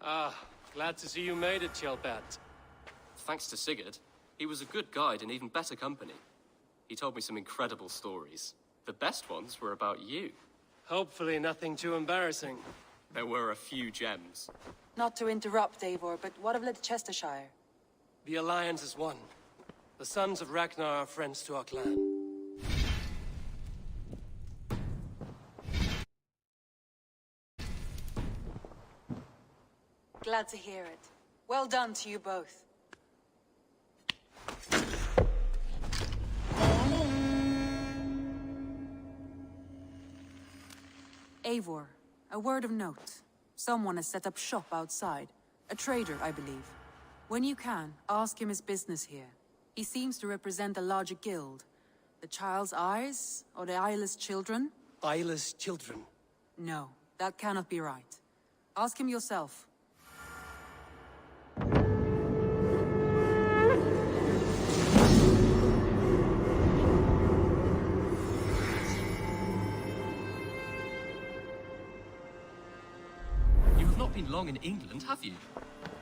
Ah, glad to see you made it, Chelpat. Thanks to Sigurd. He was a good guide and even better company. He told me some incredible stories. The best ones were about you. Hopefully nothing too embarrassing. There were a few gems. Not to interrupt, Eivor, but what of Leicestershire? The Alliance is one. The sons of Ragnar are friends to our clan. Glad to hear it. Well done to you both. Eivor, a word of note. Someone has set up shop outside. A trader, I believe. When you can, ask him his business here. He seems to represent a larger guild. The Child's Eyes, or the Eyeless Children? Eyeless children? No, that cannot be right. Ask him yourself. You have not been long in England, have you?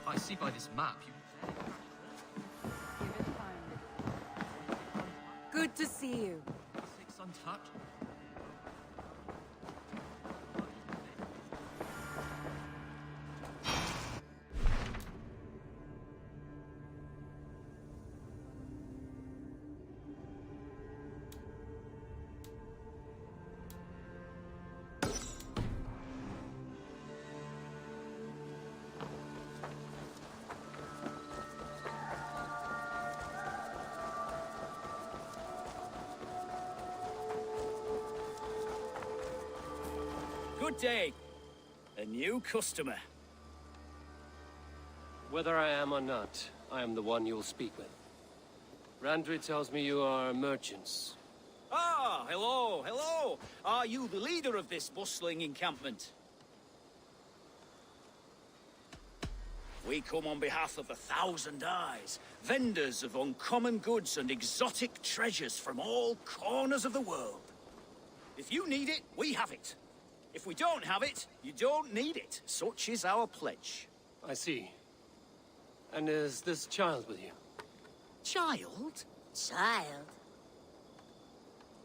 I see by this map you... Good to see you. Six untouched. Good day. A new customer. Whether I am or not, I am the one you'll speak with. Randri tells me you are merchants. Ah, hello, hello. Are you the leader of this bustling encampment? We come on behalf of 1,000 Eyes, vendors of uncommon goods and exotic treasures from all corners of the world. If you need it, we have it. If we don't have it, you don't need it. Such is our pledge. I see. And is this child with you? Child? Child?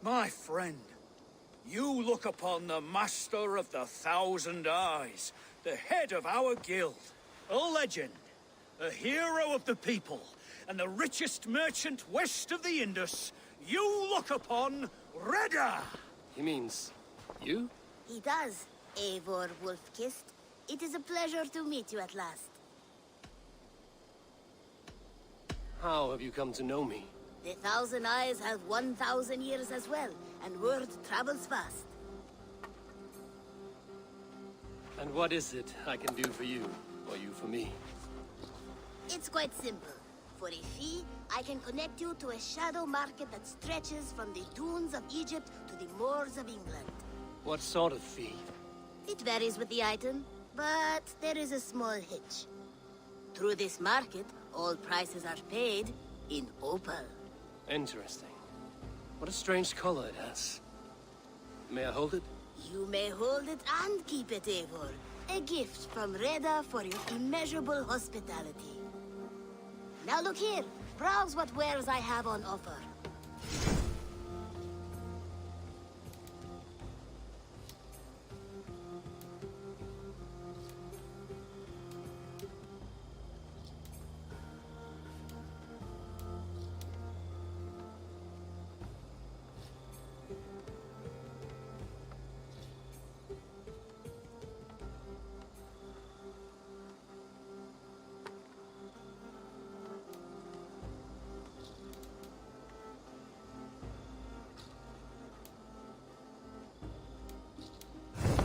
My friend, you look upon the master of the 1,000 Eyes, the head of our guild, a legend, a hero of the people, and the richest merchant west of the Indus. You look upon Reda! He means you? He does, Eivor Wolf-Kissed. It is a pleasure to meet you at last. How have you come to know me? The 1,000 Eyes have 1,000 years as well, and word travels fast. And what is it I can do for you, or you for me? It's quite simple. For a fee, I can connect you to a shadow market that stretches from the dunes of Egypt to the moors of England. What sort of fee? It varies with the item, but there is a small hitch. Through this market, all prices are paid in opal. Interesting. What a strange color it has. May I hold it? You may hold it and keep it, Eivor. A gift from Reda for your immeasurable hospitality. Now look here. Browse what wares I have on offer.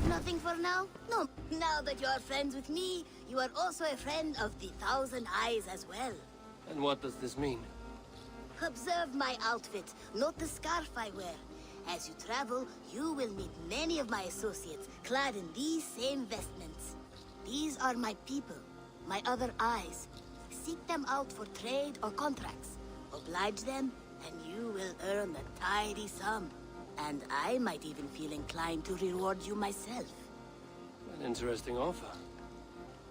Nothing for now? No. Now that you are friends with me, you are also a friend of the 1,000 Eyes as well. And what does this mean? Observe my outfit, note the scarf I wear. As you travel, you will meet many of my associates, clad in these same vestments. These are my people, my other eyes. Seek them out for trade or contracts. Oblige them, and you will earn a tidy sum. And I might even feel inclined to reward you myself. An interesting offer.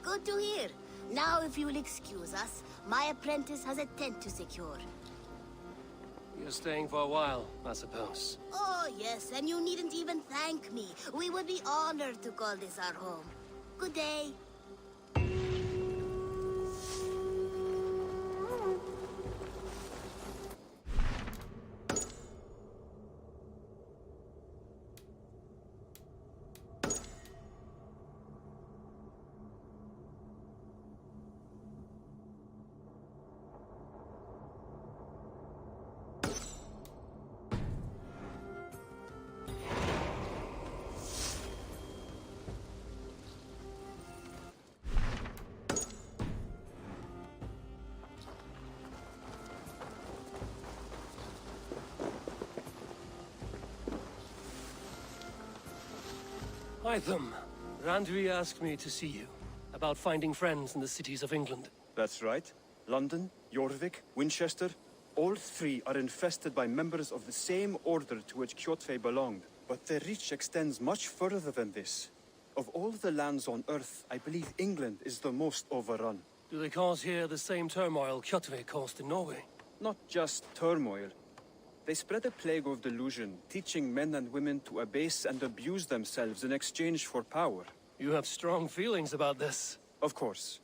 Good to hear. Now, if you will excuse us, my apprentice has a tent to secure. You're staying for a while, I suppose. Oh, yes, and you needn't even thank me. We would be honored to call this our home. Good day. Hytham, Randvi asked me to see you about finding friends in the cities of England. That's right. London, Jorvik, Winchester, all three are infested by members of the same order to which Kjotve belonged. But their reach extends much further than this. Of all the lands on Earth, I believe England is the most overrun. Do they cause here the same turmoil Kjotve caused in Norway? Not just turmoil. They spread a plague of delusion, teaching men and women to abase and abuse themselves in exchange for power. You have strong feelings about this. Of course.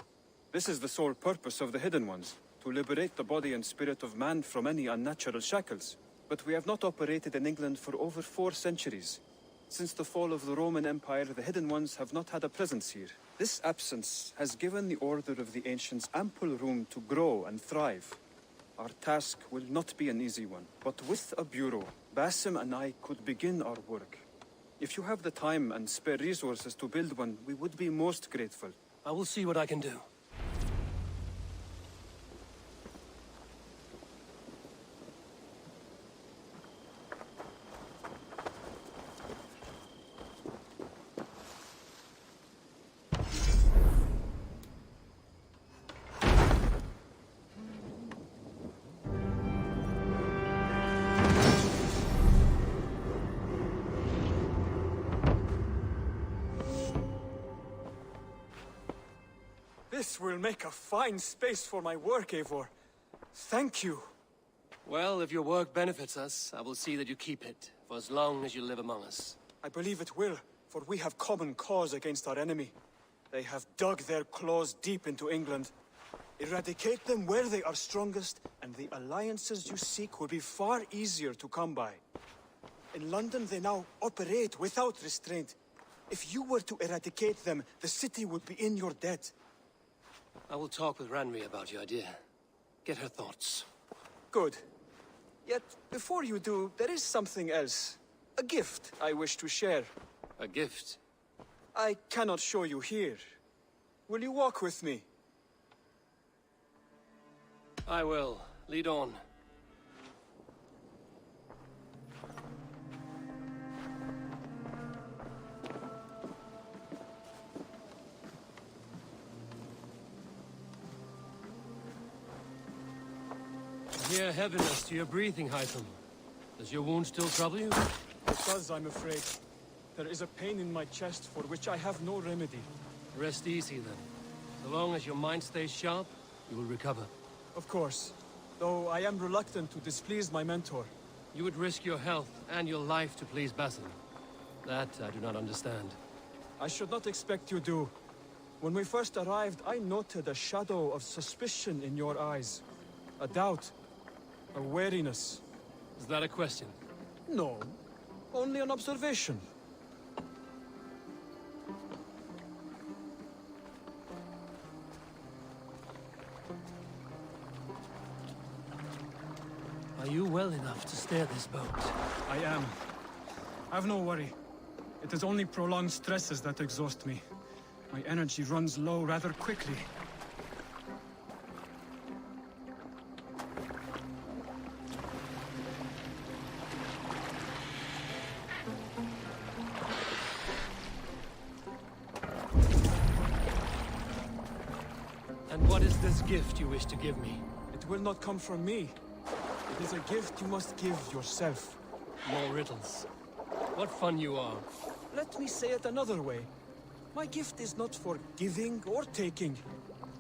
This is the sole purpose of the Hidden Ones, to liberate the body and spirit of man from any unnatural shackles. But we have not operated in England for over 4 centuries. Since the fall of the Roman Empire, the Hidden Ones have not had a presence here. This absence has given the Order of the Ancients ample room to grow and thrive. Our task will not be an easy one, but with a bureau, Basim and I could begin our work. If you have the time and spare resources to build one, we would be most grateful. I will see what I can do. This will make a fine space for my work, Eivor. Thank you. Well, if your work benefits us, I will see that you keep it, for as long as you live among us. I believe it will, for we have common cause against our enemy. They have dug their claws deep into England. Eradicate them where they are strongest, and the alliances you seek will be far easier to come by. In London, they now operate without restraint. If you were to eradicate them, the city would be in your debt. I will talk with Randvi about your idea. Get her thoughts. Good. Yet, before you do, there is something else. A gift I wish to share. A gift? I cannot show you here. Will you walk with me? I will. Lead on. I hear heaviness to your breathing, Hytham. Does your wound still trouble you? It does, I'm afraid. There is a pain in my chest for which I have no remedy. Rest easy, then. So long as your mind stays sharp, you will recover. Of course. Though I am reluctant to displease my mentor. You would risk your health and your life to please Basim. That I do not understand. I should not expect you do. When we first arrived, I noted a shadow of suspicion in your eyes. A doubt. A wariness. Is that a question? No. Only an observation. Are you well enough to steer this boat? I am. Have no worry. It is only prolonged stresses that exhaust me. My energy runs low rather quickly. And what is this gift you wish to give me? It will not come from me. It is a gift you must give yourself. More riddles. What fun you are. Let me say it another way. My gift is not for giving or taking.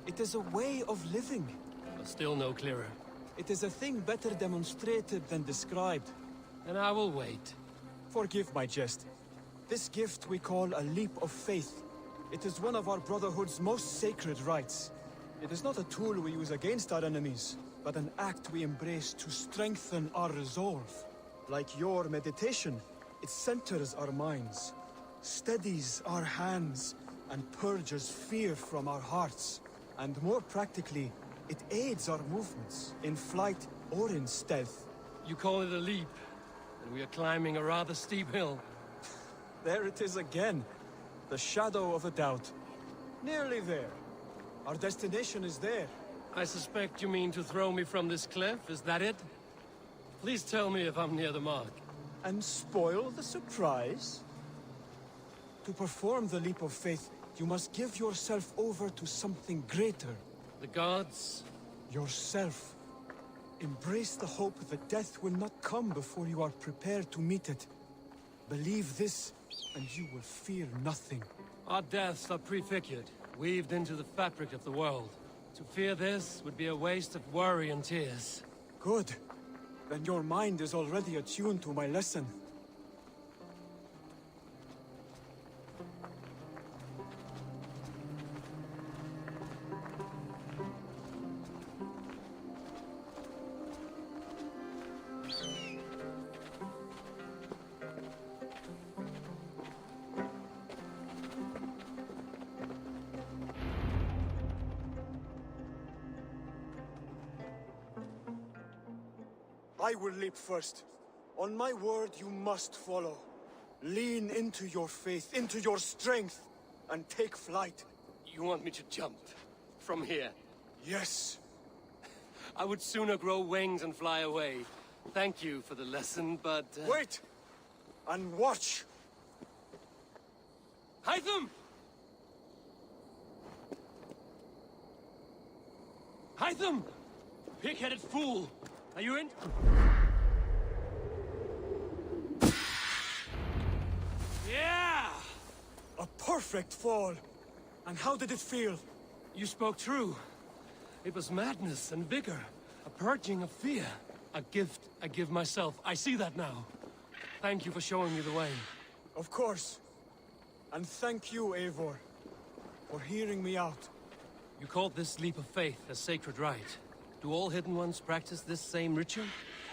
It is a way of living. Still no clearer. It is a thing better demonstrated than described. And I will wait. Forgive my jest. This gift we call a leap of faith. It is one of our Brotherhood's most sacred rites. It is not a tool we use against our enemies, but an act we embrace to strengthen our resolve. Like your meditation, it centers our minds, steadies our hands, and purges fear from our hearts. And more practically, it aids our movements, in flight or in stealth. You call it a leap, and we are climbing a rather steep hill. There it is again. The shadow of a doubt. Nearly there. Our destination is there. I suspect you mean to throw me from this cliff, is that it? Please tell me if I'm near the mark. And spoil the surprise? To perform the leap of faith, you must give yourself over to something greater. The gods? Yourself. Embrace the hope that death will not come before you are prepared to meet it. Believe this, and you will fear nothing. Our deaths are prefigured, weaved into the fabric of the world. To fear this would be a waste of worry and tears. Good. Then your mind is already attuned to my lesson. I will leap first. On my word, you must follow. Lean into your faith, into your strength, and take flight. You want me to jump? From here? Yes. I would sooner grow wings and fly away. Thank you for the lesson, but... Wait! And watch! Hytham! Hytham! Pig-headed fool! Are you in? Yeah! A perfect fall! And how did it feel? You spoke true. It was madness and vigor. A purging of fear. A gift I give myself. I see that now. Thank you for showing me the way. Of course. And thank you, Eivor, for hearing me out. You called this leap of faith a sacred rite. Do all Hidden Ones practice this same ritual?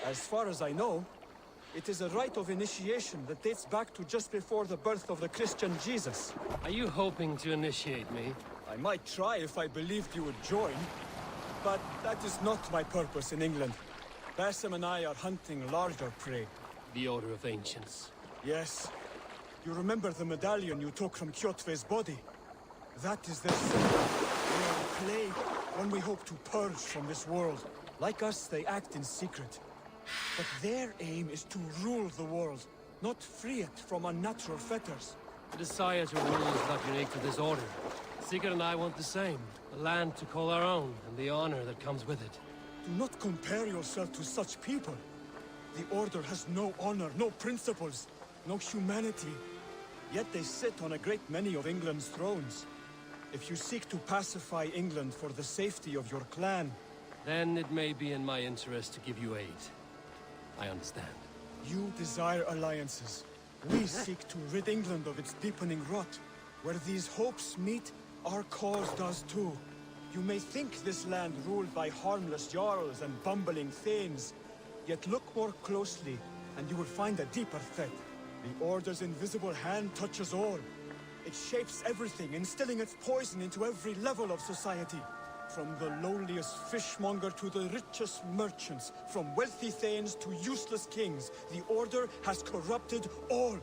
As far as I know, it is a rite of initiation that dates back to just before the birth of the Christian Jesus. Are you hoping to initiate me? I might try if I believed you would join, but that is not my purpose in England. Basim and I are hunting larger prey. The Order of Ancients. Yes. You remember the medallion you took from Kjotve's body? That is their symbol. They are a plague, one we hope to purge from this world. Like us, they act in secret. But their aim is to rule the world, not free it from unnatural fetters. The desire to rule is not unique to this order. Sigurd and I want the same. A land to call our own, and the honor that comes with it. Do not compare yourself to such people. The Order has no honor, no principles, no humanity. Yet they sit on a great many of England's thrones. If you seek to pacify England for the safety of your clan... Then it may be in my interest to give you aid. I understand. You desire alliances. We seek to rid England of its deepening rot. Where these hopes meet, our cause does too. You may think this land ruled by harmless jarls and bumbling thanes. Yet look more closely, and you will find a deeper threat. The Order's invisible hand touches all. It shapes everything, instilling its poison into every level of society. From the lowliest fishmonger to the richest merchants, from wealthy thanes to useless kings, the Order has corrupted all.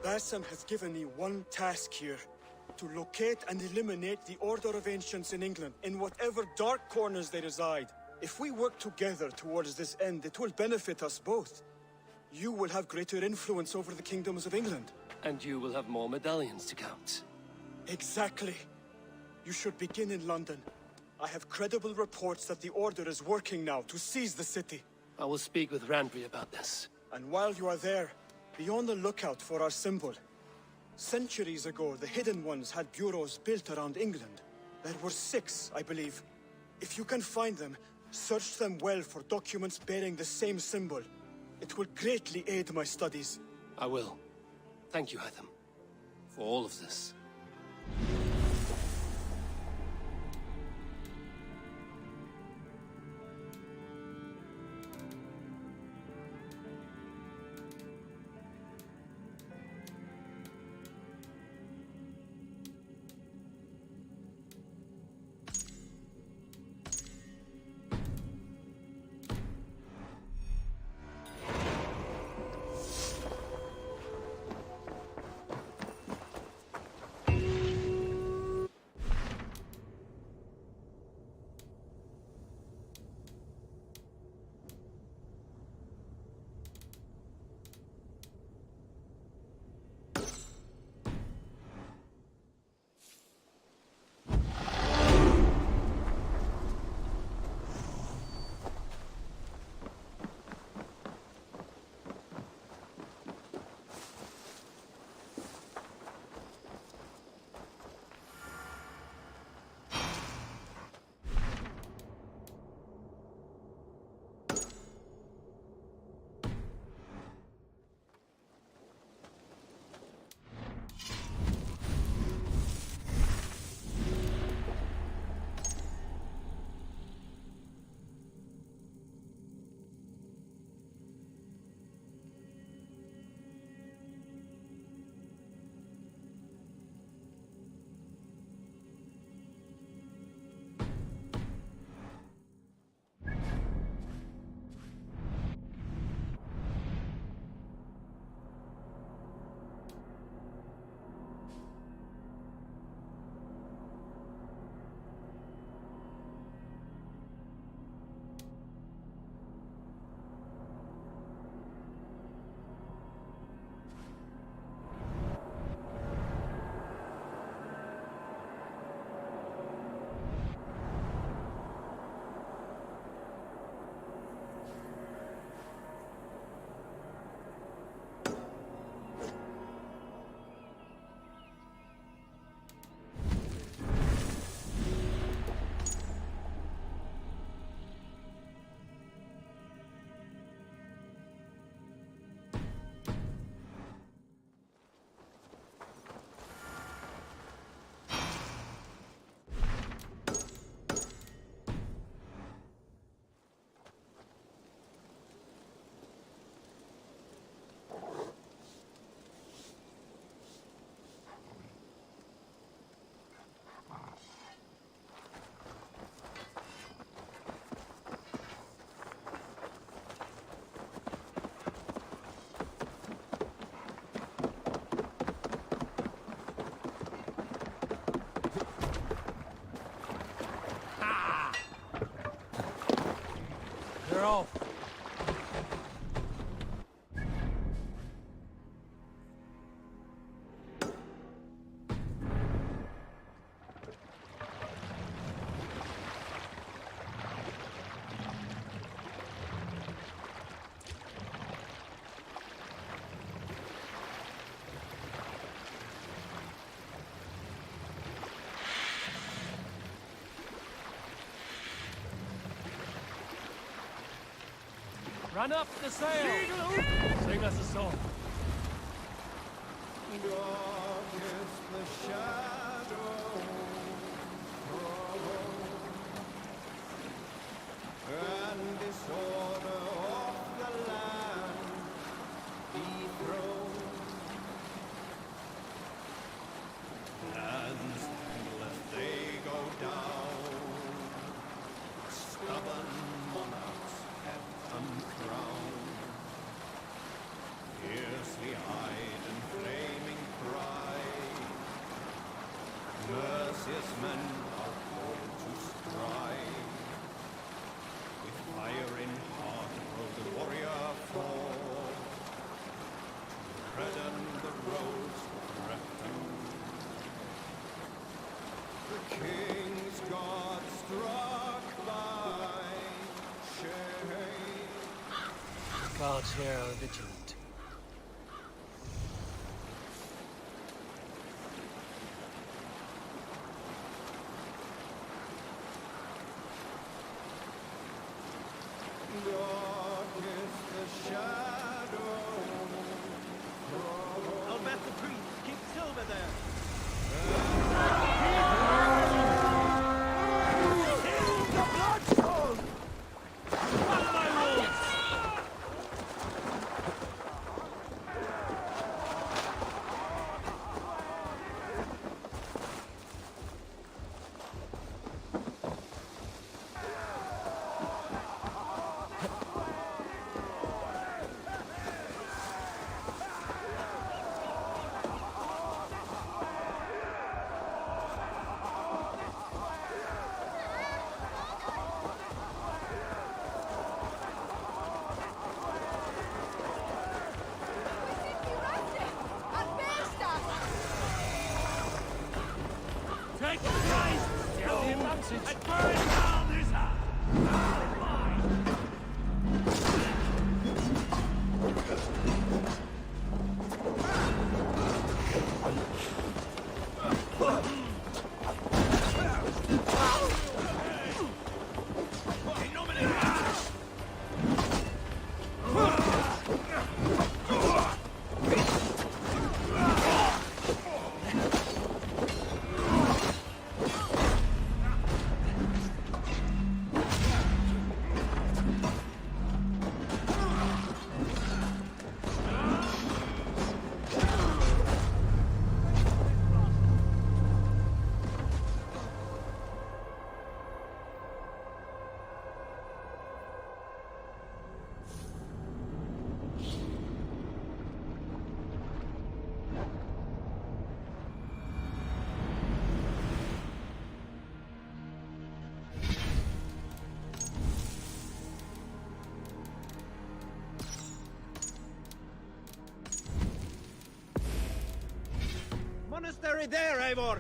Basim has given me one task here. To locate and eliminate the Order of Ancients in England, in whatever dark corners they reside. If we work together towards this end, it will benefit us both. You will have greater influence over the kingdoms of England. And you will have more medallions to count. Exactly. You should begin in London. I have credible reports that the Order is working now to seize the city. I will speak with Randry about this. And while you are there, be on the lookout for our symbol. Centuries ago, the Hidden Ones had bureaus built around England. There were 6, I believe. If you can find them, search them well for documents bearing the same symbol. It will greatly aid my studies. I will. Thank you, Hytham, for all of this. They're off. Run up the sail! Sing us a song. Darkest the shadow and disorder of the land dethroned. Lands endless they go down, stubborn monarchs have uncrowned, fiercely eyed and flaming pride. Merciless men are called to strive. With fire in heart rode the warrior forth, to tread the roads of refuge. The king's God strive. guards here are vigilant. I'll bet the priest keep silver there. Take the prize! Get the advantage! And burn down this Monastery there, Eivor!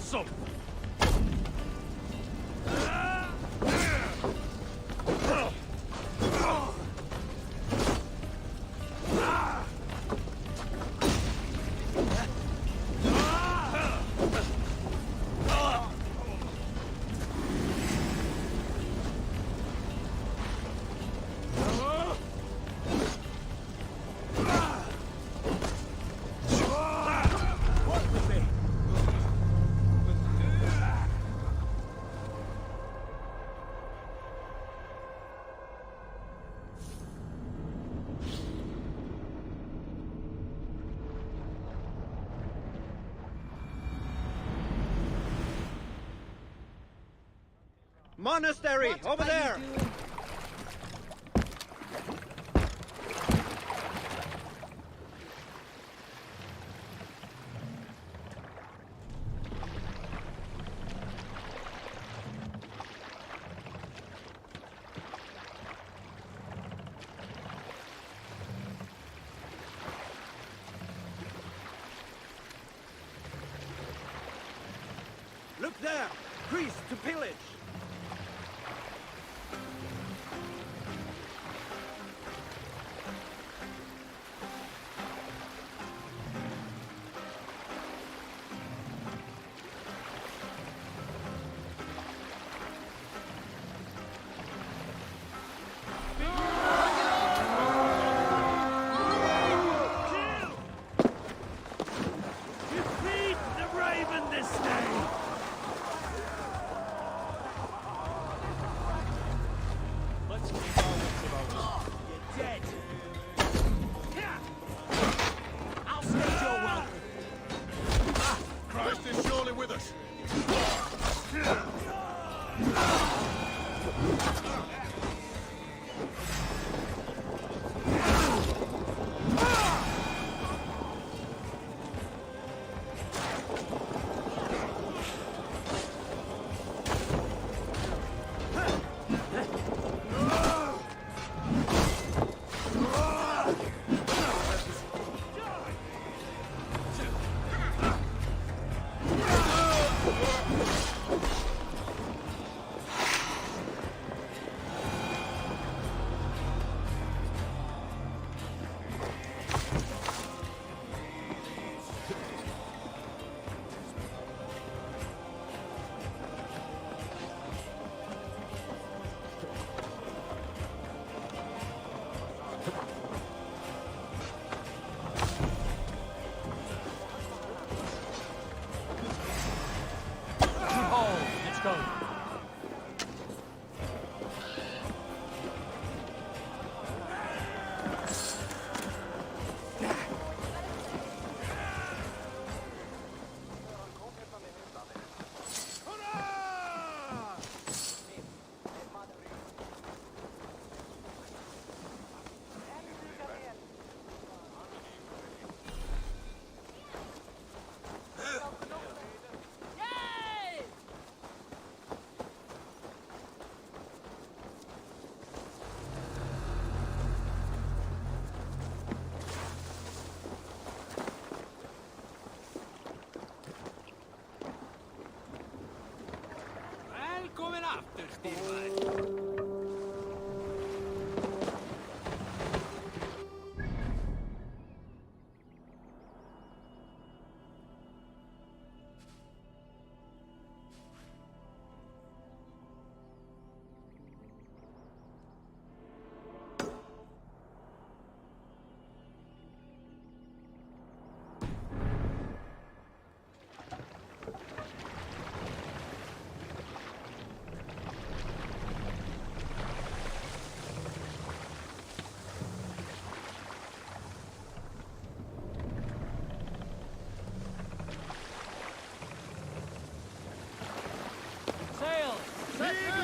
Some. Monastery, over there! Look there! Greece to pillage!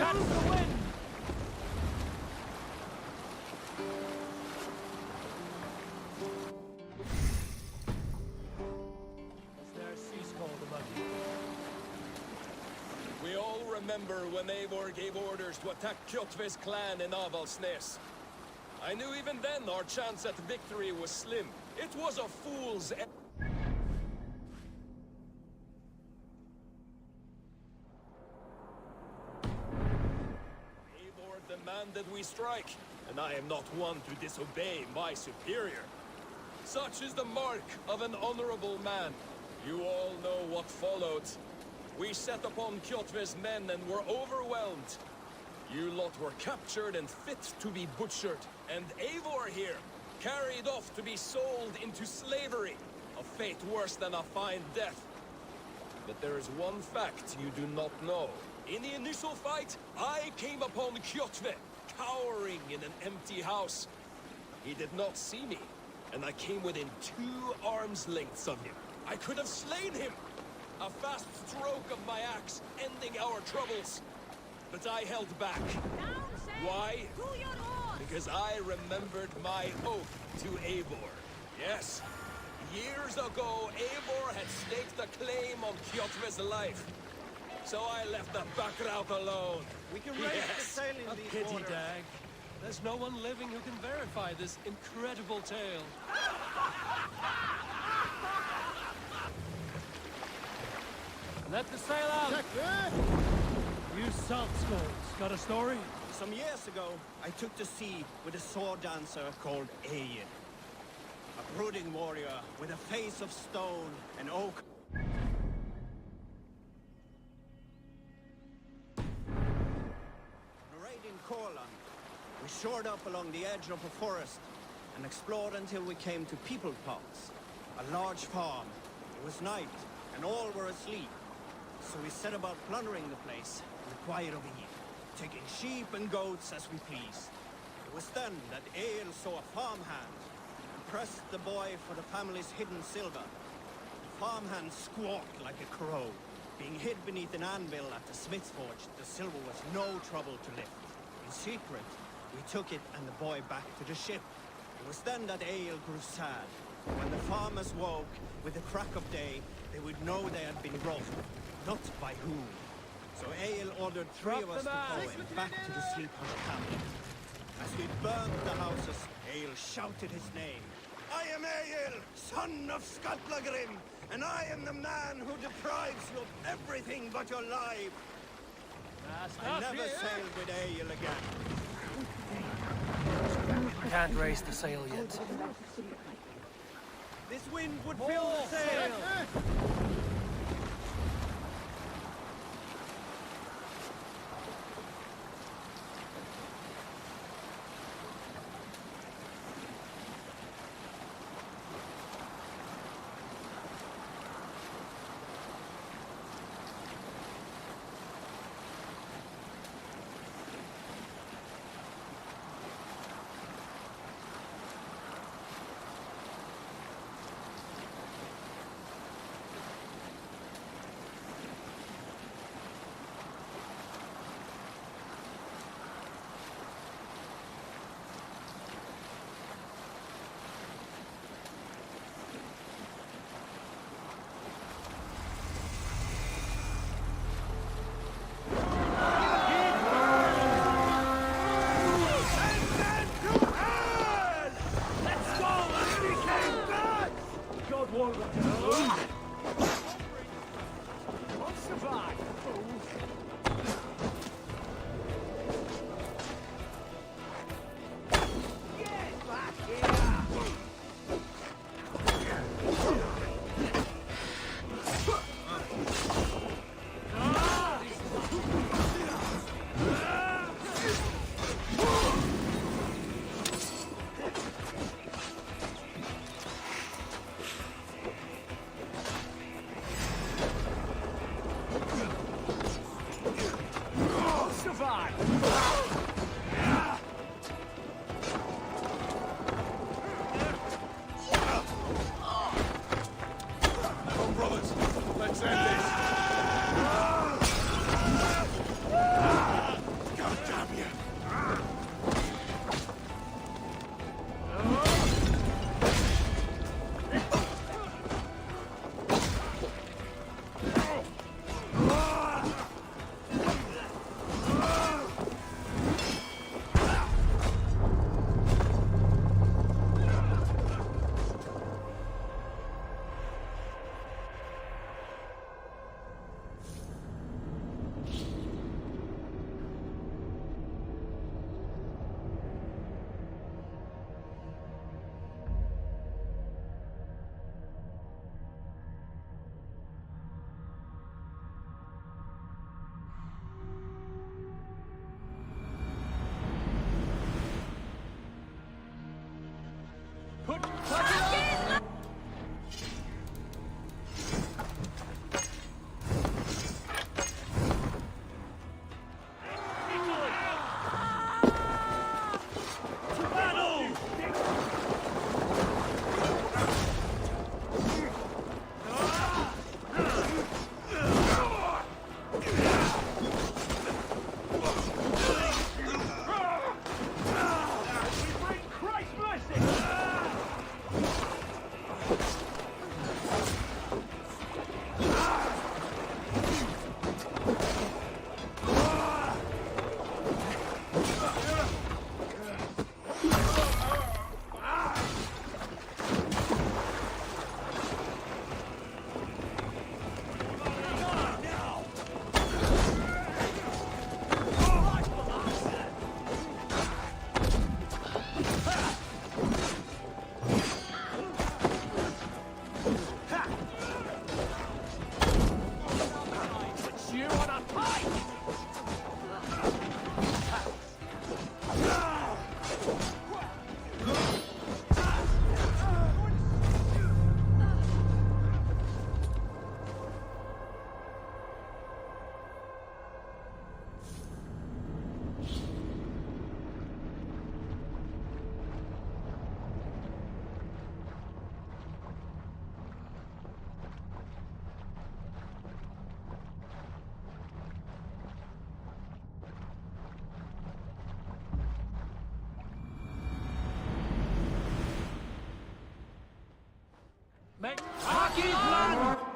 Catch the wind! Is there a sea scold among you? We all remember when Eivor gave orders to attack Kjotve's clan in Avaldsnes. I knew even then our chance at victory was slim. It was a fool's errand. Eivor demanded we strike, and I am not one to disobey my superior. Such is the mark of an honorable man. You all know what followed. We set upon Kjotve's men and were overwhelmed. You lot were captured and fit to be butchered, and Eivor here, carried off to be sold into slavery, a fate worse than a fine death. But there is one fact you do not know. In the initial fight, I came upon Kjotve, cowering in an empty house. He did not see me, and I came within 2 arms lengths of him. I could have slain him! A fast stroke of my axe, ending our troubles. But I held back. Why? Because I remembered my oath to Eivor. Yes. Years ago, Eivor had staked a claim on Kjotve's life. So I left the Backrout alone. We can raise the sail in these pity, waters. Dag. There's no one living who can verify this incredible tale. Let the sail out! You salt skulls, got a story? Some years ago, I took to sea with a sword dancer called Lian. A brooding warrior with a face of stone and oak. Raiding Corlan, we shored up along the edge of a forest and explored until we came to People Pots, a large farm. It was night, and all were asleep. So we set about plundering the place in the quiet of the year, taking sheep and goats as we pleased. It was then that Egil saw a farmhand and pressed the boy for the family's hidden silver. The farmhand squawked like a crow. Being hid beneath an anvil at the smith's forge, the silver was no trouble to lift. In secret, we took it and the boy back to the ship. It was then that Egil grew sad. When the farmers woke with the crack of day, they would know they had been robbed. Not by whom. So Egil ordered 3 of us to follow him back to the sleep-hut camp. As we burned the houses, Egil shouted his name. I am Egil, son of Skatlagrim, and I am the man who deprives you of everything but your life. I never sailed with Egil again. Can't raise the sail yet. This wind would fill the sail! Hockey plan!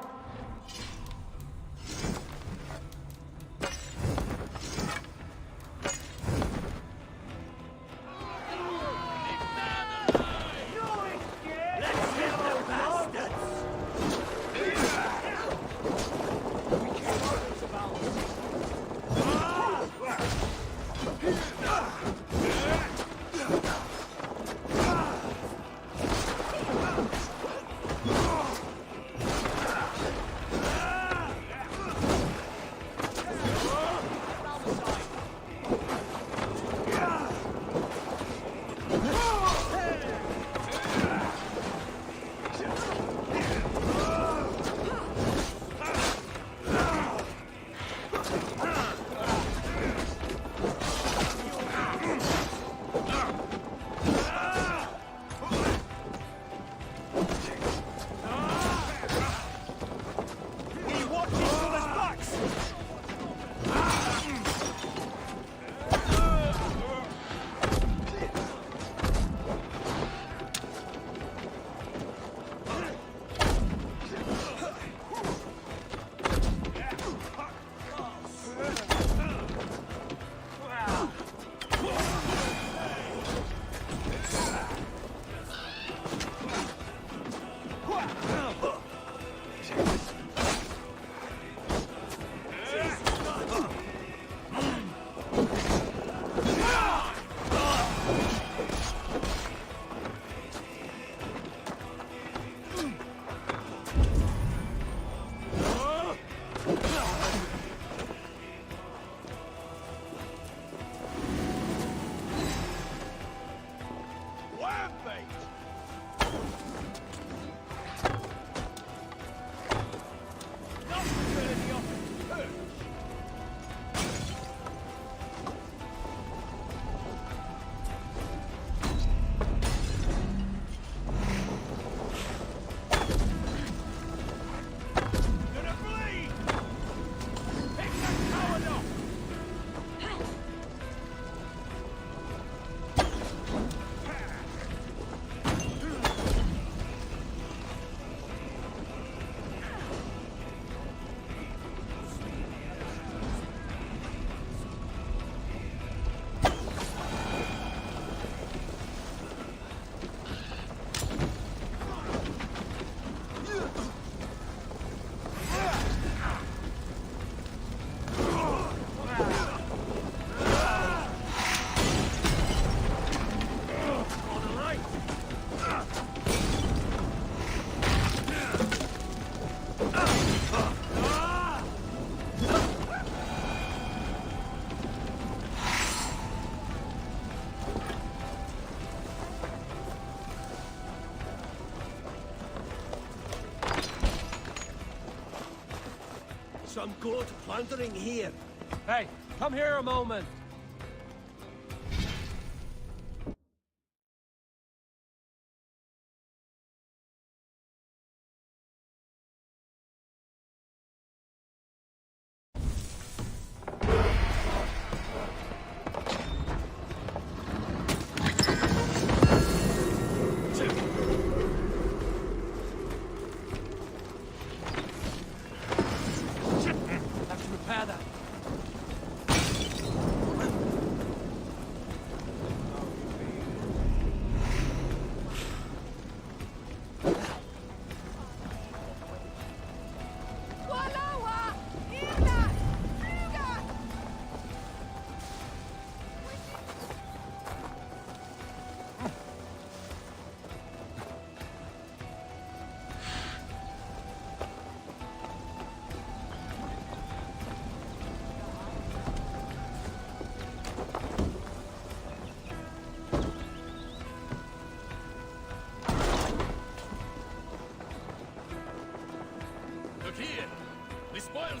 Some good plundering here. Hey, come here a moment.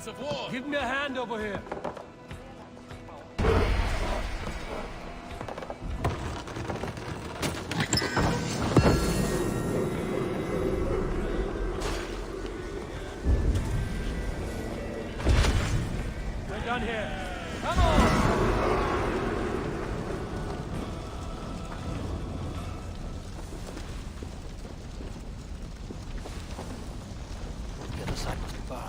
spoils of war! Give me a hand over here. We're done here. Come on! The other side must be barred.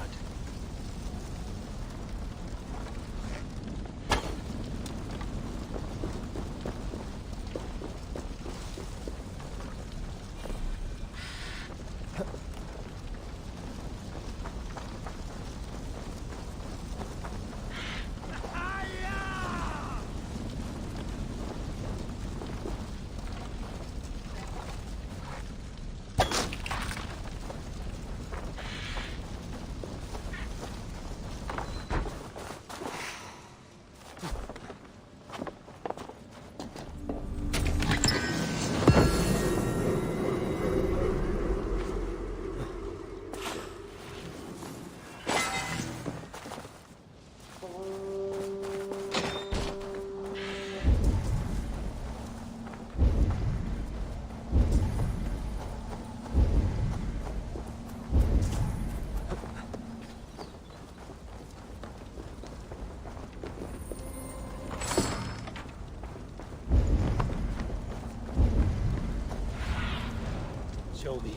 Show me.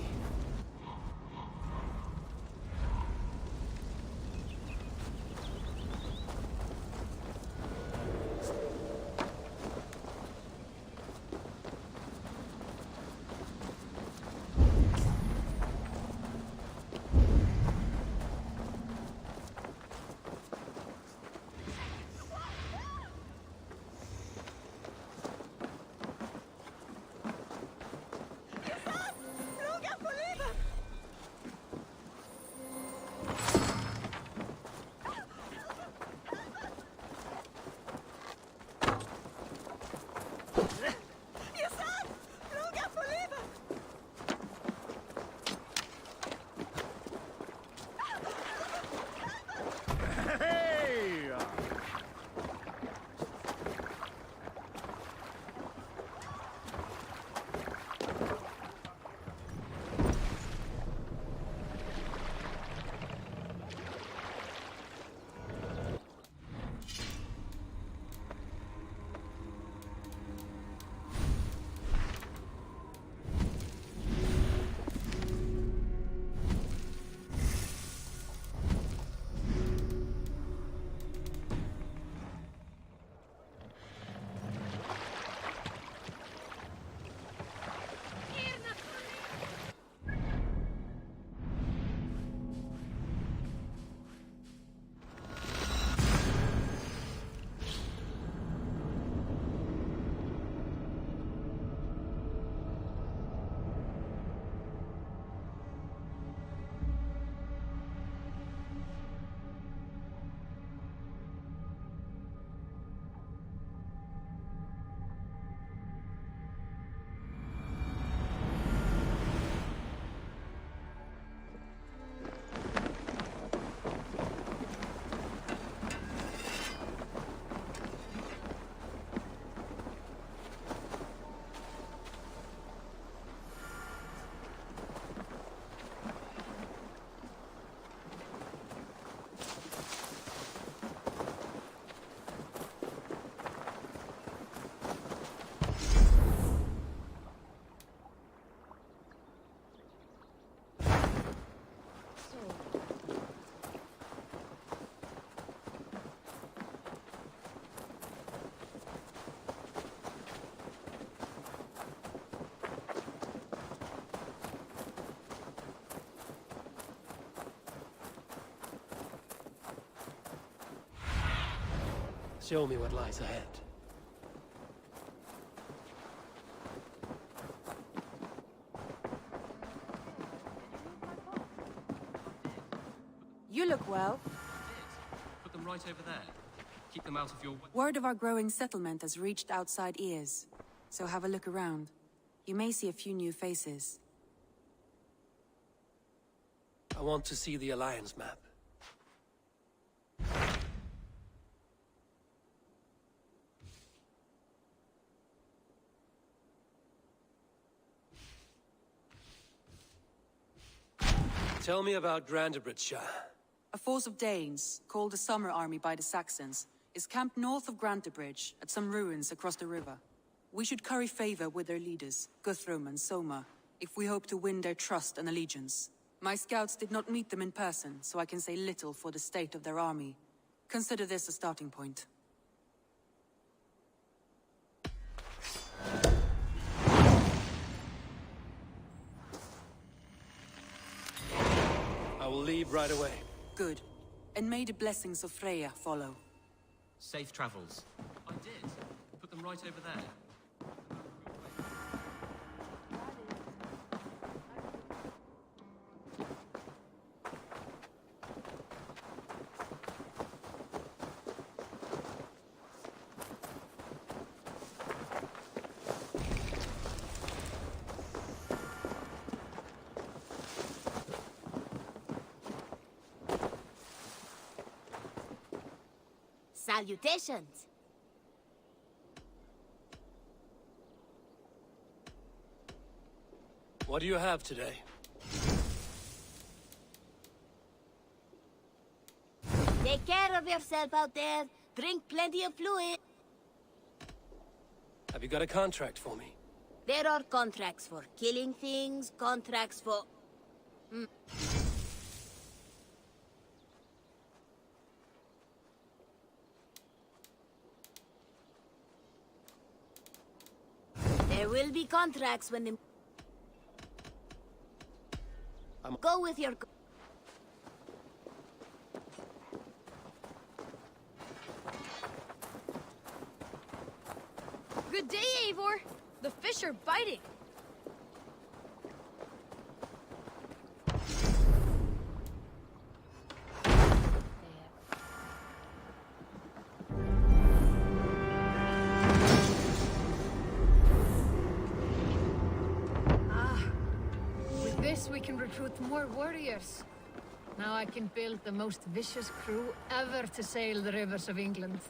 Show me what lies ahead. You look well. Put them right over there. Keep them out of your way. Word of our growing settlement has reached outside ears, so have a look around. You may see a few new faces. I want to see the Alliance map. Tell me about Grantebridge. A force of Danes, called the Summer Army by the Saxons, is camped north of Grantebridge at some ruins across the river. We should curry favor with their leaders, Guthrum and Soma, if we hope to win their trust and allegiance. My scouts did not meet them in person, so I can say little for the state of their army. Consider this a starting point. I will leave right away. Good. And may the blessings of Freya follow. Safe travels. I did. Put them right over there. Salutations! What do you have today? Take care of yourself out there. Drink plenty of fluid. Have you got a contract for me? There are contracts for killing things, contracts for... There will be contracts when the... Go with your... Good day, Eivor. The fish are biting. With this, we can recruit more warriors. Now I can build the most vicious crew ever to sail the rivers of England.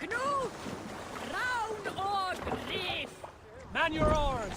Canoe! Round on reef! Man your oars!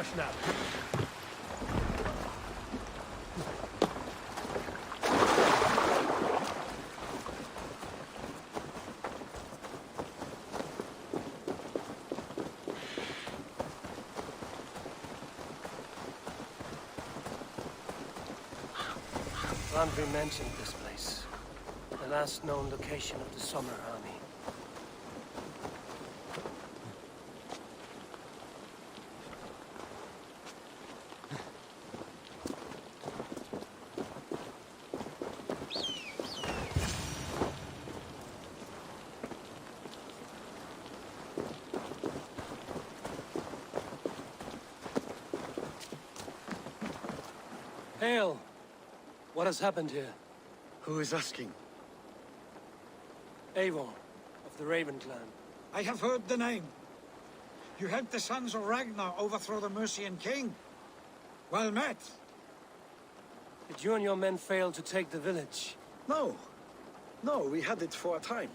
Hush now. Nvme mentioned this place. The last known location of the Summer Army. Hail! What has happened here? Who is asking? Eivor, of the Raven clan. I have heard the name. You helped the sons of Ragnar overthrow the Mercian king. Well met. Did you and your men fail to take the village? No. No, we had it for a time.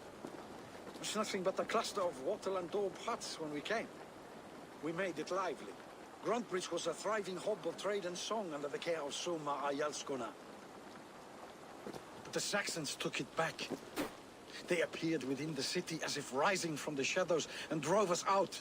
It was nothing but a cluster of wattle and daub huts when we came. We made it lively. Gruntbridge was a thriving hub of trade and song under the care of Soma Ayalskona. But the Saxons took it back. They appeared within the city as if rising from the shadows and drove us out.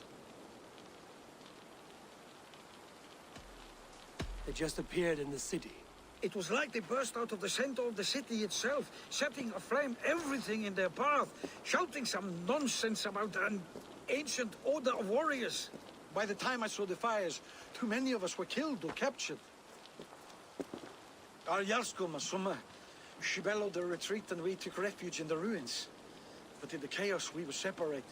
They just appeared in the city. It was like they burst out of the center of the city itself, setting aflame everything in their path, shouting some nonsense about an ancient order of warriors. By the time I saw the fires, too many of us were killed or captured. Our Yarskoma, Soma, she bellowed a retreat and we took refuge in the ruins. But in the chaos, we were separated.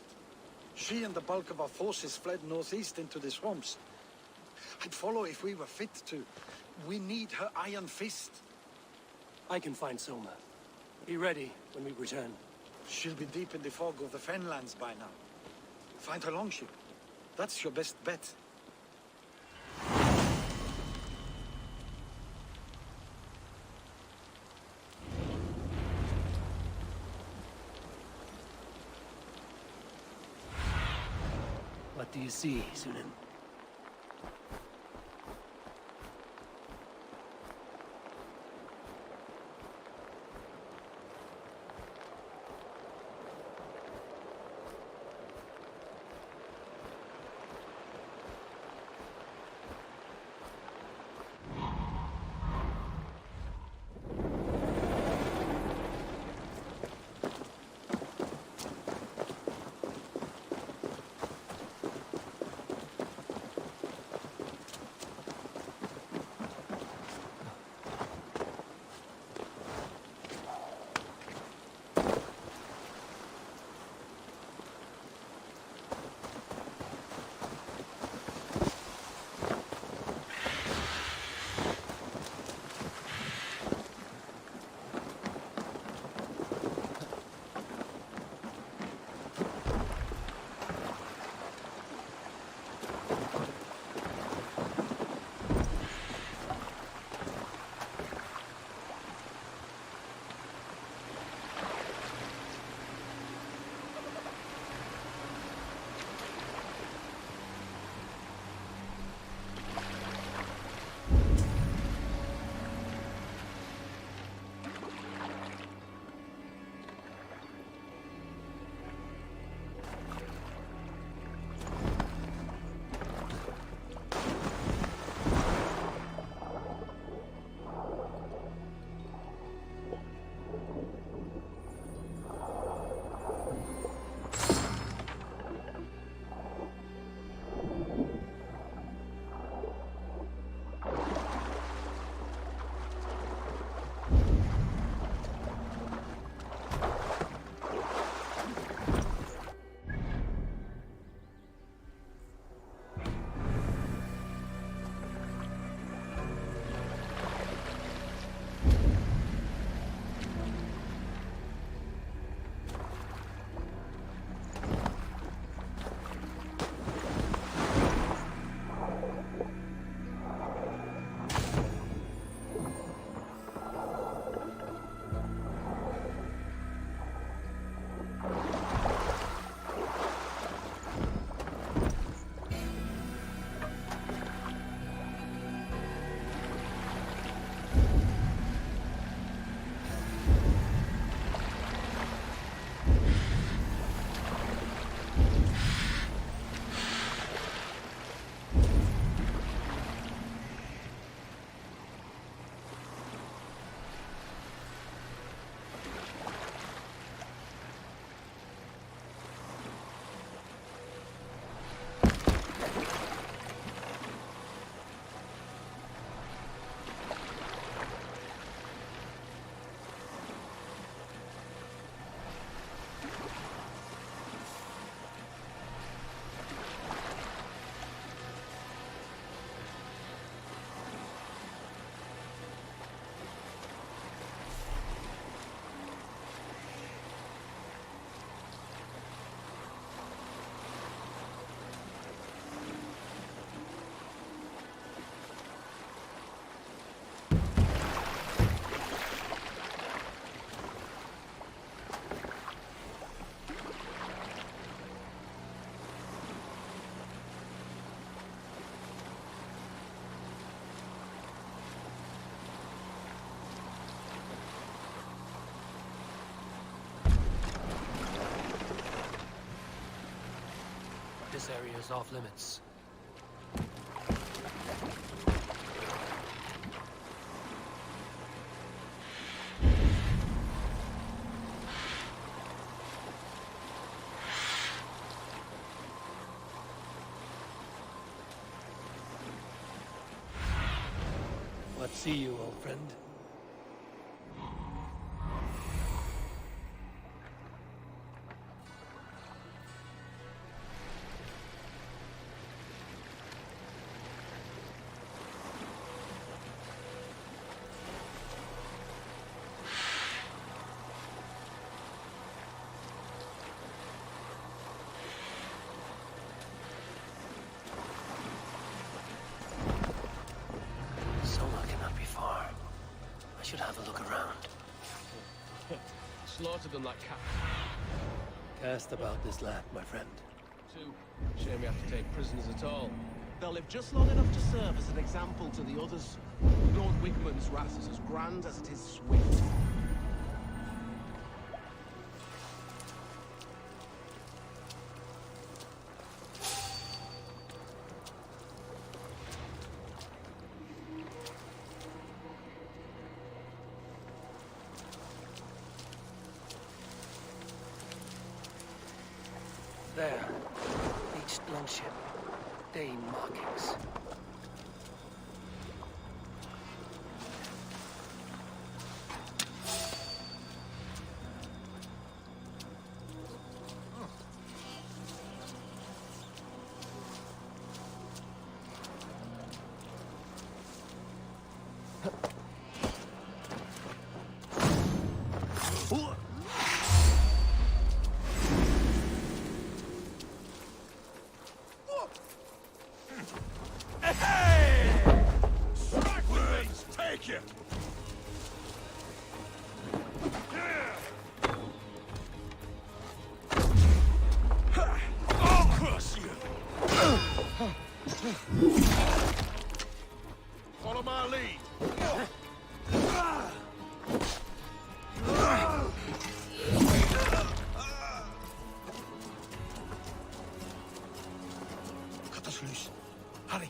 She and the bulk of our forces fled northeast into the swamps. I'd follow if we were fit to. We need her iron fist. I can find Soma. Be ready when we return. She'll be deep in the fog of the Fenlands by now. Find her longship. That's your best bet. What do you see, Sunan? This area is off limits. What see you, old friend? Should have a look around. Slaughtered them like cats. Cast about this land, my friend. Too. Shame we have to take prisoners at all. They'll live just long enough to serve as an example to the others. Lord Wigman's wrath is as grand as it is swift. There. Bleached gunship. Dane markings. Follow my lead. Cut us loose. Hurry.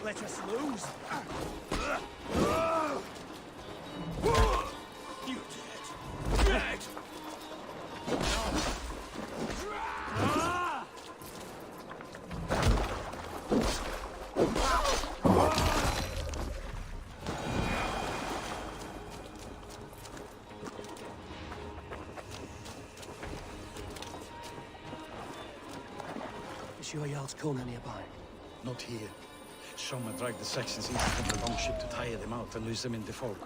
Let us lose. You dead. Dead. Is your Jarl's Kona nearby? Not here. Soma dragged the Saxons in from the longship to tire them out and lose them in the fog.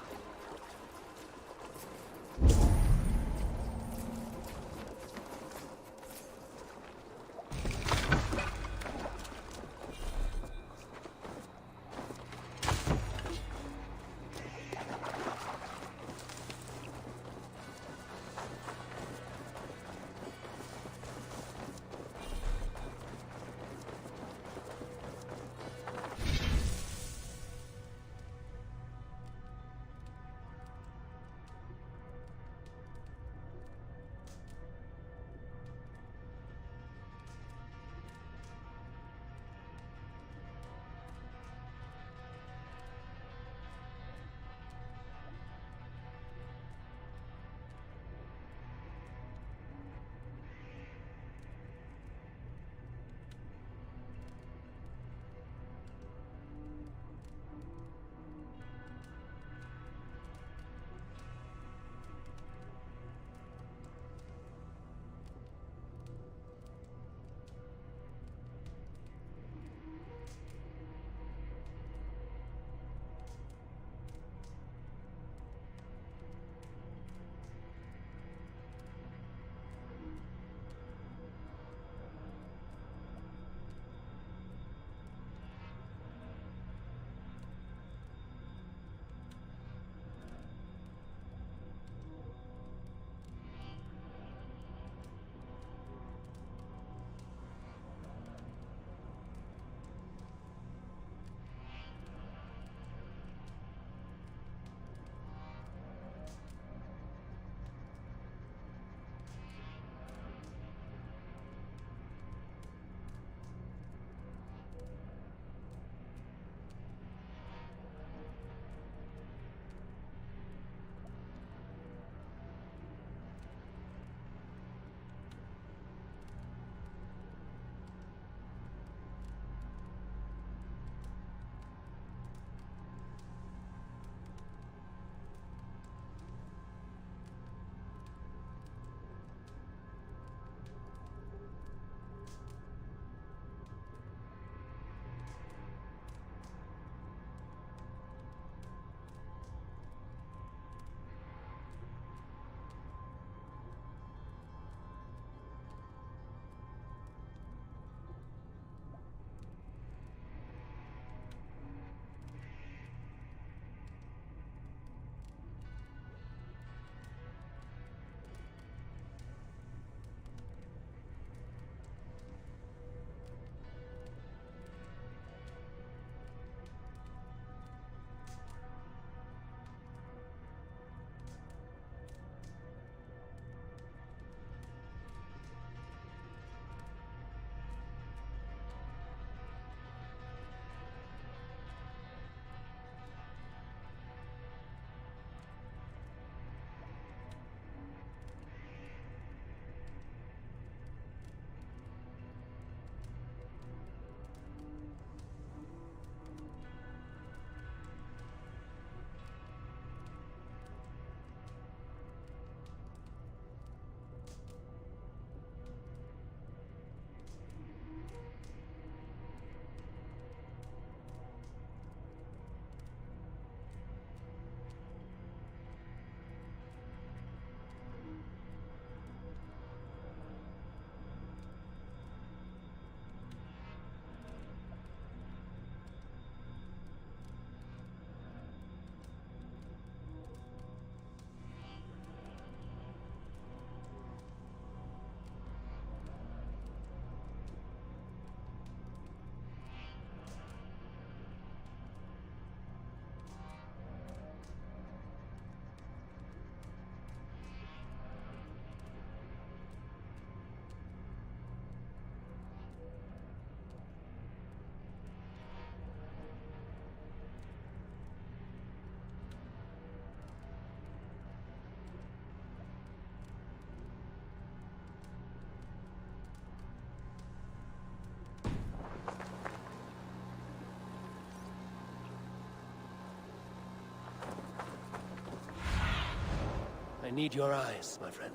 need your eyes, my friend.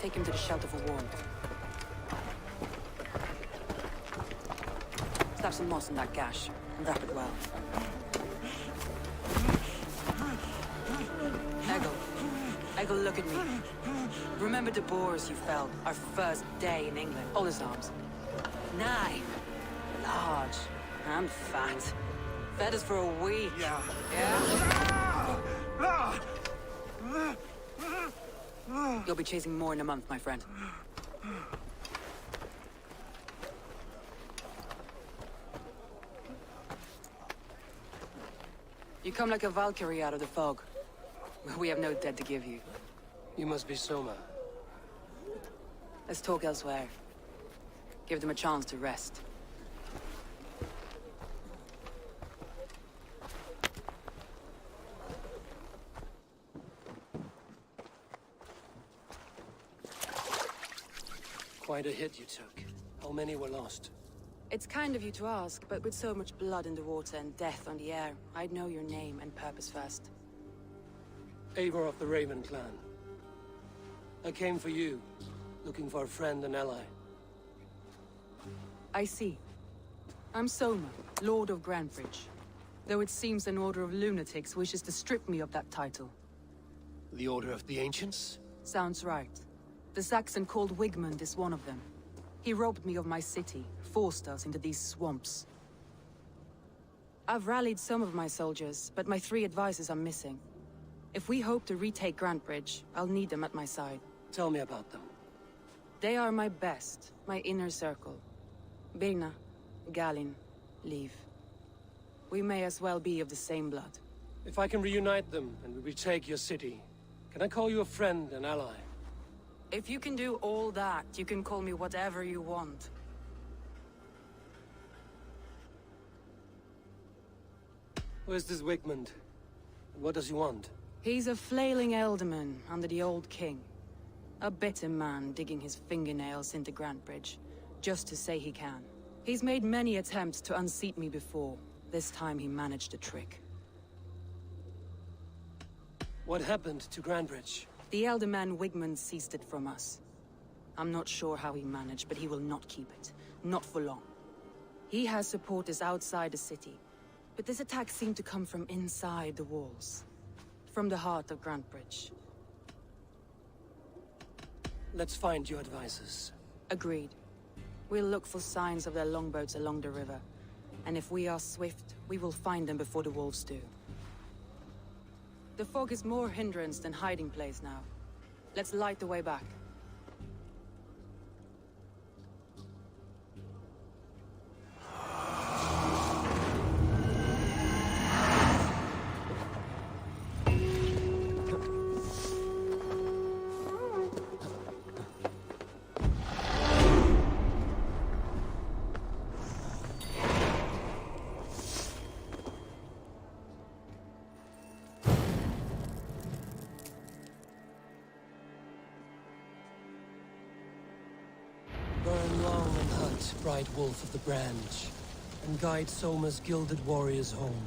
Take him to the shelter for warmth. Slap some moss in that gash, and wrap it well. Eggle, look at me. Remember the boars you felled, our first day in England? All his arms. 9. Large. And fat. Fed us for a week. Yeah? You'll be chasing more in a month, my friend. You come like a Valkyrie out of the fog. We have no dead to give you. You must be Soma. Let's talk elsewhere. Give them a chance to rest. Quite a hit you took. How many were lost? It's kind of you to ask, but with so much blood in the water and death on the air, I'd know your name and purpose first. Eivor of the Raven clan. I came for you, looking for a friend and ally. I see. I'm Soma, Lord of Grantebridge. Though it seems an order of lunatics wishes to strip me of that title. The Order of the Ancients? Sounds right. The Saxon called Wigmund is one of them. He robbed me of my city, forced us into these swamps. I've rallied some of my soldiers, but my 3 advisors are missing. If we hope to retake Grantebridge, I'll need them at my side. Tell me about them. They are my best, my inner circle. Birna, Galin, Liv. We may as well be of the same blood. If I can reunite them and we retake your city, can I call you a friend and ally? If you can do all that, you can call me whatever you want. Where's this Wigmund? And what does he want? He's a flailing elderman under the old king. A bitter man digging his fingernails into Grantebridge, just to say he can. He's made many attempts to unseat me before. This time he managed a trick. What happened to Grantebridge? The elder man Wigmund seized it from us. I'm not sure how he managed, but he will not keep it. Not for long. He has supporters outside the city, but this attack seemed to come from inside the walls. From the heart of Grantebridge. Let's find your advisors. Agreed. We'll look for signs of their longboats along the river. And if we are swift, we will find them before the wolves do. The fog is more hindrance than hiding place now. Let's light the way back. Burn long and hot, bright wolf of the branch, and guide Soma's gilded warriors home.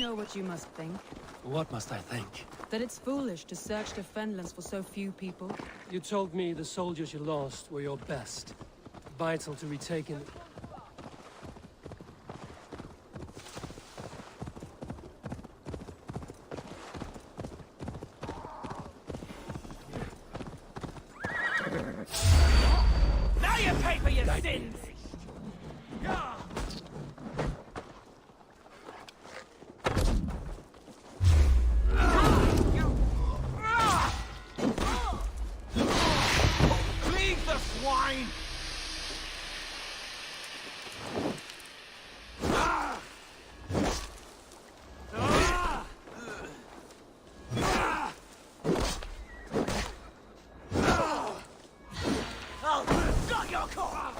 know what you must think. What must I think? That it's foolish to search the Fenlands for so few people. You told me the soldiers you lost were your best. Vital to retaking... Now you pay for your sins! Leave the swine! I'll suck your cock!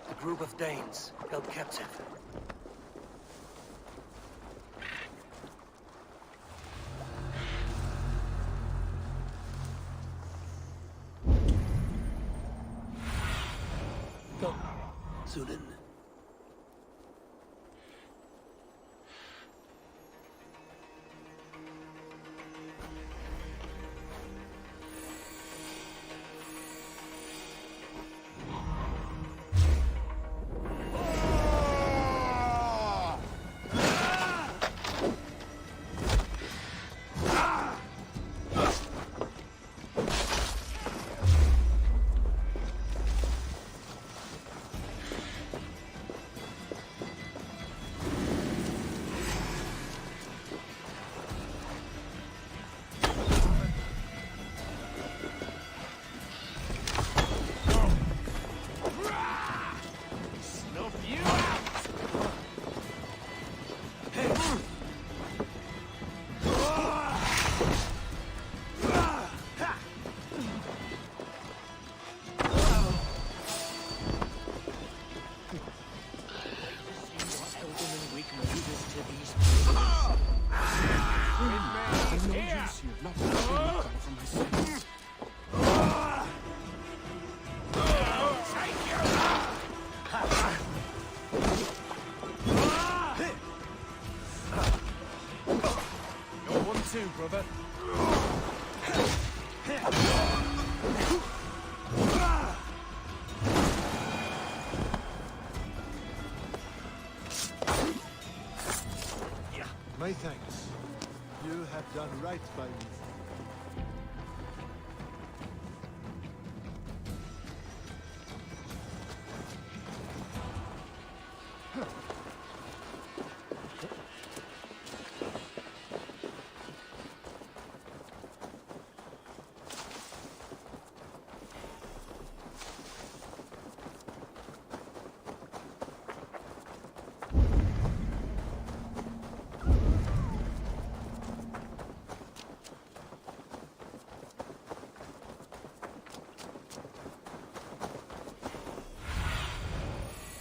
A group of Danes held captive. Go. Sunan. Brother. My thanks. You have done right by me.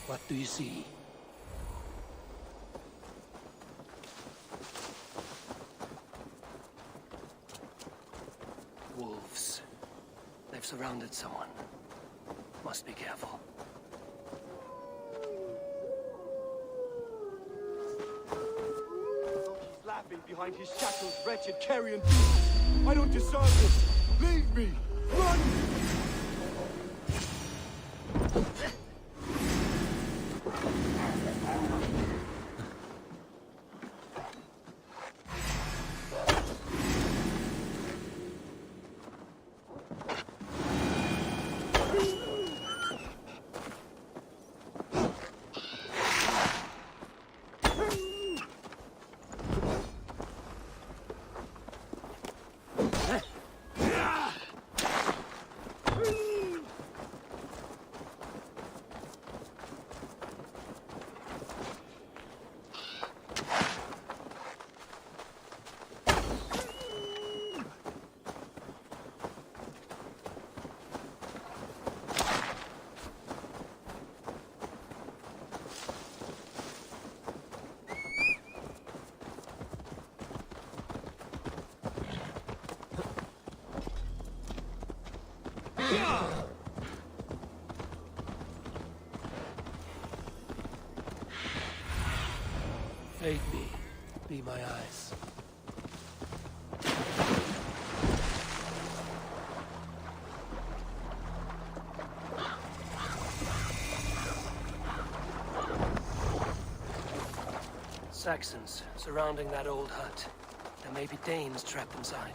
What do you see? Wolves. They've surrounded someone. Must be careful. He's laughing behind his shackles, wretched carrion beast. I don't deserve this. Leave me. Run! Aid me. Be my eyes. Saxons surrounding that old hut. There may be Danes trapped inside.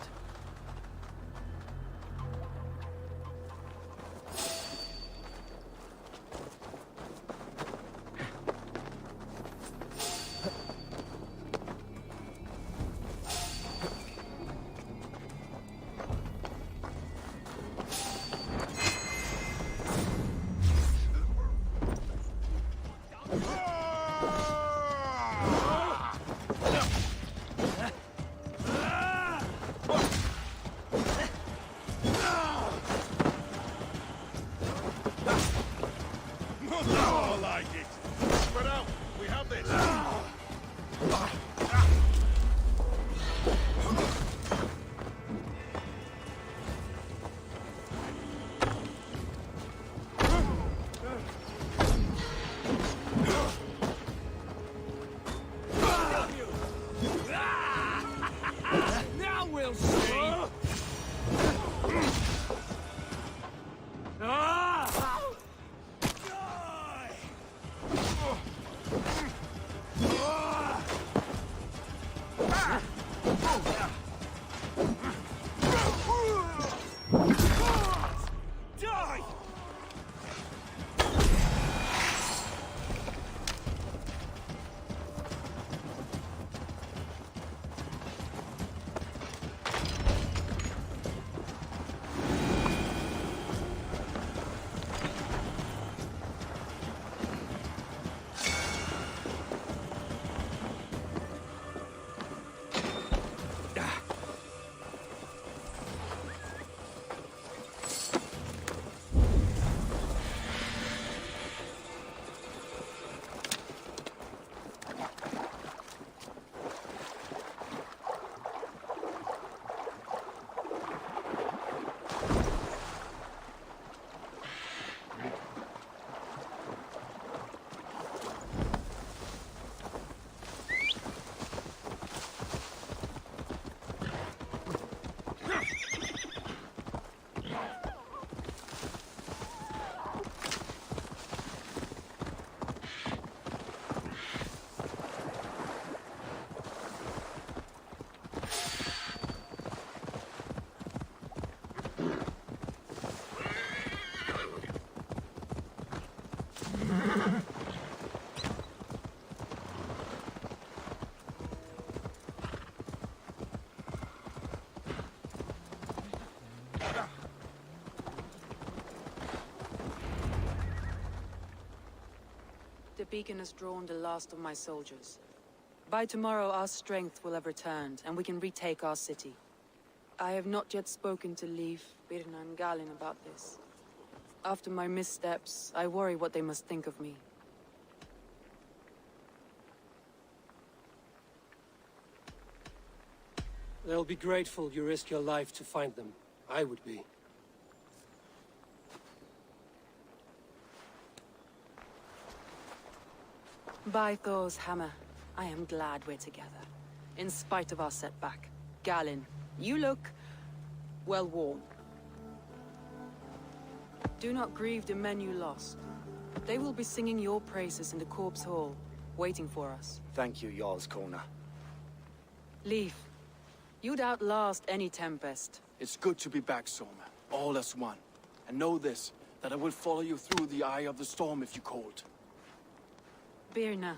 The beacon has drawn the last of my soldiers. By tomorrow, our strength will have returned, and we can retake our city. I have not yet spoken to Liv, Birna, and Galin about this. After my missteps, I worry what they must think of me. They'll be grateful you risked your life to find them. I would be. By Thor's hammer, I am glad we're together. In spite of our setback. Galin, you look... well worn. Do not grieve the men you lost. They will be singing your praises in the Corpse Hall, waiting for us. Thank you, Jarl's Corner. Leaf, you'd outlast any tempest. It's good to be back, Soma. All as one. And know this, that I will follow you through the eye of the storm if you called. Birna.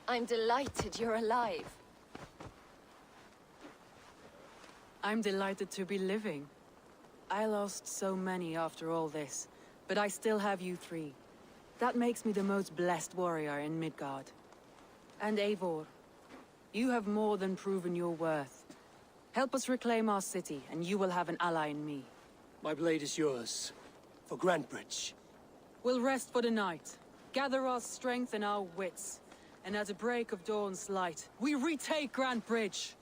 I'm delighted you're alive. I'm delighted to be living. I lost so many after all this, but I still have you three. That makes me the most blessed warrior in Midgard. And Eivor, you have more than proven your worth. Help us reclaim our city, and you will have an ally in me. My blade is yours. For Grantbridge. We'll rest for the night. Gather our strength and our wits. And at the break of dawn's light, we retake Grantbridge!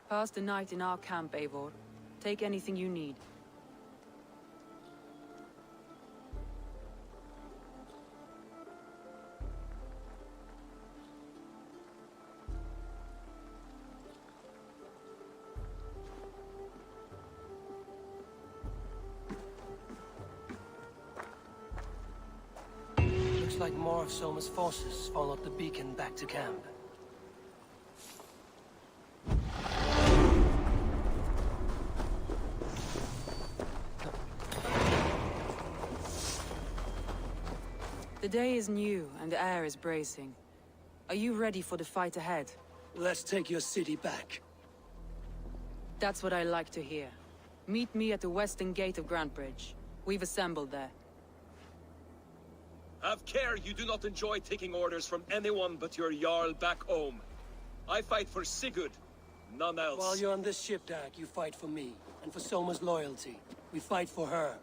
Pass the night in our camp, Eivor. Take anything you need. Looks like more of Soma's forces followed the beacon back to camp. The day is new, and the air is bracing. Are you ready for the fight ahead? Let's take your city back. That's what I like to hear. Meet me at the western gate of Grantbridge. We've assembled there. Have care you do not enjoy taking orders from anyone but your Jarl back home. I fight for Sigurd, none else. While you're on this ship, Dak, you fight for me, and for Soma's loyalty. We fight for her.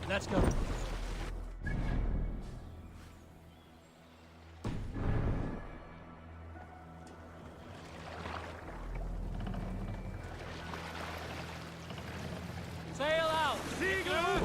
Let's go. Sail out! Sigurd!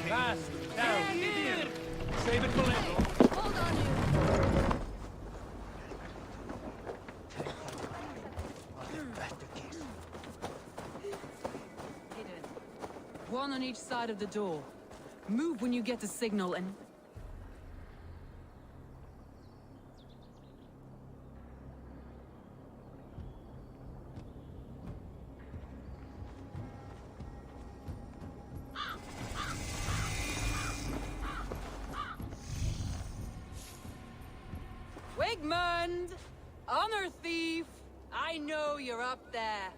Fast! Down! Here! Save it for later! Hold on, you! One on each side of the door. Move when you get the signal and... Wigmund! Honor thief! I know you're up there.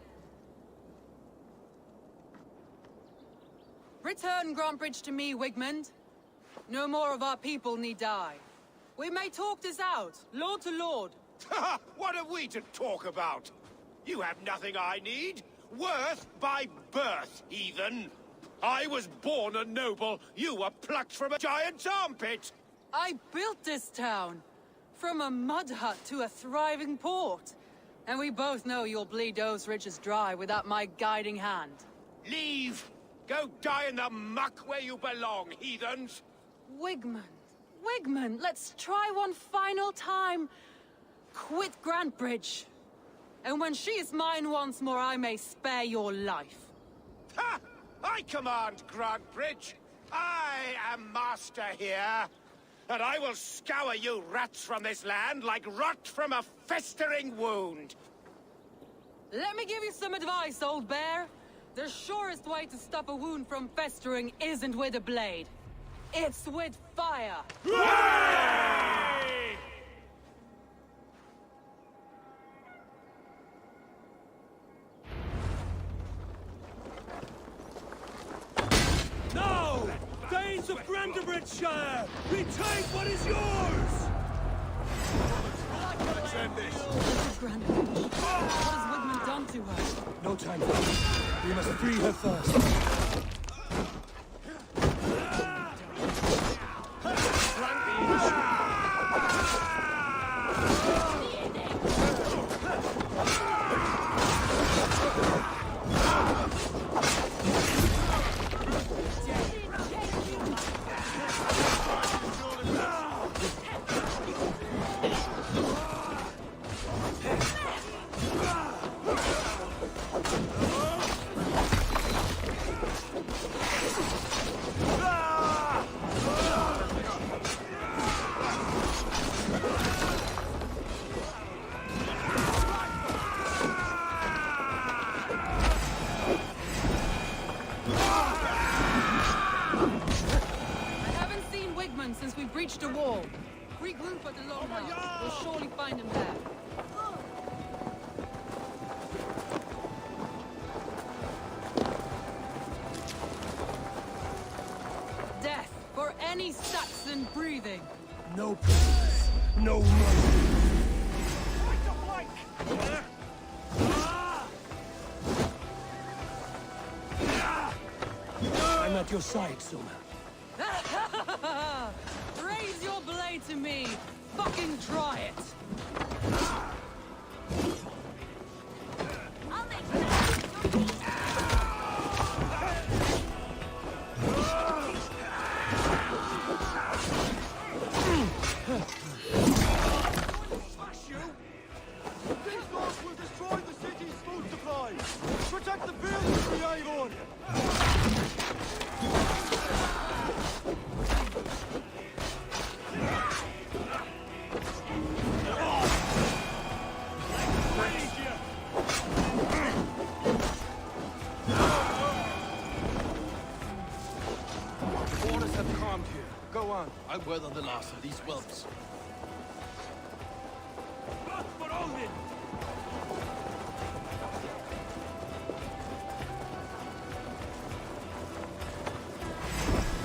Return Grantbridge to me, Wigmund. No more of our people need die. We may talk this out, lord to lord. What have we to talk about? You have nothing I need. Worth by birth, heathen. I was born a noble. You were plucked from a giant's armpit. I built this town. From a mud hut to a thriving port. And we both know you'll bleed those riches dry without my guiding hand. Leave! Go die in the muck where you belong, heathens! Wigmund, let's try one final time. Quit Grantbridge. And when she is mine once more, I may spare your life. Ha! I command Grantbridge. I am master here. And I will scour you rats from this land like rot from a festering wound. Let me give you some advice, old bear. The surest way to stop a wound from festering isn't with a blade. It's with fire. Hooray! Now! Danes of Grantbridgeshire! Retake what is yours! Let's end this. Grantbridge. What has Wigmund done to her? No time for this. We must free her first. we've breached a wall. Regroup at the longhouse. We'll surely find him there. Death for any Saxon breathing. No prisoners, no mercy. I'm at your side, Soma. Raise your blade to me. Fucking try it. I'll make Smash you! These dogs will destroy the city's food supply! Protect the fields we are on! Waters have calmed here. Go on. I weather the last of these whelps.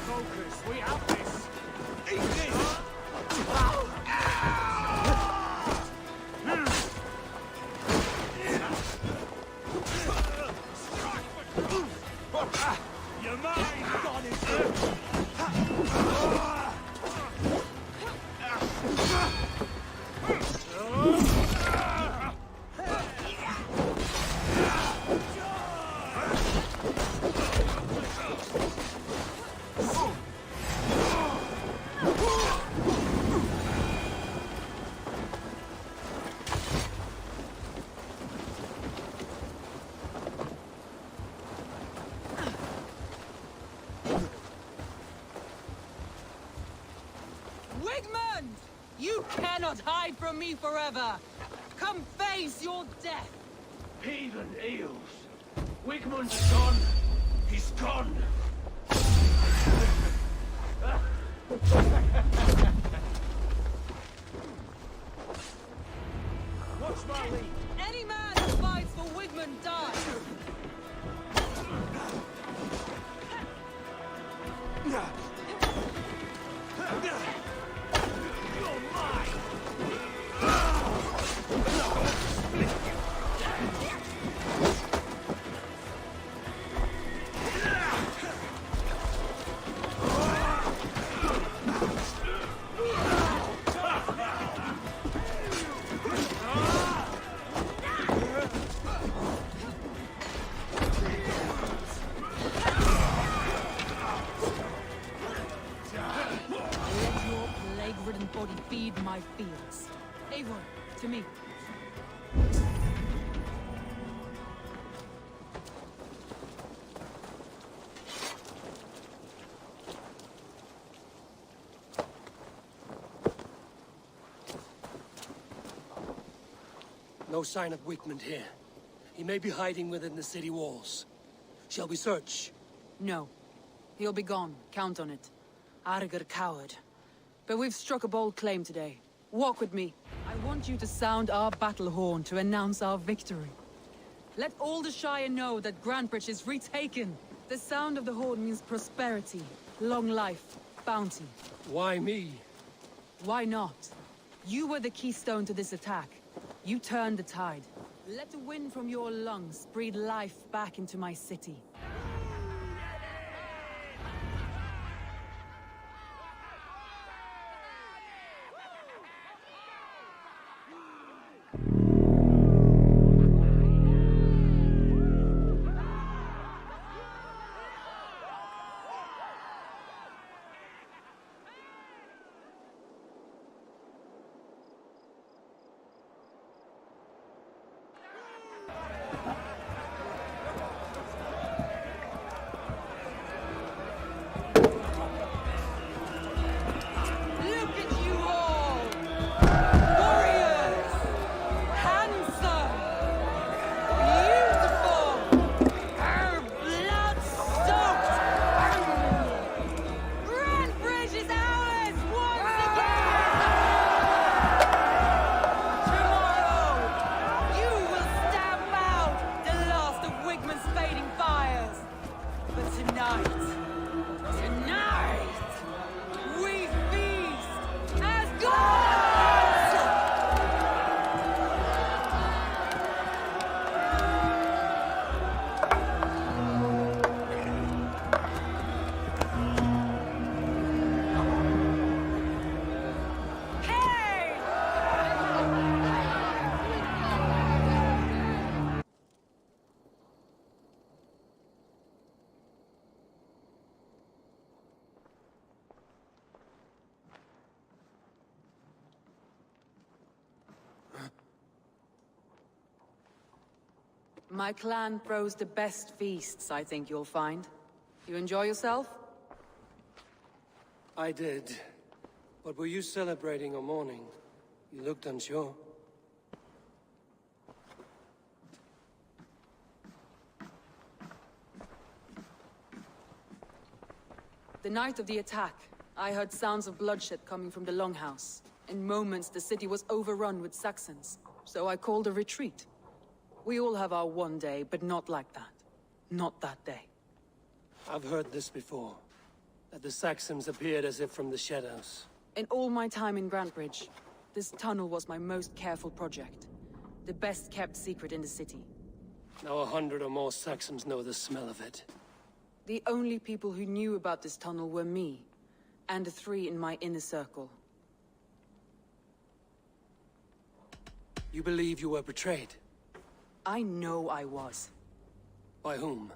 Focus, we have this! Eat this! You're mine, Goddess! Wigmund! You cannot hide from me forever! Come face your death! Heathen eels. Wigmund's gone. He's gone. Watch my lead! Any man who fights for Wigmund dies! You're mine. Body feed my fields. Eivor, to me. No sign of Wigmund here. He may be hiding within the city walls. Shall we search? No. He'll be gone. Count on it. Arger coward. But we've struck a bold claim today. Walk with me. I want you to sound our battle horn to announce our victory. Let all the Shire know that Grantbridge is retaken. The sound of the horn means prosperity, long life, bounty. Why me? Why not? You were the keystone to this attack. You turned the tide. Let the wind from your lungs breathe life back into my city. Tonight, we feast as gods! My clan throws the best feasts, I think you'll find. You enjoy yourself? I did. But were you celebrating or mourning? You looked unsure. The night of the attack, I heard sounds of bloodshed coming from the Longhouse. In moments, the city was overrun with Saxons, so I called a retreat. We all have our one day, but not like that. Not that day. I've heard this before. That the Saxons appeared as if from the shadows. In all my time in Grantbridge, this tunnel was my most careful project. The best kept secret in the city. Now 100 or more Saxons know the smell of it. The only people who knew about this tunnel were me, and the 3 in my inner circle. You believe you were betrayed? I know I was. By whom?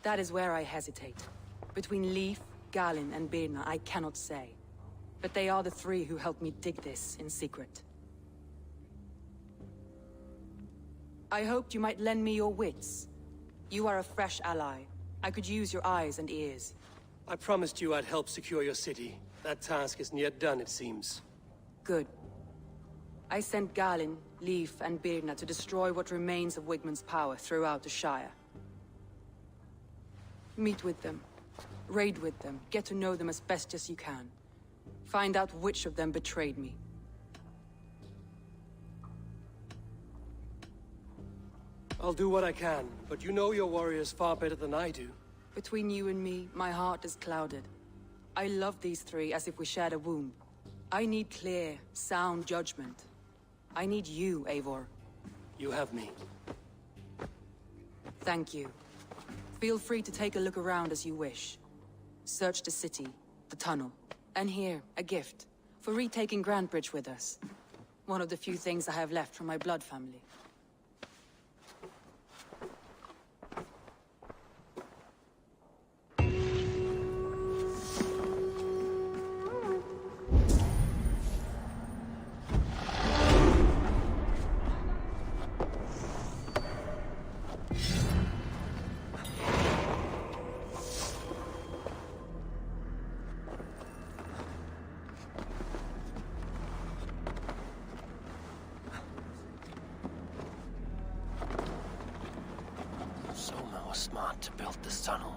That is where I hesitate. Between Leif, Galin, and Birna, I cannot say. But they are the 3 who helped me dig this in secret. I hoped you might lend me your wits. You are a fresh ally. I could use your eyes and ears. I promised you I'd help secure your city. That task isn't yet done, it seems. Good. I sent Galin, Leif, and Birna to destroy what remains of Wigmund's power throughout the Shire. Meet with them. Raid with them. Get to know them as best as you can. Find out which of them betrayed me. I'll do what I can, but you know your warriors far better than I do. Between you and me, my heart is clouded. I love these 3 as if we shared a womb. I need clear, sound judgment. I need you, Eivor. You have me. Thank you. Feel free to take a look around as you wish. Search the city, the tunnel, and here, a gift, for retaking Grantbridge with us. One of the few things I have left from my blood family. Smart to build this tunnel.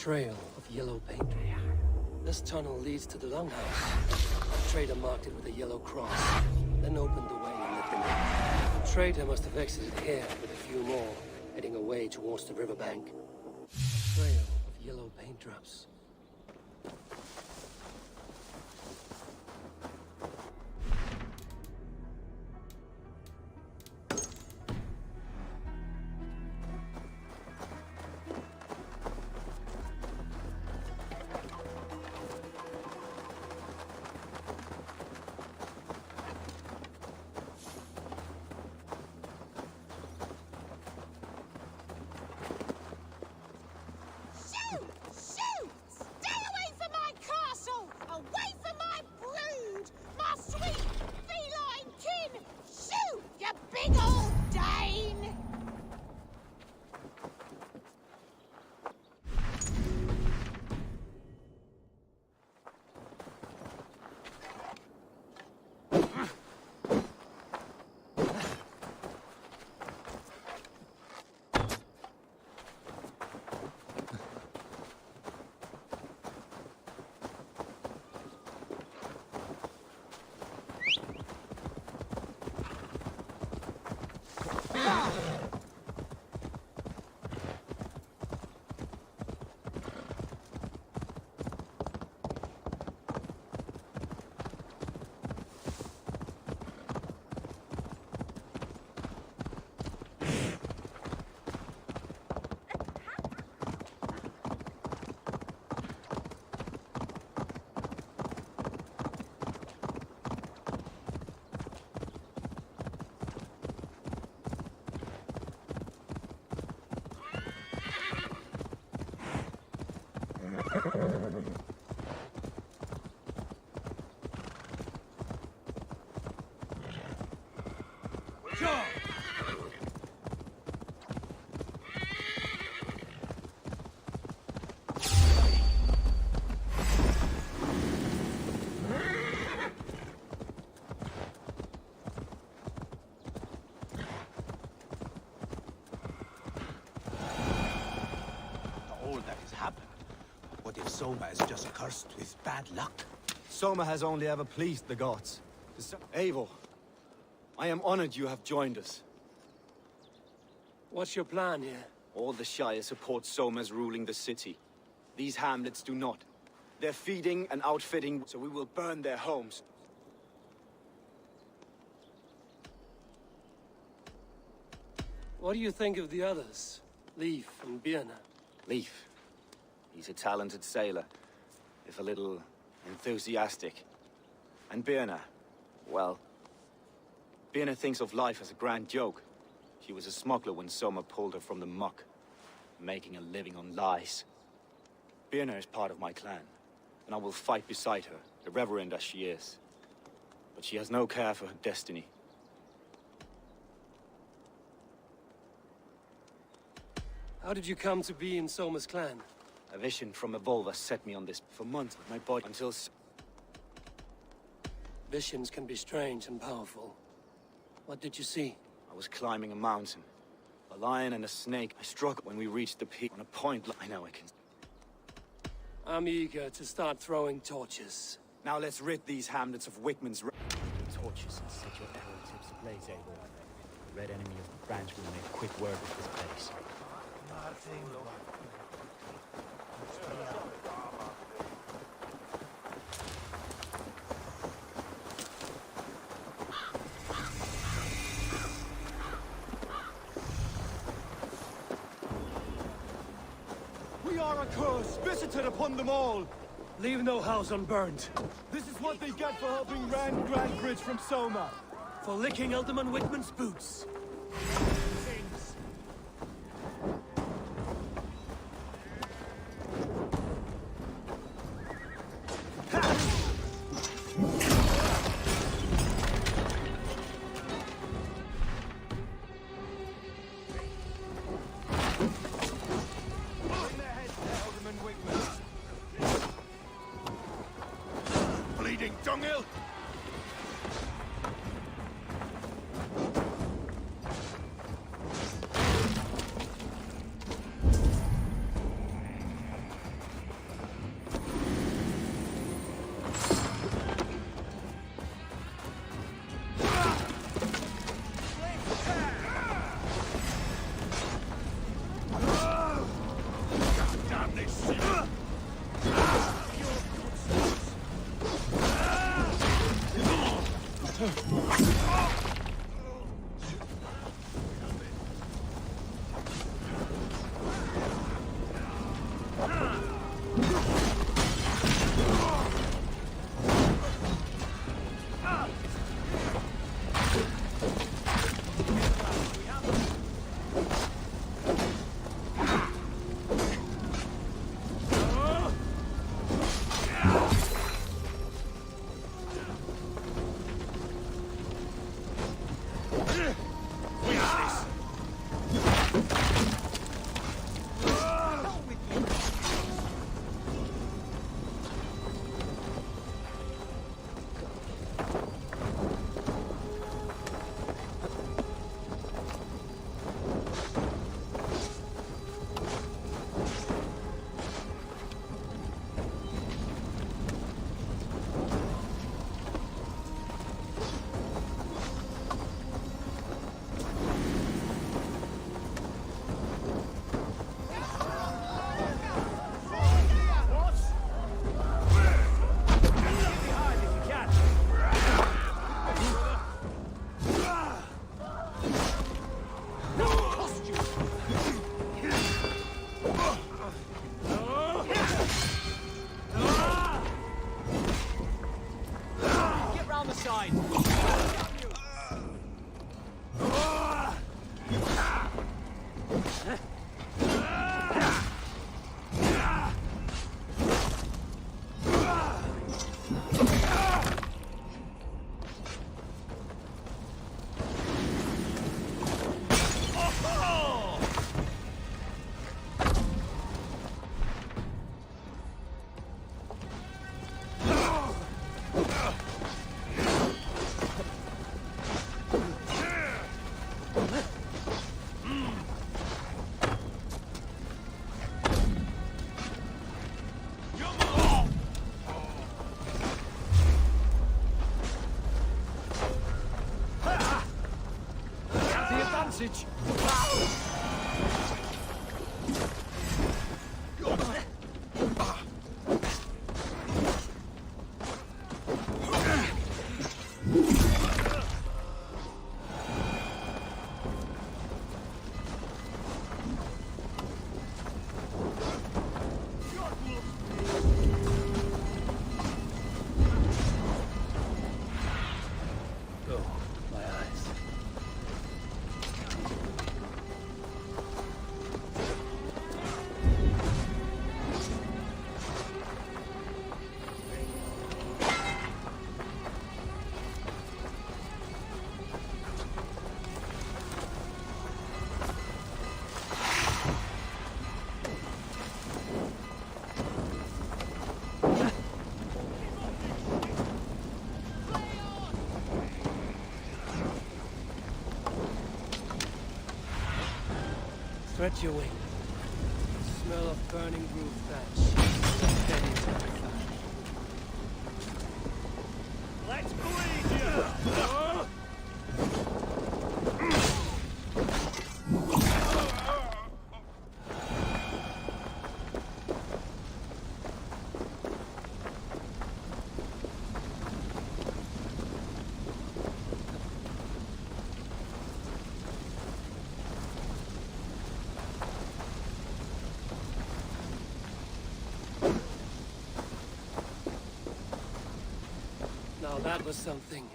Trail of yellow paint. This tunnel leads to the Longhouse. The trader marked it with a yellow cross, then opened the way and let them in. The trader must have exited here with a few more, heading away towards the riverbank. Trail of yellow paint drops. Sure. All that has happened. What if Soma is just cursed with bad luck? Soma has only ever pleased the gods. Eivor, I am honored you have joined us. What's your plan here? All the Shire support Soma's ruling the city. These hamlets do not. They're feeding and outfitting, so we will burn their homes. What do you think of the others? Leif and Birna? Leif. He's a talented sailor, if a little enthusiastic. And Birna, well, Birna thinks of life as a grand joke. She was a smuggler when Soma pulled her from the muck, making a living on lies. Birna is part of my clan, and I will fight beside her, irreverent as she is. But she has no care for her destiny. How did you come to be in Soma's clan? A vision from Evolva set me on this for months with my body until... Visions can be strange and powerful. What did you see? I was climbing a mountain. A lion and a snake. I struck when we reached the peak on a point. I know I can... I'm eager to start throwing torches. Now let's rid these hamlets of Wickman's... Torches and set your arrow tips ablaze, Eivor. The red enemy of the branch will make quick work of this place. We are a curse visited upon them all. Leave no house unburned. This is what they get for helping Rand Grandbridge from Soma. For licking Alderman Wickman's boots. Bleeding dunghill! passage. Stretch your wing. Smell of burning roof thatch. Then you tell me fire. Let's bleed you! Now that was something.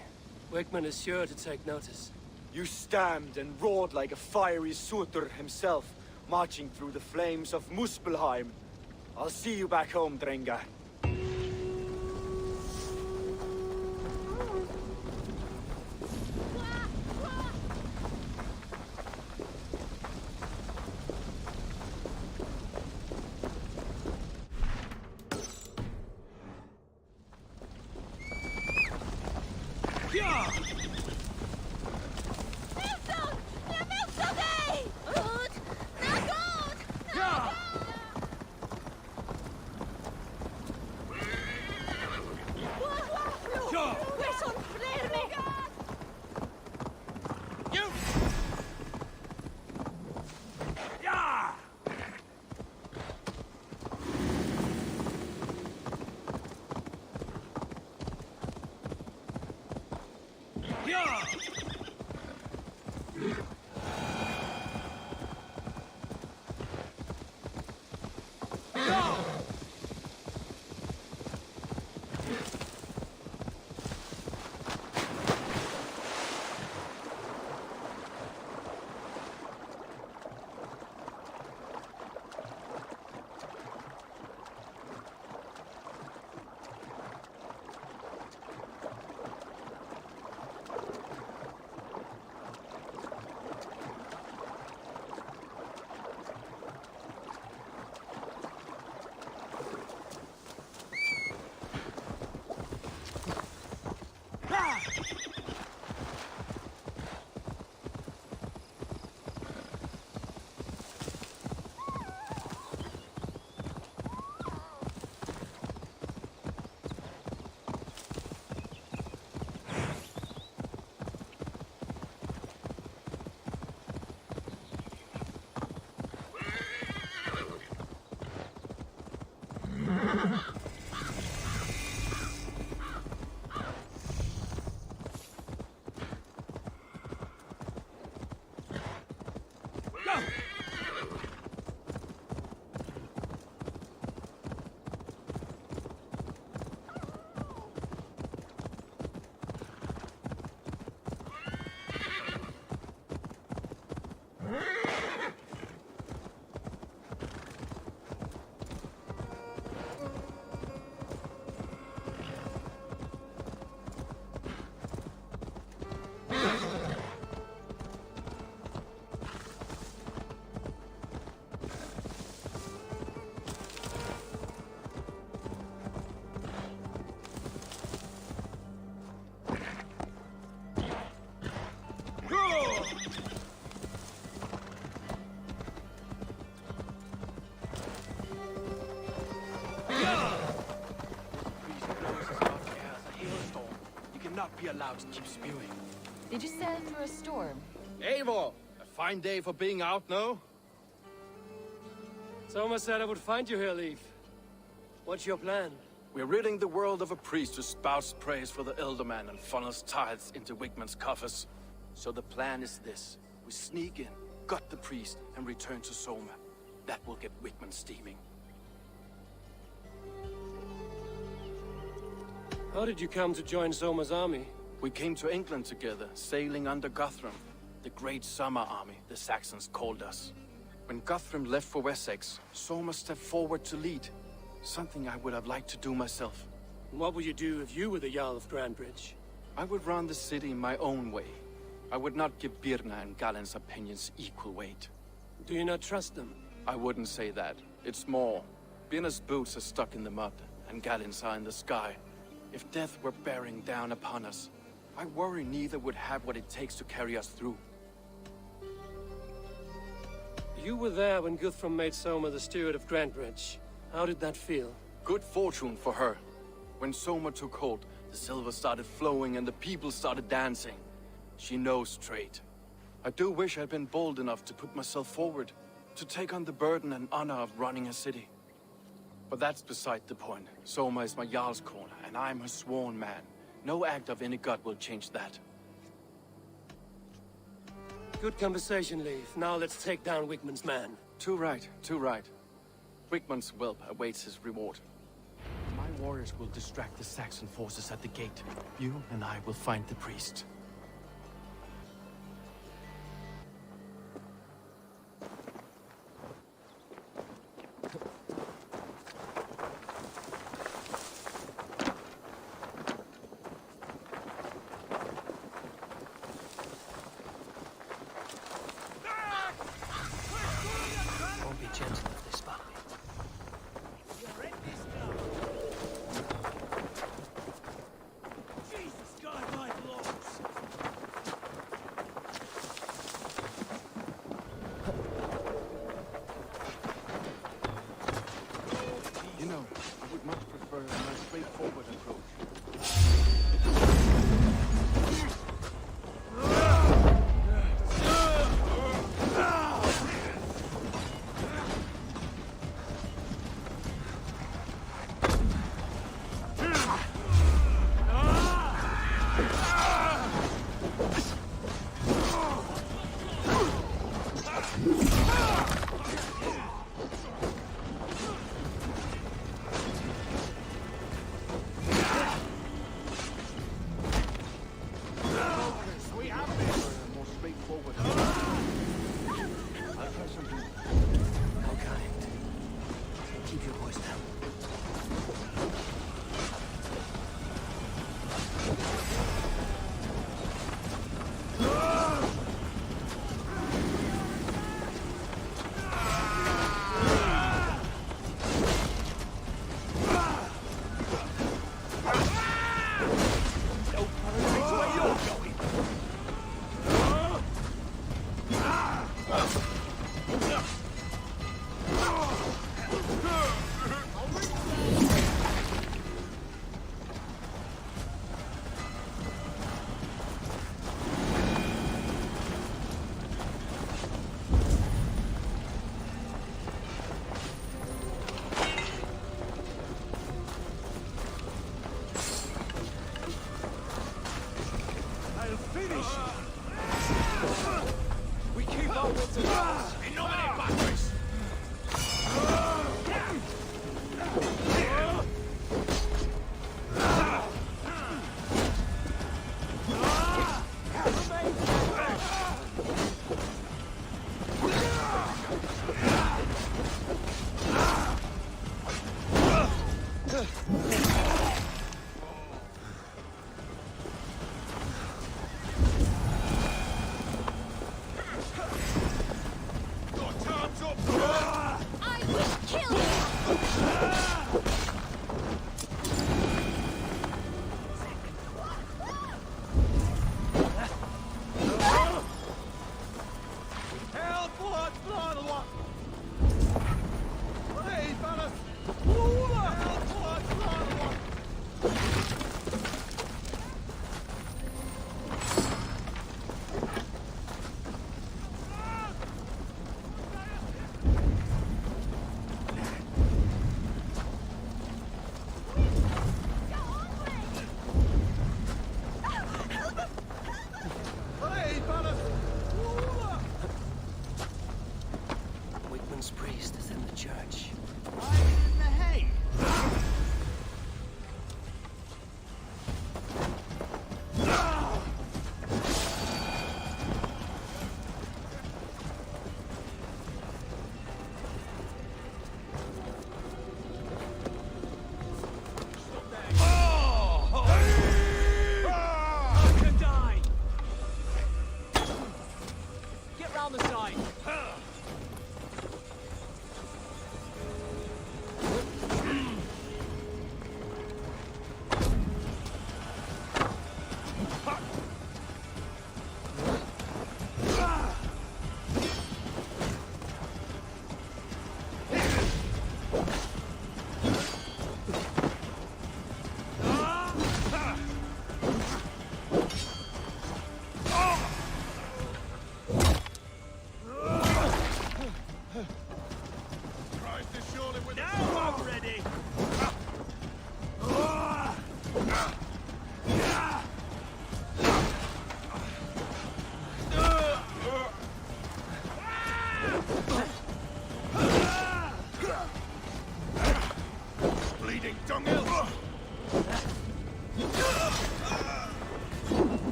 Wickman is sure to take notice. You stamped and roared like a fiery Sutur himself, marching through the flames of Muspelheim. I'll see you back home, Drenga. Be allowed to keep spewing. Did you sell through a storm? Eivor, a Fine day for being out, no? Soma said I would find you here, Leaf. What's your plan? We're ridding the world of a priest who spouts praise for the Elderman and funnels tithes into Wigman's coffers. So the plan is this. We sneak in, gut the priest, and return to Soma. That will get Wigman steaming. How did you come to join Soma's army? We came to England together, sailing under Guthrum. The Great Summer Army, the Saxons called us. When Guthrum left for Wessex, Soma stepped forward to lead. Something I would have liked to do myself. What would you do if you were the Jarl of Grandbridge? I would run the city my own way. I would not give Birna and Galen's opinions equal weight. Do you not trust them? I wouldn't say that. It's more. Birna's boots are stuck in the mud, and Galen's are in the sky. If death were bearing down upon us, I worry neither would have what it takes to carry us through. You were there when Guthrum made Soma the steward of Grandbridge. How did that feel? Good fortune for her. When Soma took hold, the silver started flowing and the people started dancing. She knows trade. I do wish I'd been bold enough to put myself forward, to take on the burden and honor of running a city. But that's beside the point. Soma is my Jarl's corner, and I'm her sworn man. No act of any god will change that. Good conversation, Leaf. Now let's take down Wigman's man. Too right, too right. Wigman's whelp awaits his reward. My warriors will distract the Saxon forces at the gate. You and I will find the priest.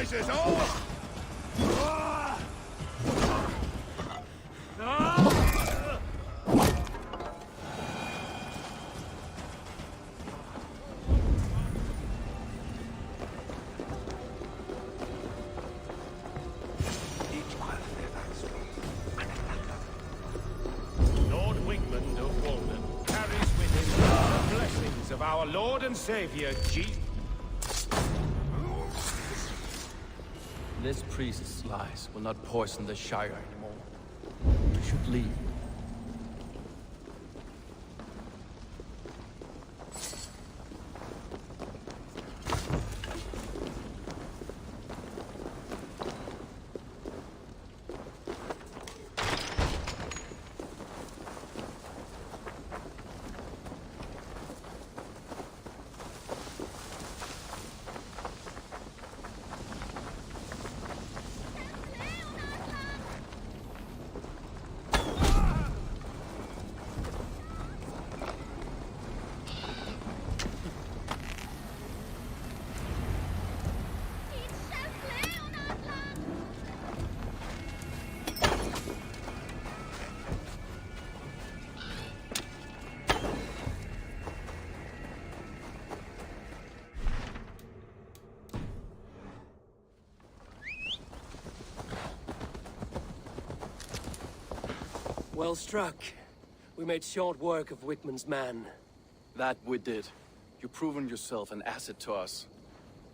surprises, oh! Lord Wigmund of Walden carries with him the blessings of our Lord and Savior, This priest's lies will not poison the Shire anymore. We should leave. Well struck. We made short work of Wickman's man. That we did. You've proven yourself an asset to us.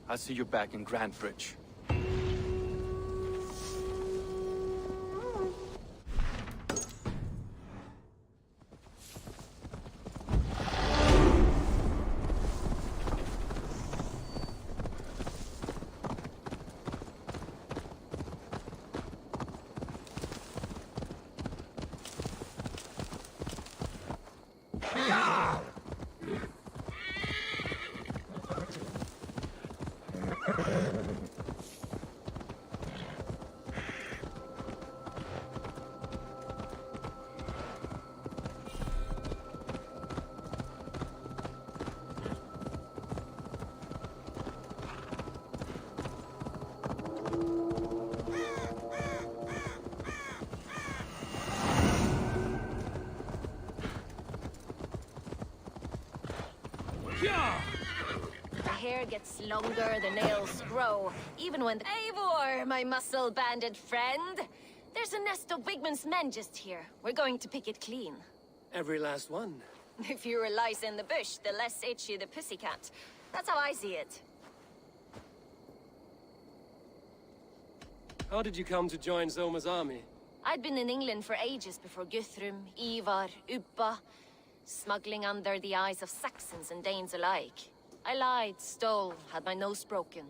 I'll see you back in Grandbridge. The hair gets longer, the nails grow, even when Eivor, my muscle-banded friend! There's a nest of Wigman's men just here. We're going to pick it clean. Every last one. The fewer lice in the bush, the less itchy the pussycat. That's how I see it. How did you come to join Zoma's army? I'd been in England for ages before Guthrum, Ivar, Ubba, smuggling under the eyes of Saxons and Danes alike. I lied, stole, had my nose broken.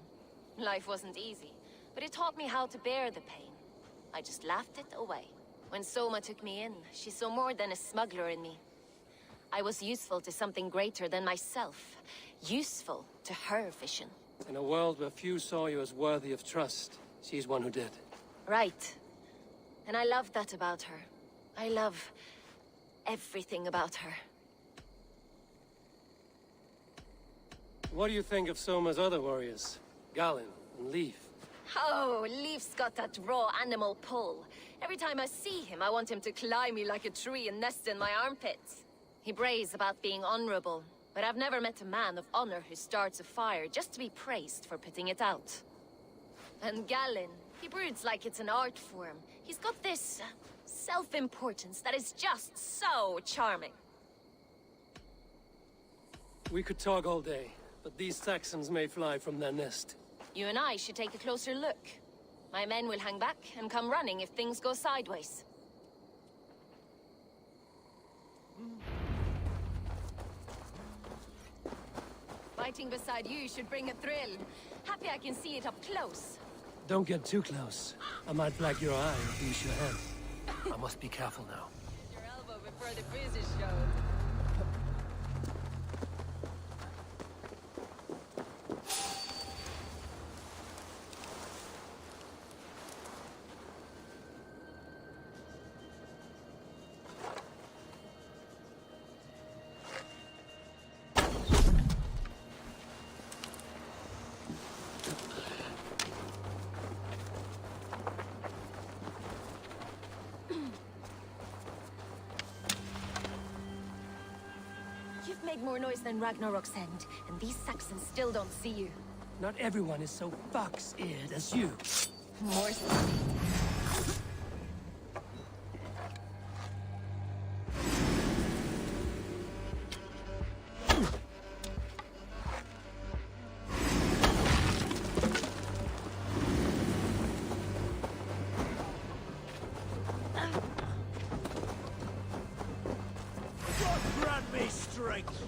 Life wasn't easy, but it taught me how to bear the pain. I just laughed it away. When Soma took me in, she saw more than a smuggler in me. I was useful to something greater than myself. Useful to her vision. In a world where few saw you as worthy of trust, she's one who did. Right. And I love that about her. I love everything about her. What do you think of Soma's other warriors? Galin and Leaf? Oh, Leaf's got that raw animal pull. Every time I see him, I want him to climb me like a tree and nest in my armpits. He brays about being honorable, but I've never met a man of honor who starts a fire just to be praised for putting it out. And Galin, he broods like it's an art form. He's got this self-importance that is just so charming. We could talk all day, but these Saxons may fly from their nest. You and I should take a closer look. My men will hang back and come running if things go sideways. Fighting beside you should bring a thrill. Happy I can see it up close. Don't get too close. I might black your eye or use your head. I must be careful now. Your elbow before the bruises show. make more noise than Ragnarok's end, and these Saxons still don't see you. Not everyone is so fox-eared as you. More so. God grant me strength!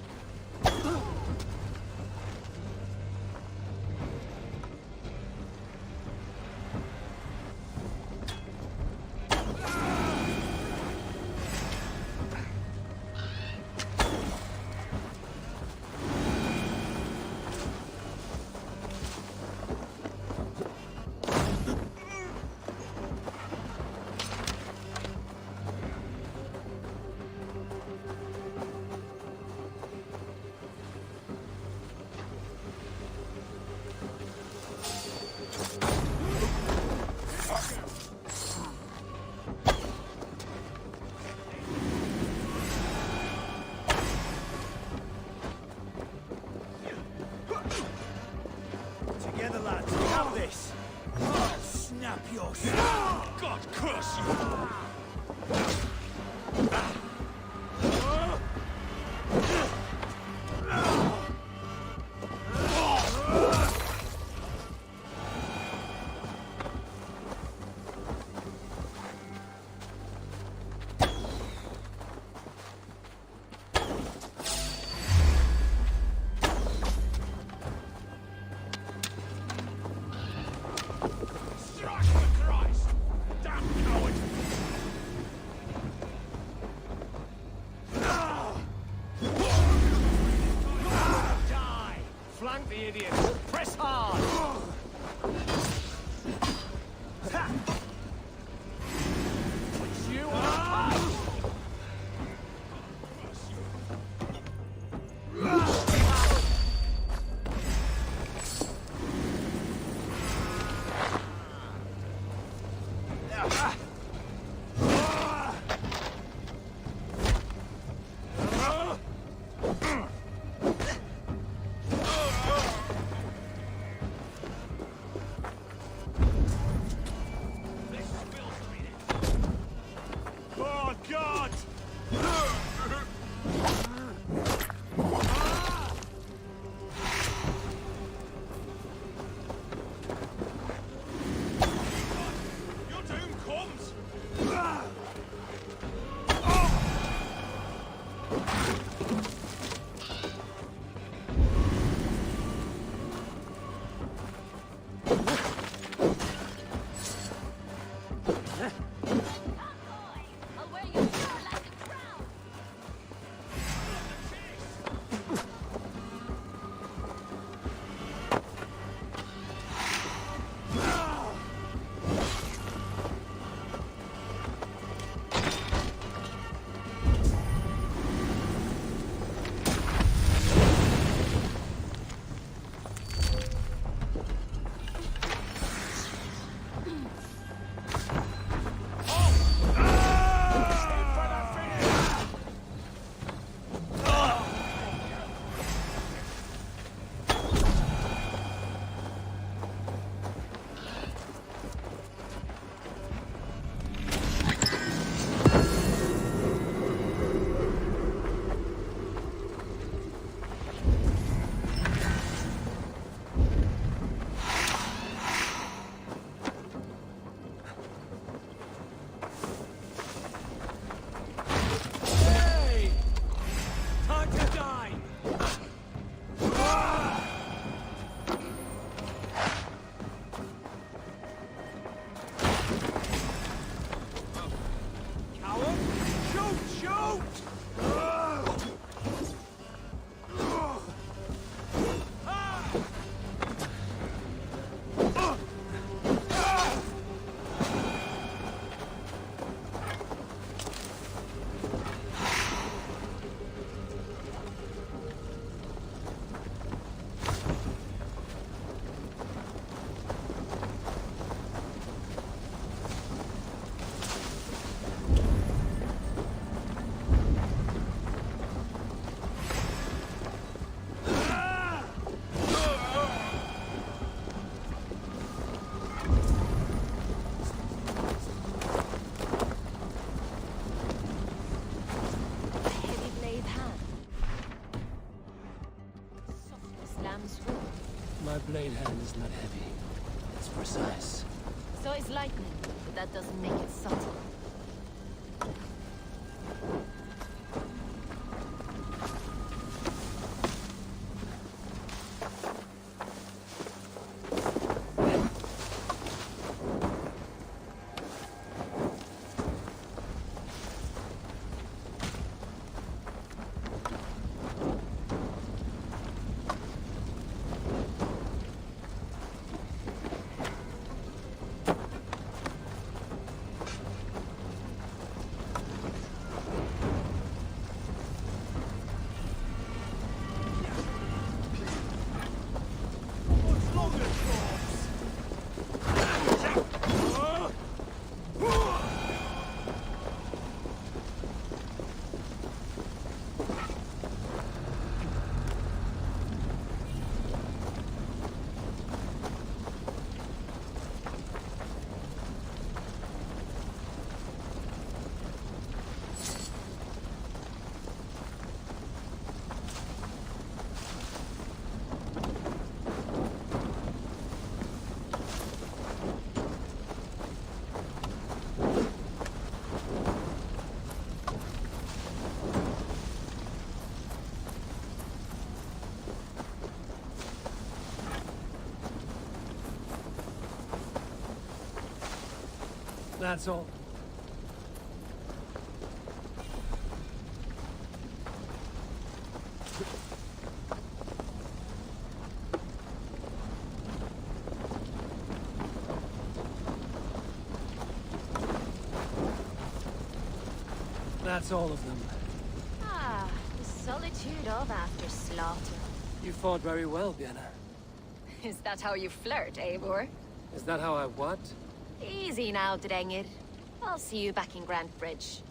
Together, lads, we have this. I'll snap your God curse you! Flank the idiot! Press hard! It's you blade hand is not heavy. It's precise. So is lightning, but that doesn't make it subtle. That's all. That's all of them. Ah, the solitude of after slaughter. You fought very well, Vienna. Is that how you flirt, Eivor? Is that how I what? Easy now, Drengir. I'll see you back in Grand Bridge.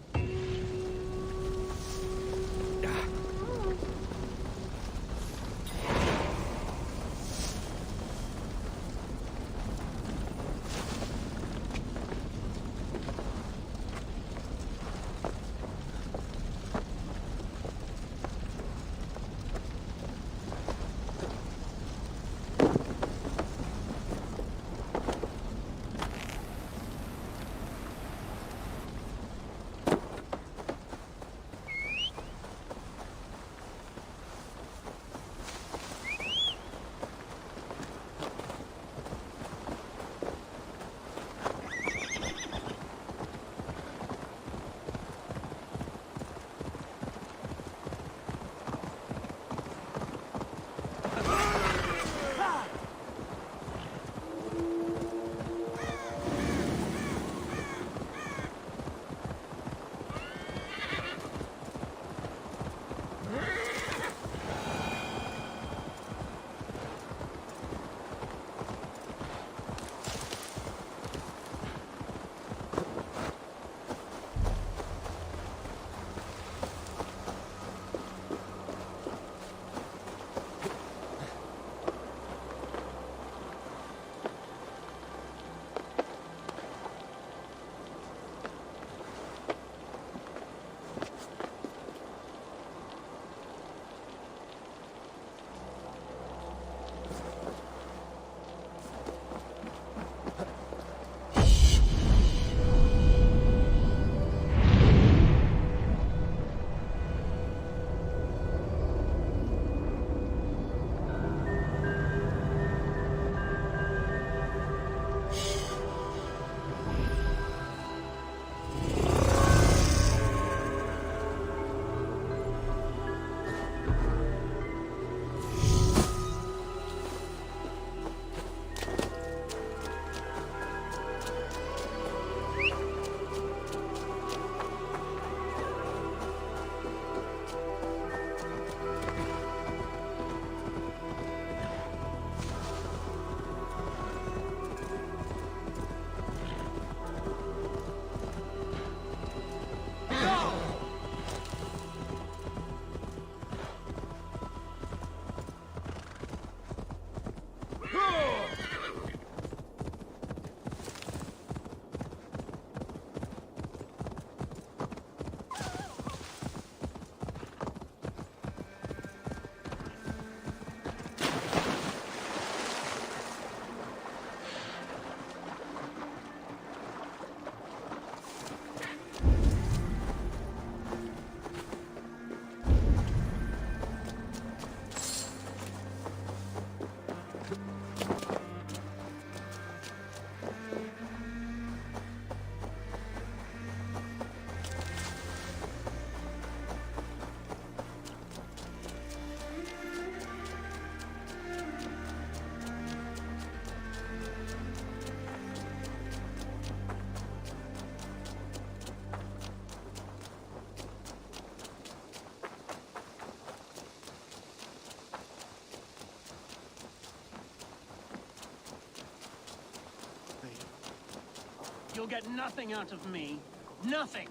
you'll get nothing out of me. Nothing!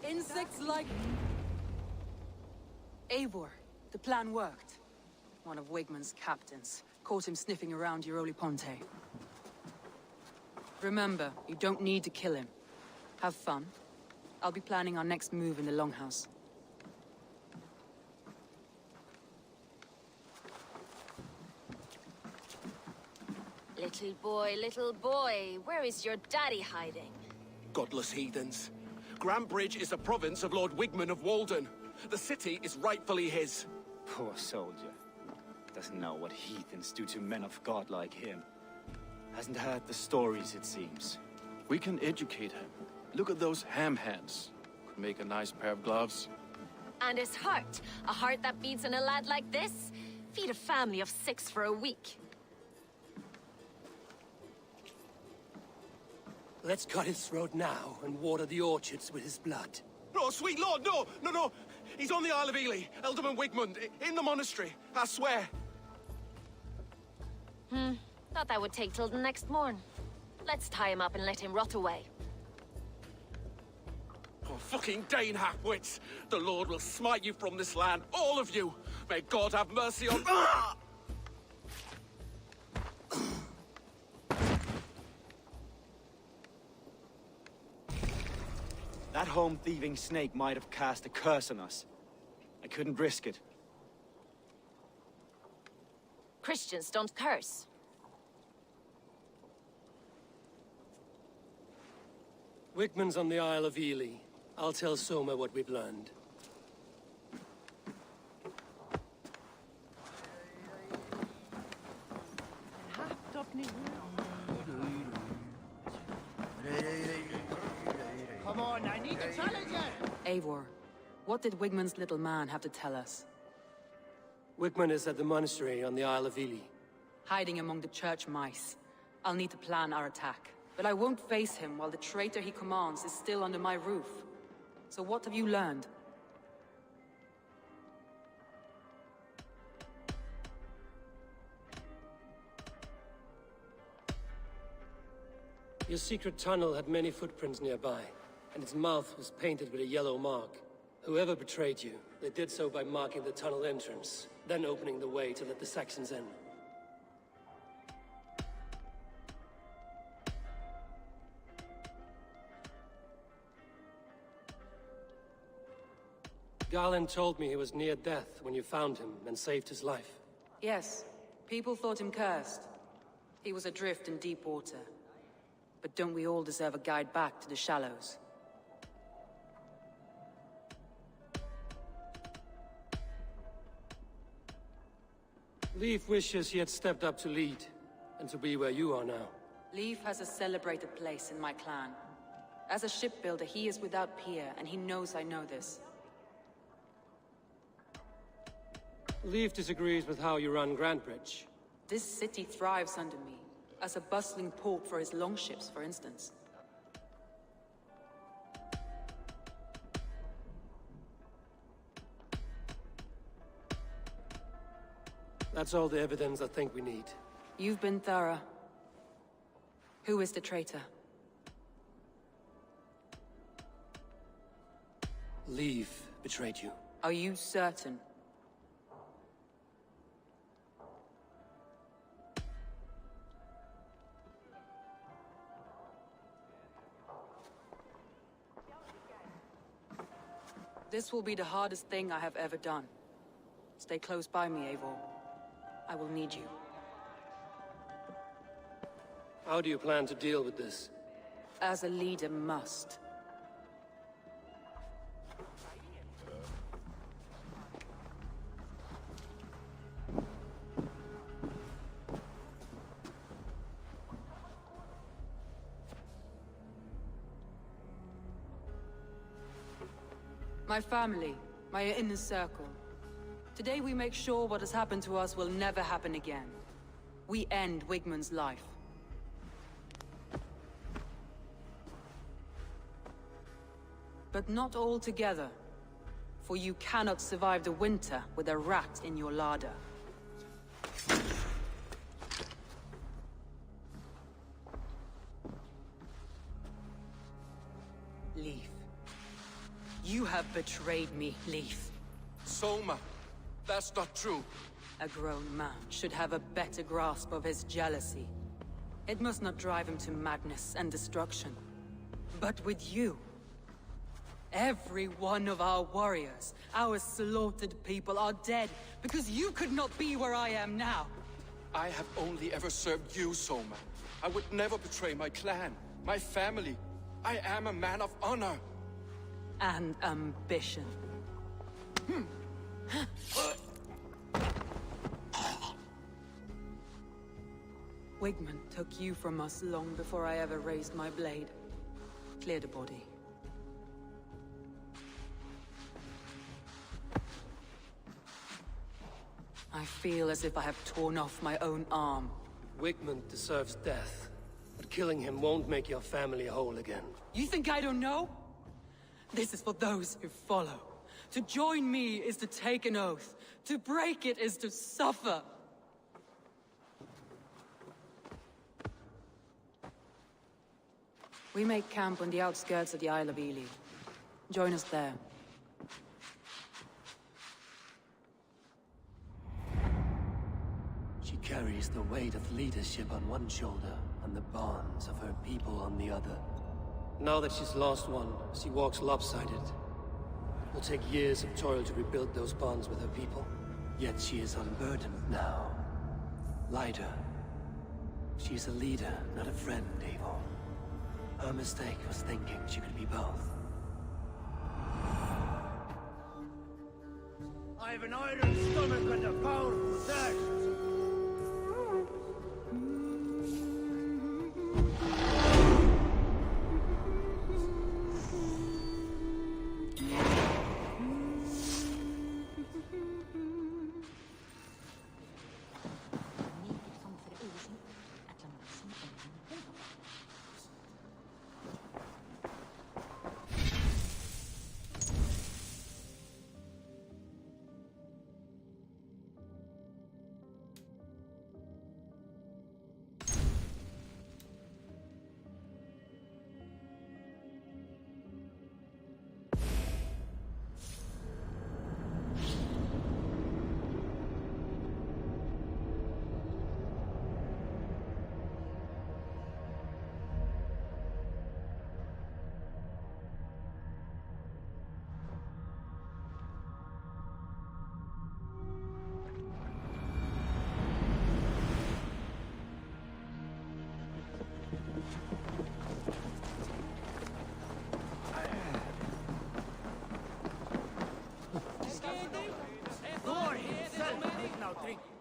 Insects like... Eivor, the plan worked. One of Wigman's captains caught him sniffing around Euroli Ponte. Remember, you don't need to kill him. Have fun. I'll be planning our next move in the Longhouse. Little boy, where is your daddy hiding? Godless heathens. Grantbridge is a province of Lord Wigman of Walden. The city is rightfully his. Poor soldier. Doesn't know what heathens do to men of God like him. Hasn't heard the stories, it seems. We can educate him. Look at those ham hands. Could make a nice pair of gloves. And his heart. A heart that beats in a lad like this? Feed a family of 6 for a week. Let's cut his throat now and water the orchards with his blood. No, sweet lord, no! He's on the Isle of Ely, Ealdorman Wigmund, in the monastery, I swear. Thought that would take till the next morn. Let's tie him up and let him rot away. Oh, fucking Dane half-wits! The Lord will smite you from this land, all of you! May God have mercy on... That home-thieving snake might have cast a curse on us. I couldn't risk it. Christians don't curse. Wigman's on the Isle of Ely. I'll tell Soma what we've learned. Come on, I need to challenge you! Eivor, what did Wigman's little man have to tell us? Wigman is at the monastery on the Isle of Ely. Hiding among the church mice. I'll need to plan our attack. But I won't face him while the traitor he commands is still under my roof. So what have you learned? Your secret tunnel had many footprints nearby, and its mouth was painted with a yellow mark. Whoever betrayed you, they did so by marking the tunnel entrance, then opening the way to let the Saxons in. Galahad told me he was near death when you found him and saved his life. Yes, people thought him cursed. He was adrift in deep water. But don't we all deserve a guide back to the shallows? Leif wishes he had stepped up to lead, and to be where you are now. Leif has a celebrated place in my clan. As a shipbuilder, he is without peer, and he knows I know this. Leif disagrees with how you run Grantbridge. This city thrives under me, as a bustling port for his longships, for instance. That's all the evidence I think we need. You've been thorough. Who is the traitor? Leif betrayed you. Are you certain? This will be the hardest thing I have ever done. Stay close by me, Eivor. I will need you. How do you plan to deal with this? As a leader must. My family, my inner circle. Today we make sure what has happened to us will never happen again. We end Wigman's life. But not all together. For you cannot survive the winter with a rat in your larder. have betrayed me, Leaf. Soma, that's not true. A grown man should have a better grasp of his jealousy. It must not drive him to madness and destruction. But with you, every one of our warriors, our slaughtered people are dead because you could not be where I am now. I have only ever served you, Soma. I would never betray my clan, my family. I am a man of honor. And ambition. Wigman took you from us long before I ever raised my blade. Cleared a body. I feel as if I have torn off my own arm. Wigman deserves death, but killing him won't make your family whole again. You think I don't know? This is for those who follow. To join me is to take an oath. To break it is to suffer. We make camp on the outskirts of the Isle of Ely. Join us there. She carries the weight of leadership on one shoulder and the bonds of her people on the other. Now that she's lost one, she walks lopsided. It will take years of toil to rebuild those bonds with her people. Yet she is unburdened now. Lighter. She's a leader, not a friend, Eivor. Her mistake was thinking she could be both. I have an iron stomach and a powerful thirst.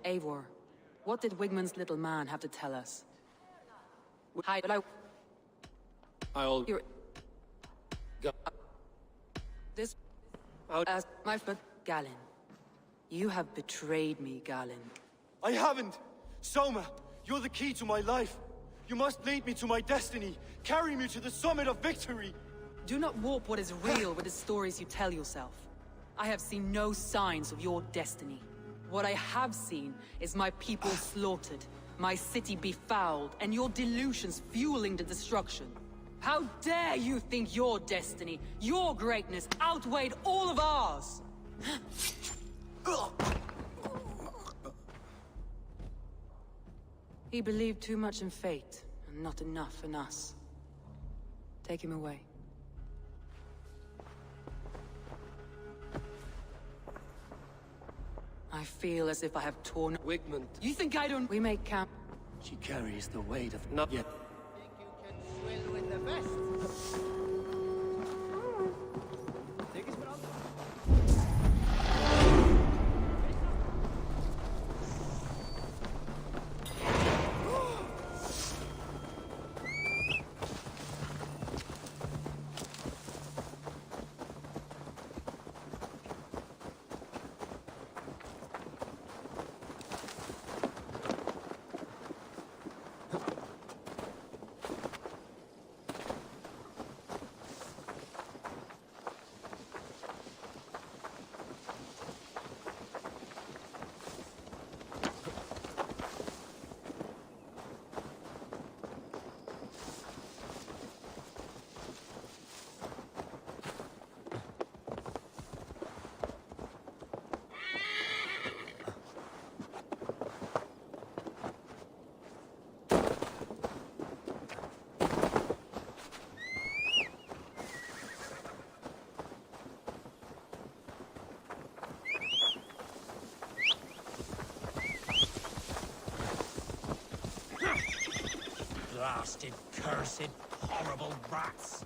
Eivor, what did Wigman's little man have to tell us? I'll... This... As my foot... Galen. You have betrayed me, Galen. I haven't! Soma, you're the key to my life. You must lead me to my destiny. Carry me to the summit of victory. Do not warp what is real with the stories you tell yourself. I have seen no signs of your destiny. What I have seen is my people slaughtered, my city befouled, and your delusions fueling the destruction. How dare you think your destiny, your greatness, outweighed all of ours? He believed too much in fate, and not enough in us. Take him away. I feel as if I have torn... Wigman... You think I don't... We make camp... She carries the weight of not yet... Swill with the best. Blasted, cursed, horrible rats!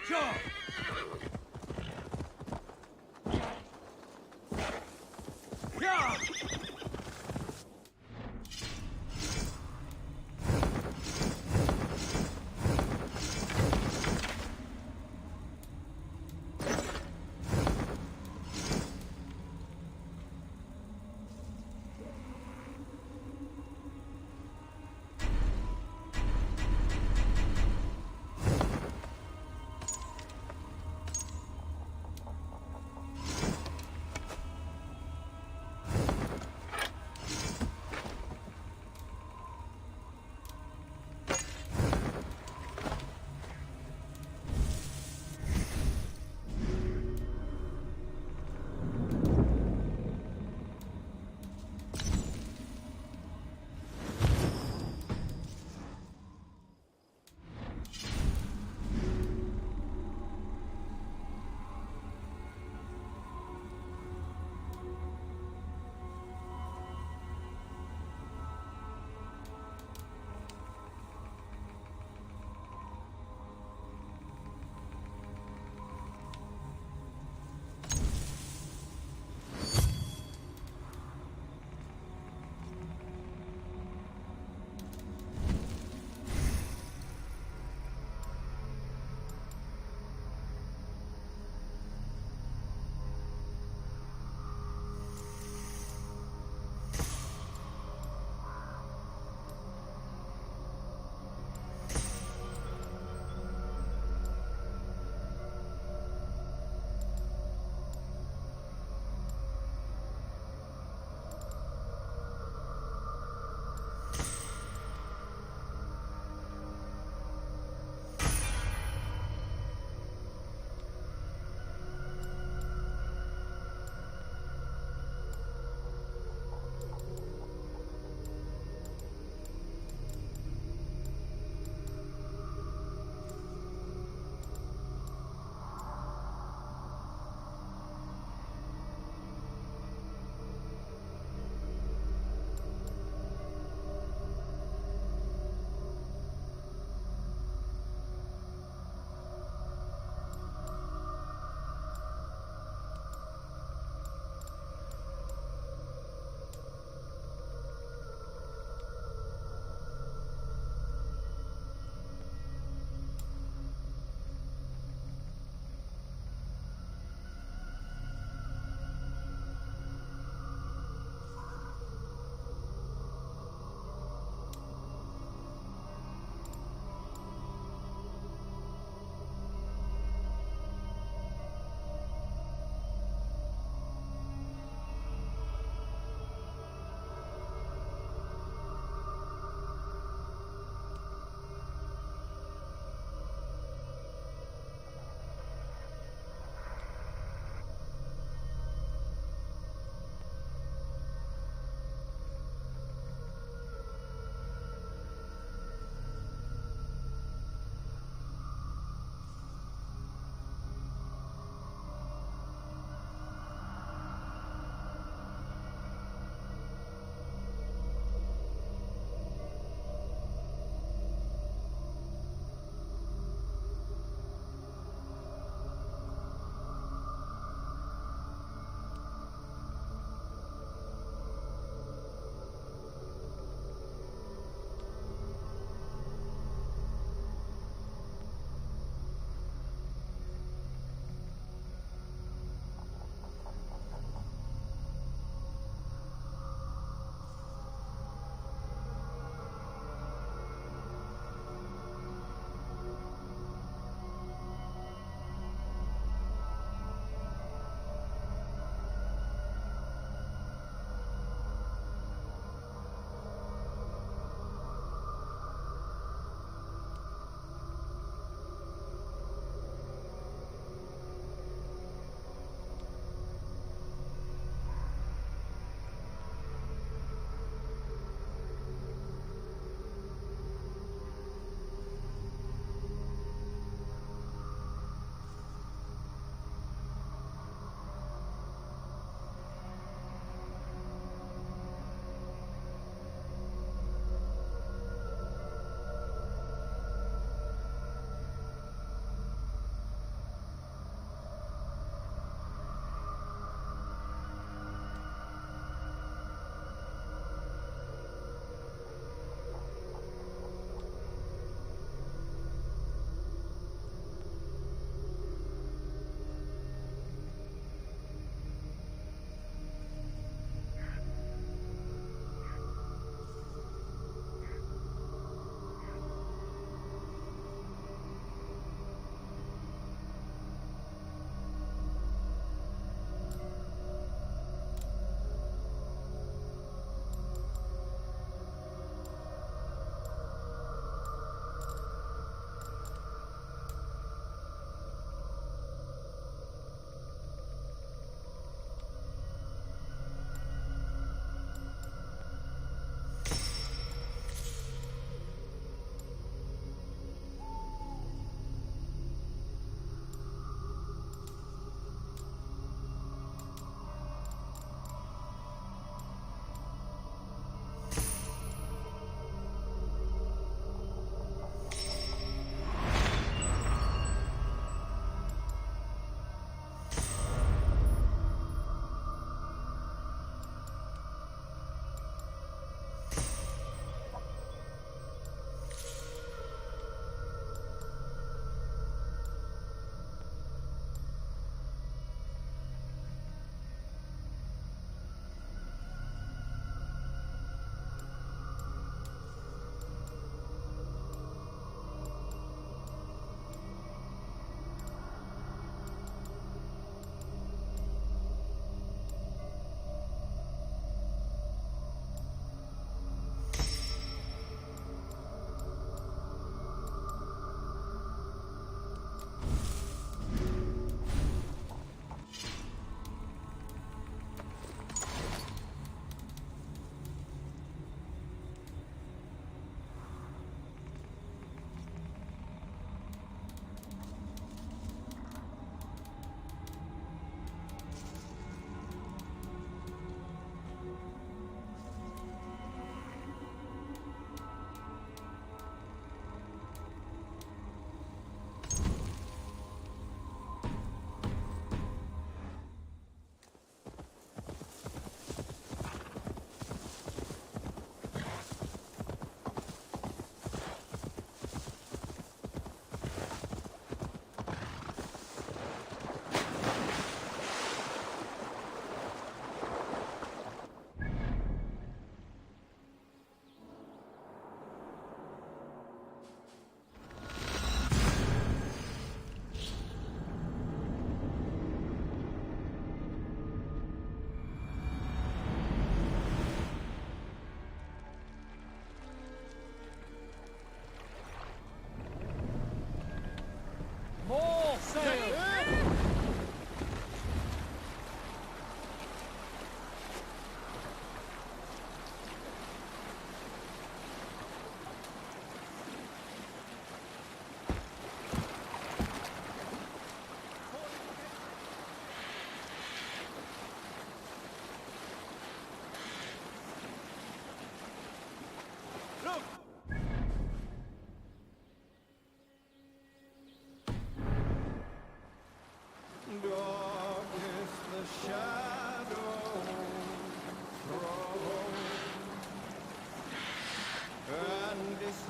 Sure! Yeah!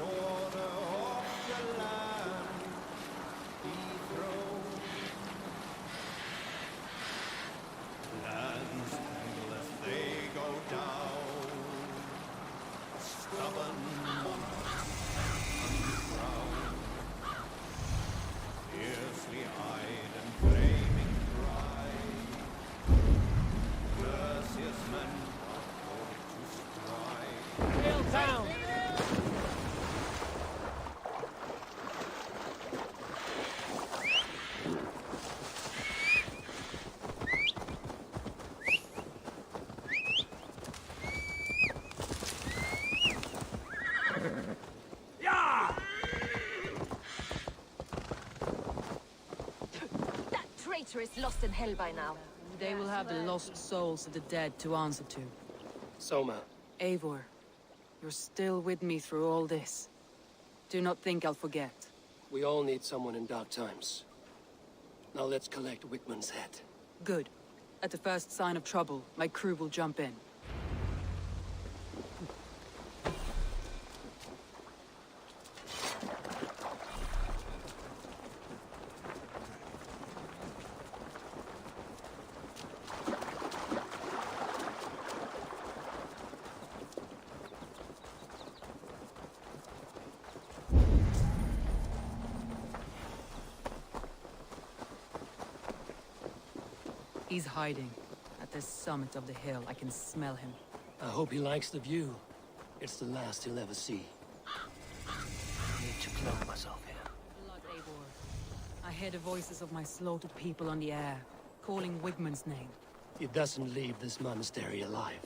order of the land dethroned. Lands tremble as they go down. Stubborn monarchs underground. Fiercely eyed and flaming dry. Mercious men are called to strike. Hail down! That traitor is lost in hell by now. They will have the lost souls of the dead to answer to. Soma. Eivor, you're still with me through all this. Do not think I'll forget. We all need someone in dark times. Now let's collect Wickman's head. Good. At the first sign of trouble, my crew will jump in. He's hiding. At the summit of the hill, I can smell him. I hope he likes the view. It's the last he'll ever see. I need to cloak myself here. Blood, Eivor. I hear the voices of my slaughtered people on the air, calling Wigman's name. He doesn't leave this monastery alive.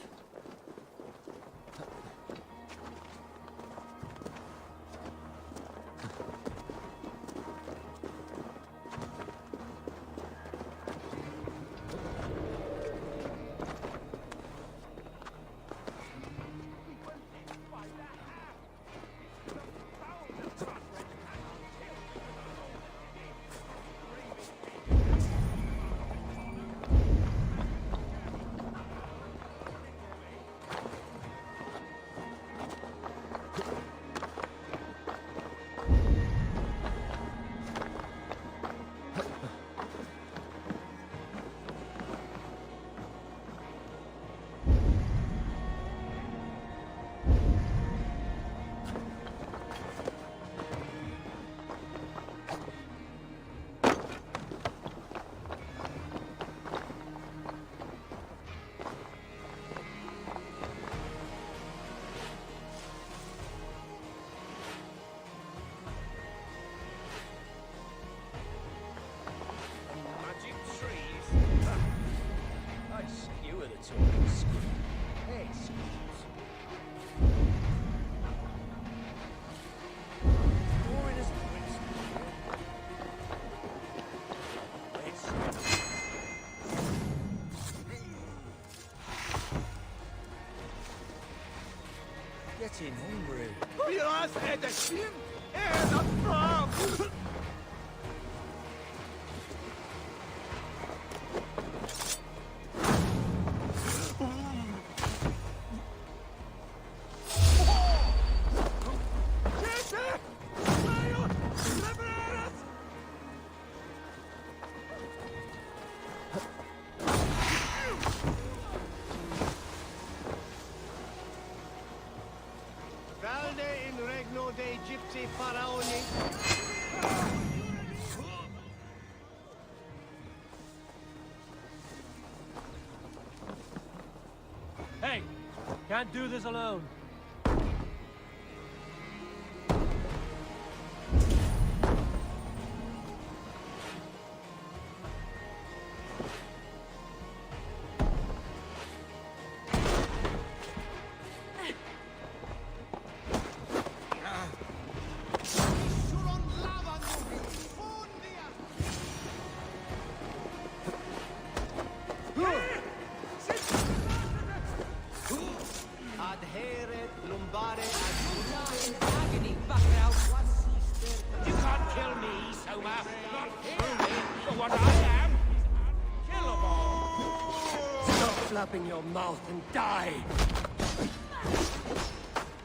Getting hungry. Hey! Can't do this alone. You can't kill me, Soma. Not here. For what I am. Killable. Stop flapping your mouth and die!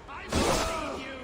I will leave you.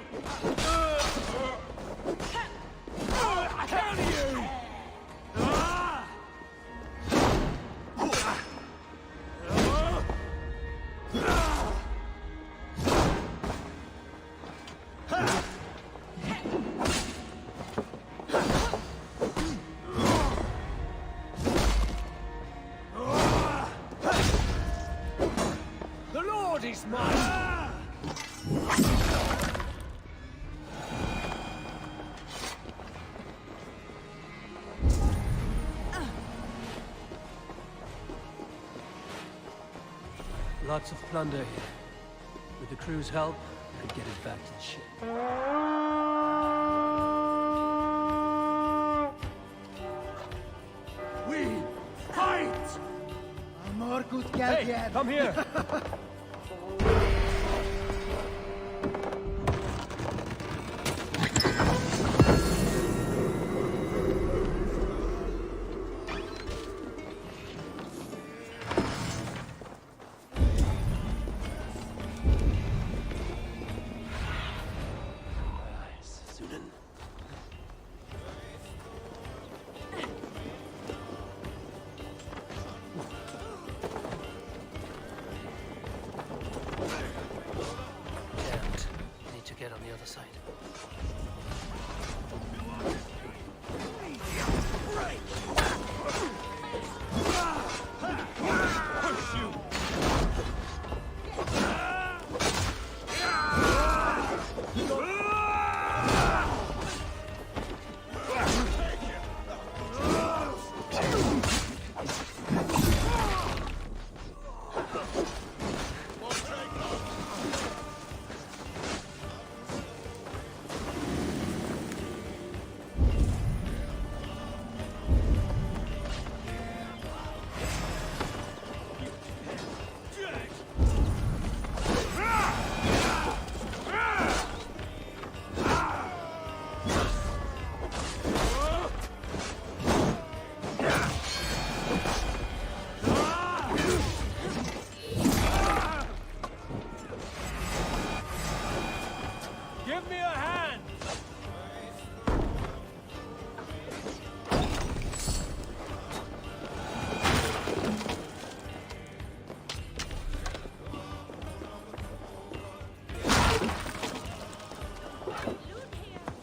Lots of plunder here. With the crew's help, I could get it back to the ship. We fight! More good Hey, come here!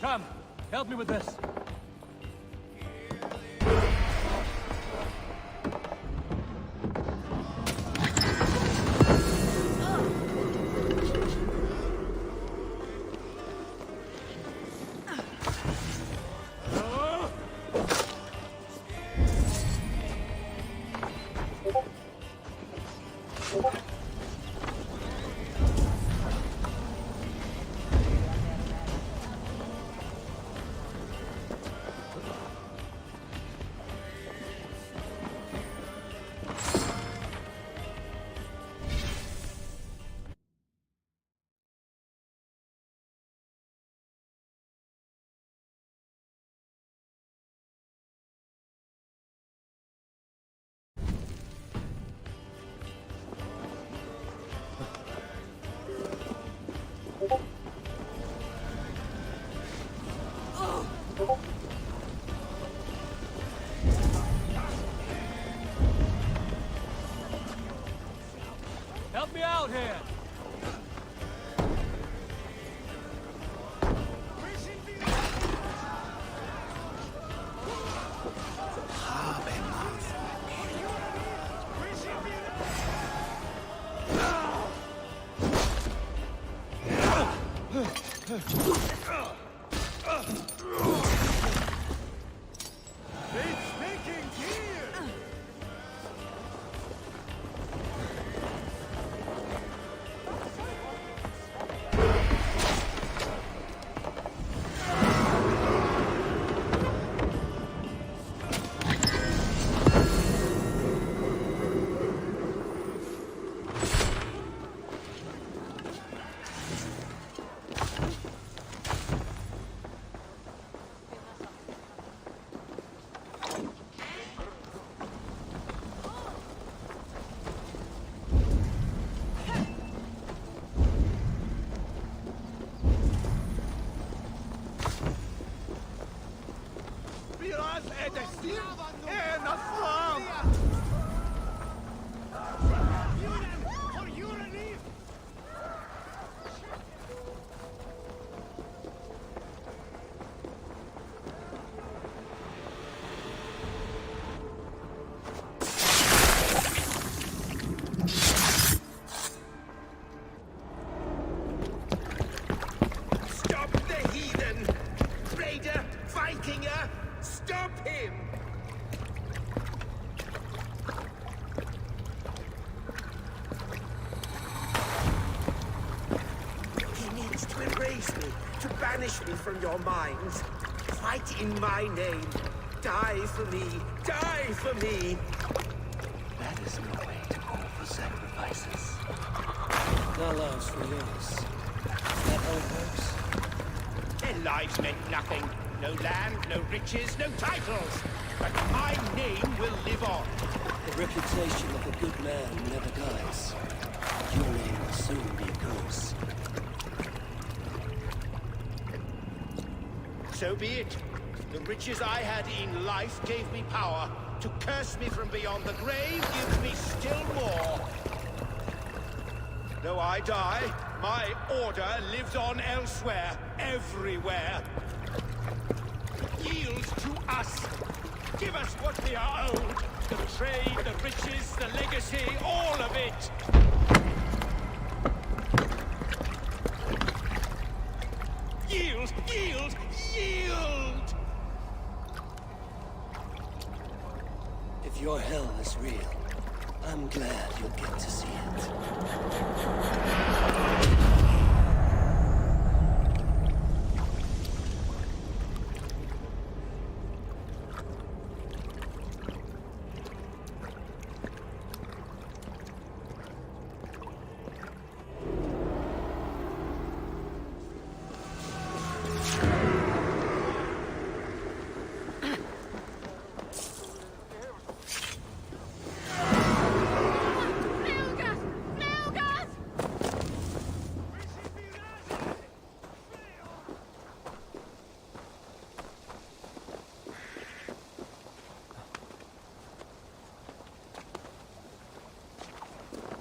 Come, help me with this. Help me out here! release me, to banish me from your minds. Fight in my name. Die for me. Die for me. That is no way to call for sacrifices. Not lives for yours. That how it works? Their lives meant nothing. No land, no riches, no titles. But my name will live on. The reputation of a good man never dies. Your name will soon be a curse. So be it. The riches I had in life gave me power. To curse me from beyond the grave gives me still more. Though I die, my order lives on elsewhere, everywhere. Yield to us. Give us what we are owed. The trade, the riches, the legacy, all of it. Yield! Yield! Yield! If your hell is real, I'm glad you'll get to see it.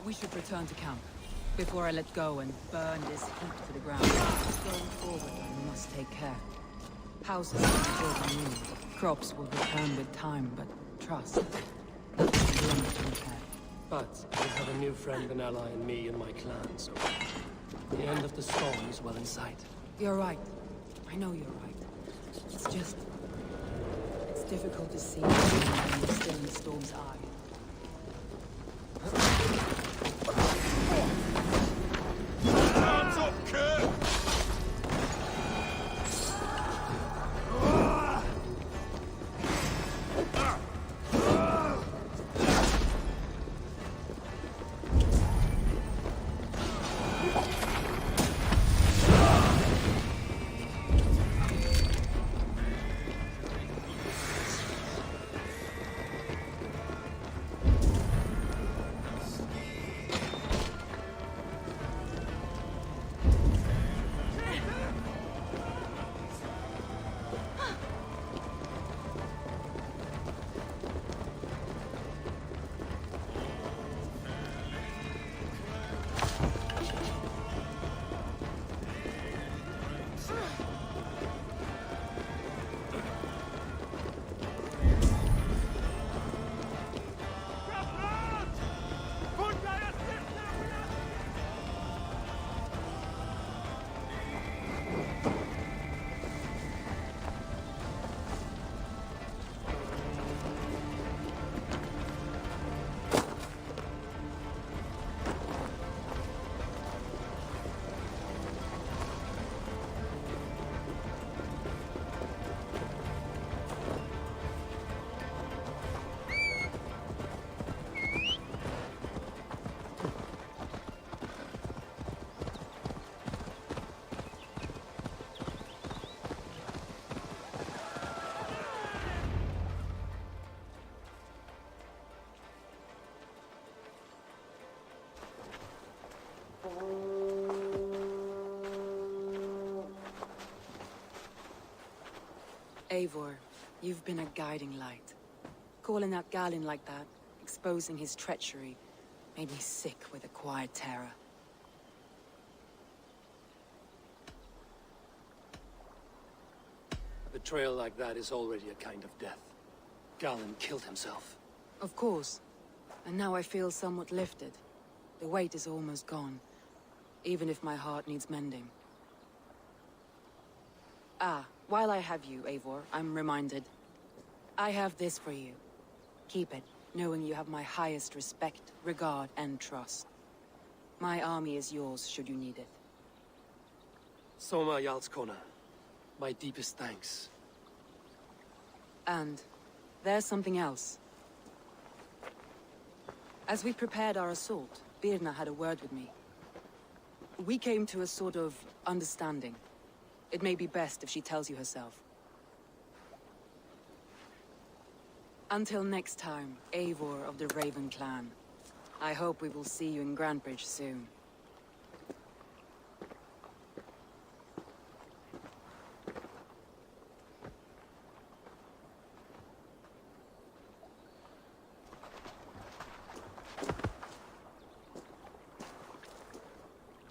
We should return to camp, before I let go and burn this heap to the ground. Going forward, I must take care. Houses will be built anew. Crops will return with time, but trust. That's long-term care. But I have a new friend and ally in me and my clan, so the end of the storm is well in sight. You're right. I know you're right. It's just... it's difficult to see when you're still in the storm's eye. Hands up, Kurt! Eivor, you've been a guiding light. Calling out Galahad like that, exposing his treachery, made me sick with a quiet terror. A betrayal like that is already a kind of death. Galahad killed himself. Of course. And now I feel somewhat lifted. The weight is almost gone, even if my heart needs mending. Ah, while I have you, Eivor, I'm reminded. I have this for you. Keep it, knowing you have my highest respect, regard, and trust. My army is yours, should you need it. Soma Jarlskona. My deepest thanks. And there's something else. As we prepared our assault, Birna had a word with me. We came to a sort of understanding. It may be best if she tells you herself. Until next time, Eivor of the Raven clan. I hope we will see you in Grantebridge soon.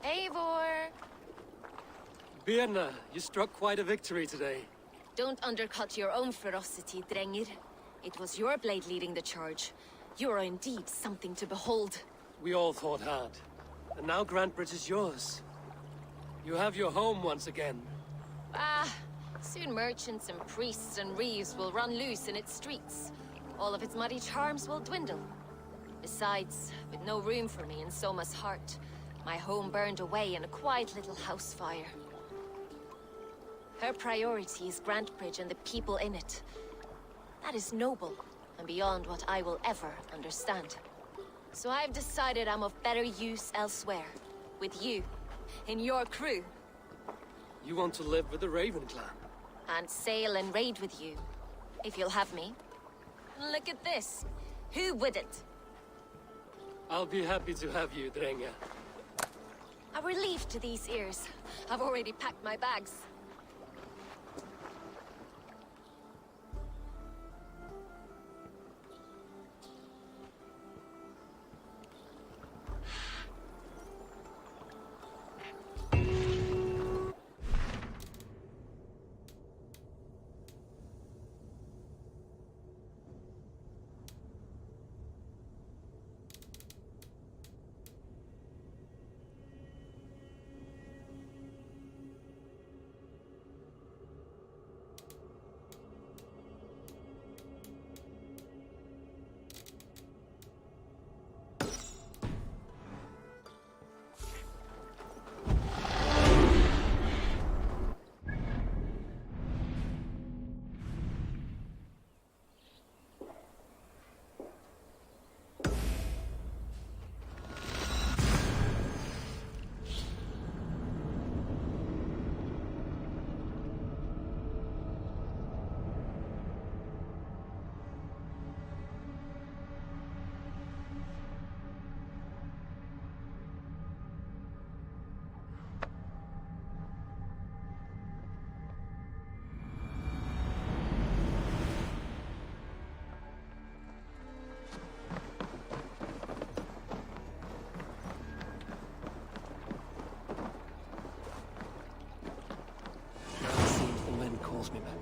Eivor! Birna, you struck quite a victory today. Don't undercut your own ferocity, Drengir. It was your blade leading the charge. You are indeed something to behold. We all fought hard. And now Grantebridge is yours. You have your home once again. Soon merchants and priests and reeves will run loose in its streets. All of its muddy charms will dwindle. Besides, with no room for me in Soma's heart, my home burned away in a quiet little house fire. Her priority is Grantebridge and the people in it. That is noble, and beyond what I will ever understand. So I've decided I'm of better use elsewhere. With you, in your crew. You want to live with the Raven clan? And sail and raid with you, if you'll have me. Look at this. Who wouldn't? I'll be happy to have you, Drenga. A relief to these ears. I've already packed my bags.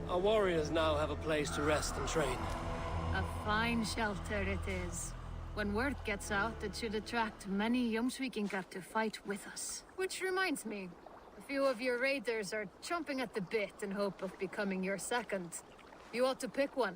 Our warriors now have a place to rest and train. A fine shelter it is. When word gets out, it should attract many Jomsvikingar to fight with us. Which reminds me, a few of your raiders are chomping at the bit in hope of becoming your second. You ought to pick one.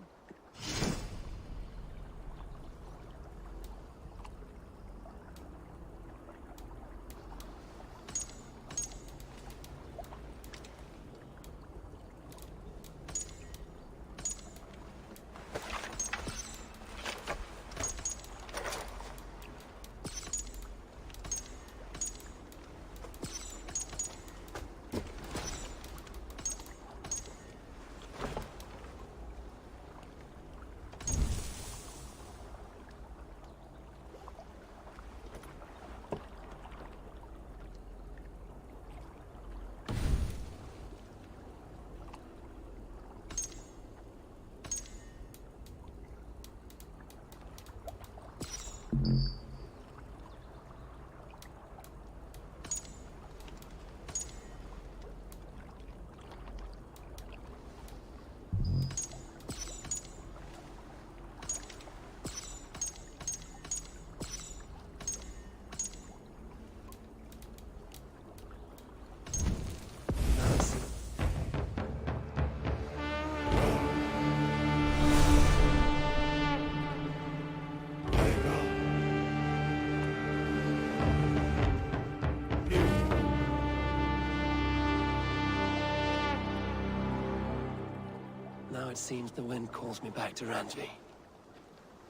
Now it seems the wind calls me back to Nvme.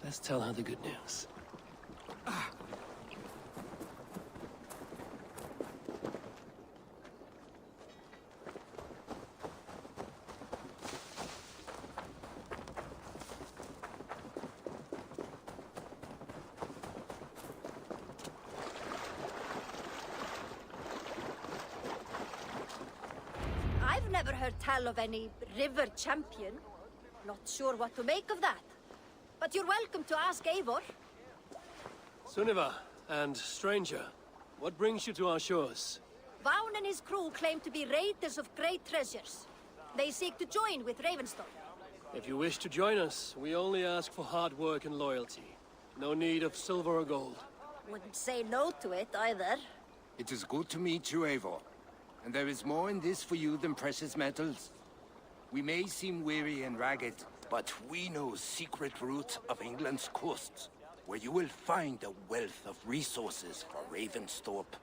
Let's tell her the good news. I've never heard tell of any river champion. Not sure what to make of that. But you're welcome to ask Eivor. Sunniva, and stranger, what brings you to our shores? Vaughn and his crew claim to be raiders of great treasures. They seek to join with Ravenstorm. If you wish to join us, we only ask for hard work and loyalty. No need of silver or gold. Wouldn't say no to it, either. It is good to meet you, Eivor. And there is more in this for you than precious metals. We may seem weary and ragged, but we know secret routes of England's coasts, where you will find a wealth of resources for Ravensthorpe.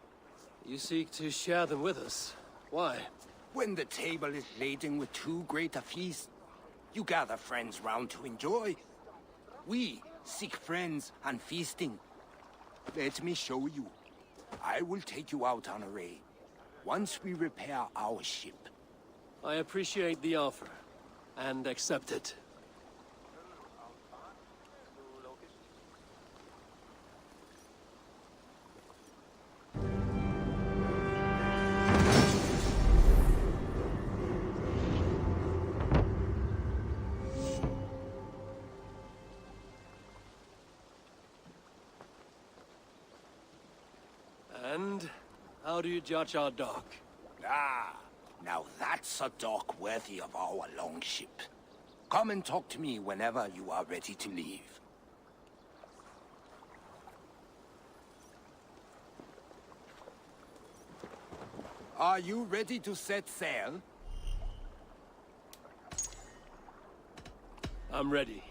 You seek to share them with us. Why? When the table is laden with too great a feast, you gather friends round to enjoy. We seek friends and feasting. Let me show you. I will take you out on a raid, once we repair our ship. I appreciate the offer, and accept it. And how do you judge our dock? Ah, now that's a dock worthy of our longship. Come and talk to me whenever you are ready to leave. Are you ready to set sail? I'm ready.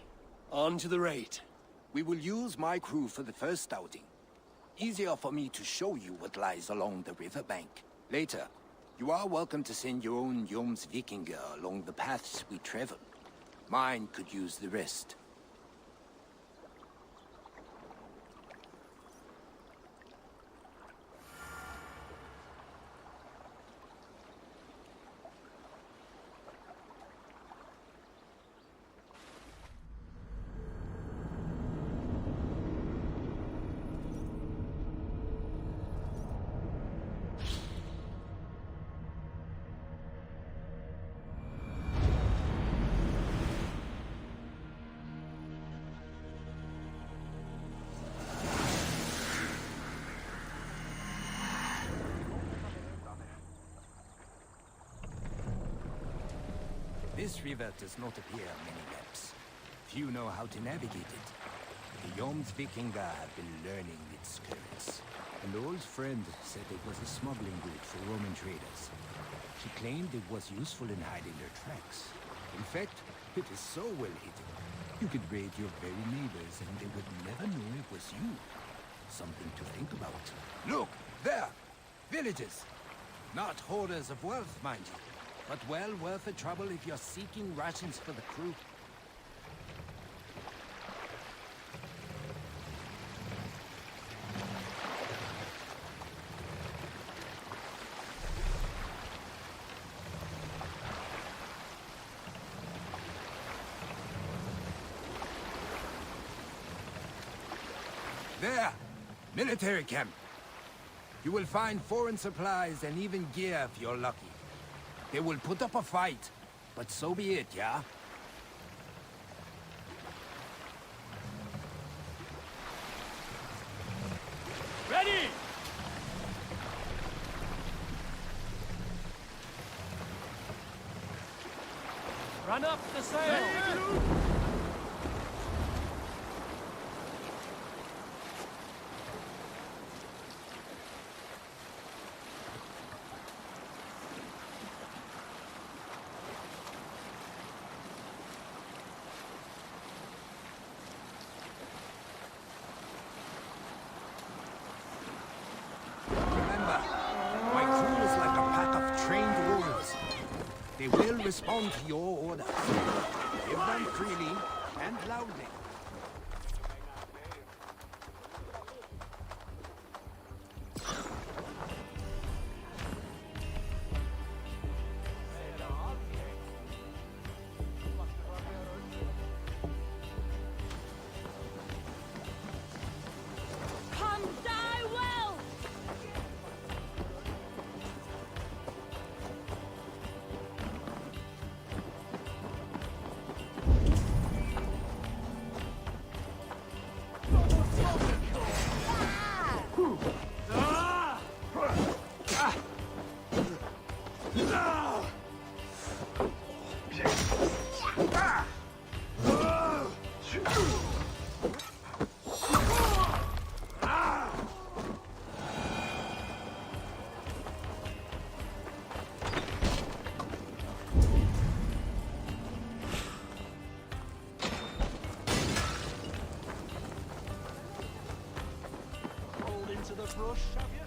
On to the raid. We will use my crew for the first outing. Easier for me to show you what lies along the riverbank. Later, you are welcome to send your own Jomsvikinger along the paths we travel. Mine could use the rest. This river does not appear many maps. Few know how to navigate it. The Jomsvikinger have been learning its currents. An old friend said it was a smuggling route for Roman traders. She claimed it was useful in hiding their tracks. In fact, it is so well hidden. You could raid your very neighbors and they would never know it was you. Something to think about. Look, there! Villages! Not hoarders of wealth, mind you. But well worth the trouble if you're seeking rations for the crew. There! Military camp. You will find foreign supplies and even gear if you're lucky. They will put up a fight, but so be it, yeah? Ready! Run up the sail! My crew is like a pack of trained wolves. They will respond to your orders. Give them freely and loudly. Come die well! Rolled into the brush, have you?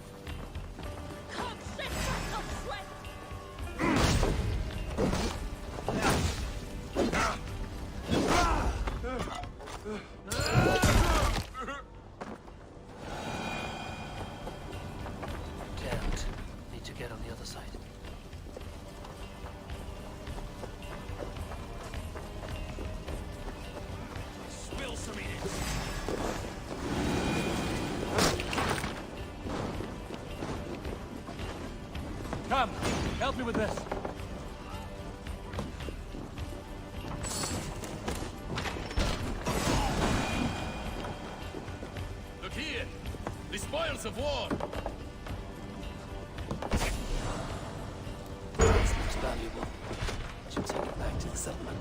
Come sit back up, sweat! Damn it. Need to get on the other side. Spill some in it. Come, help me with this. Look here! The spoils of war! This looks valuable. Should take it back to the settlement.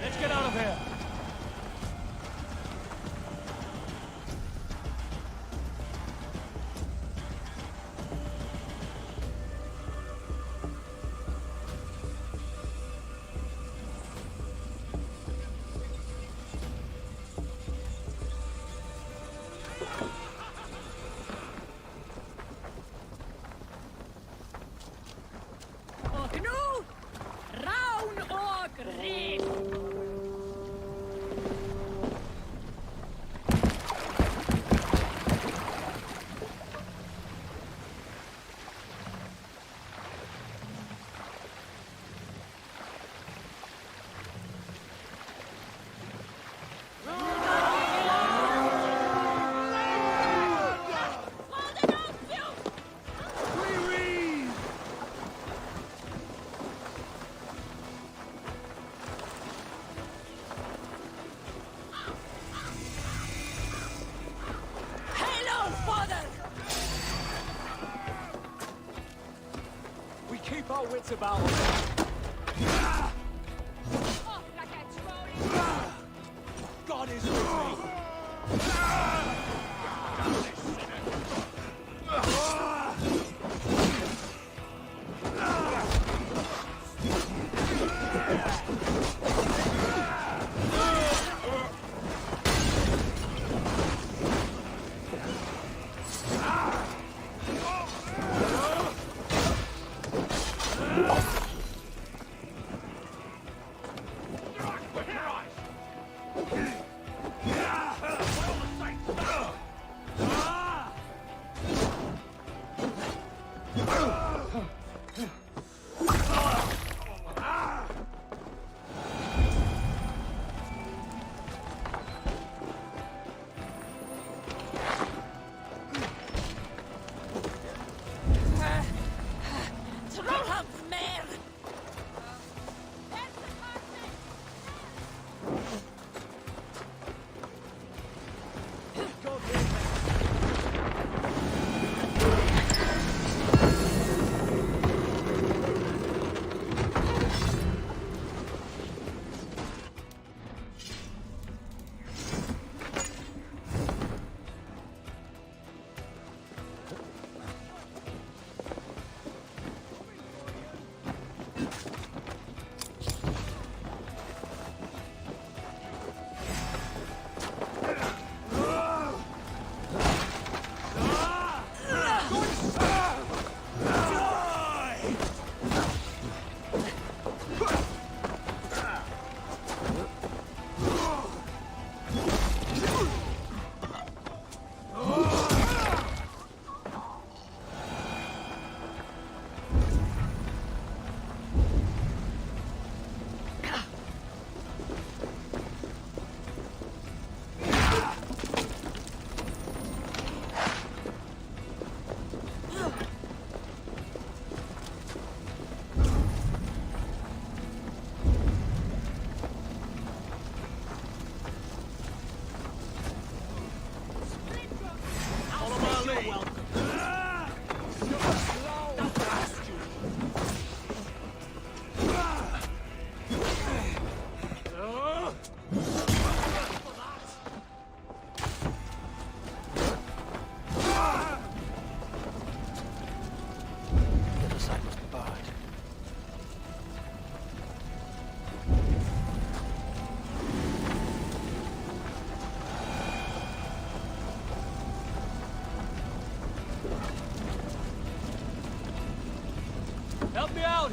Let's get out of here. Och nu, raun och ren! Hello, father! We keep our wits about us. Off like a trolley! God is with me.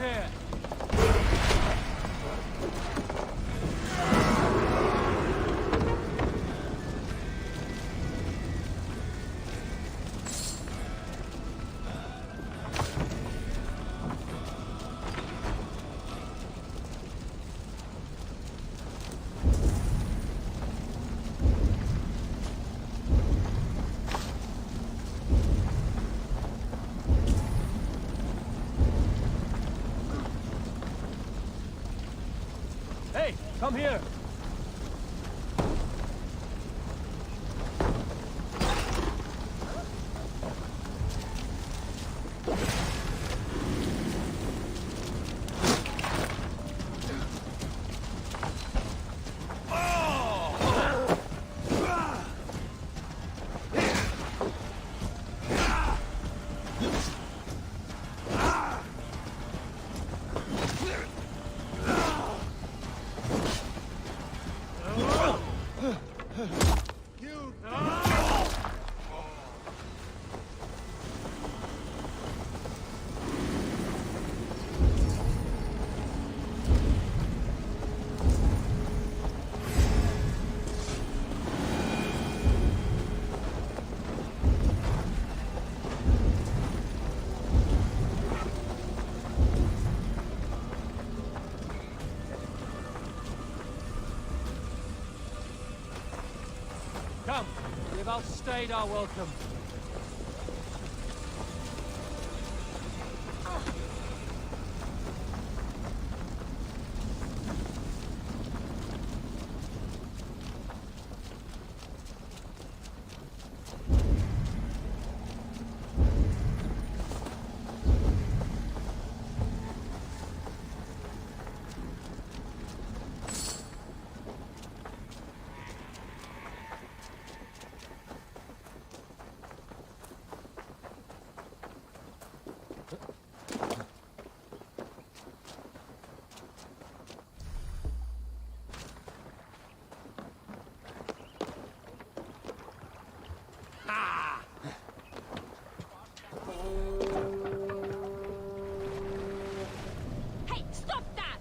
here! Hey, come here! Come, we've outstayed our welcome. Hey, stop that!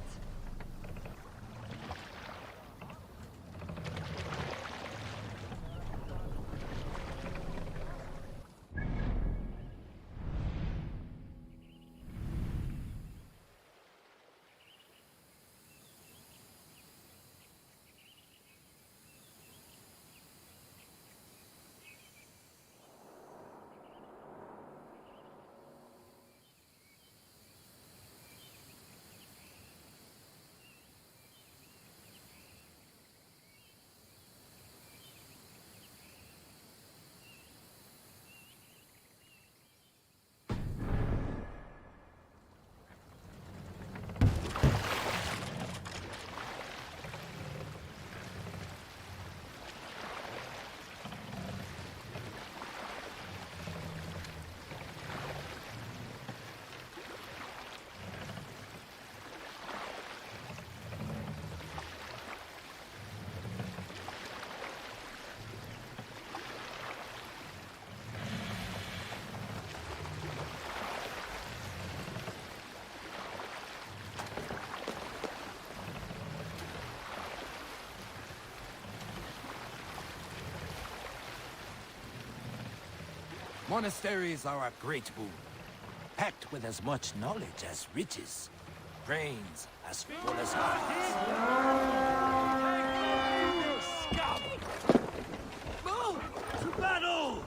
Monasteries are a great boon, packed with as much knowledge as riches, brains as full as hearts. Move! To battle!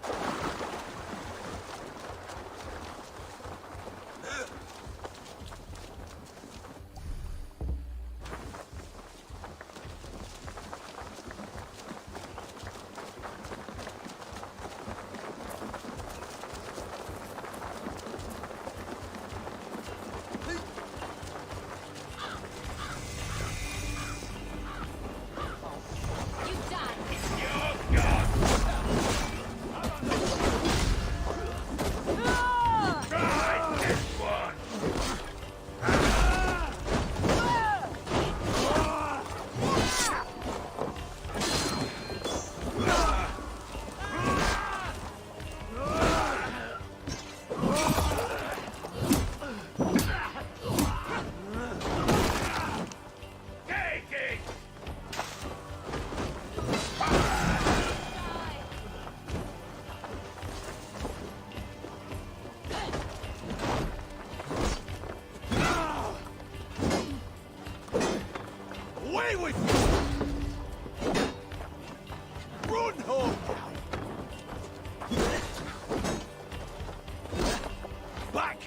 Away with you! Run home now! Back!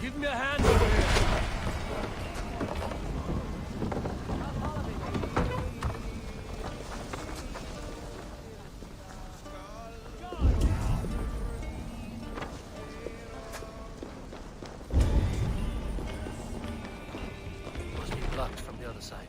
Give me a hand over here. Must be blocked from the other side.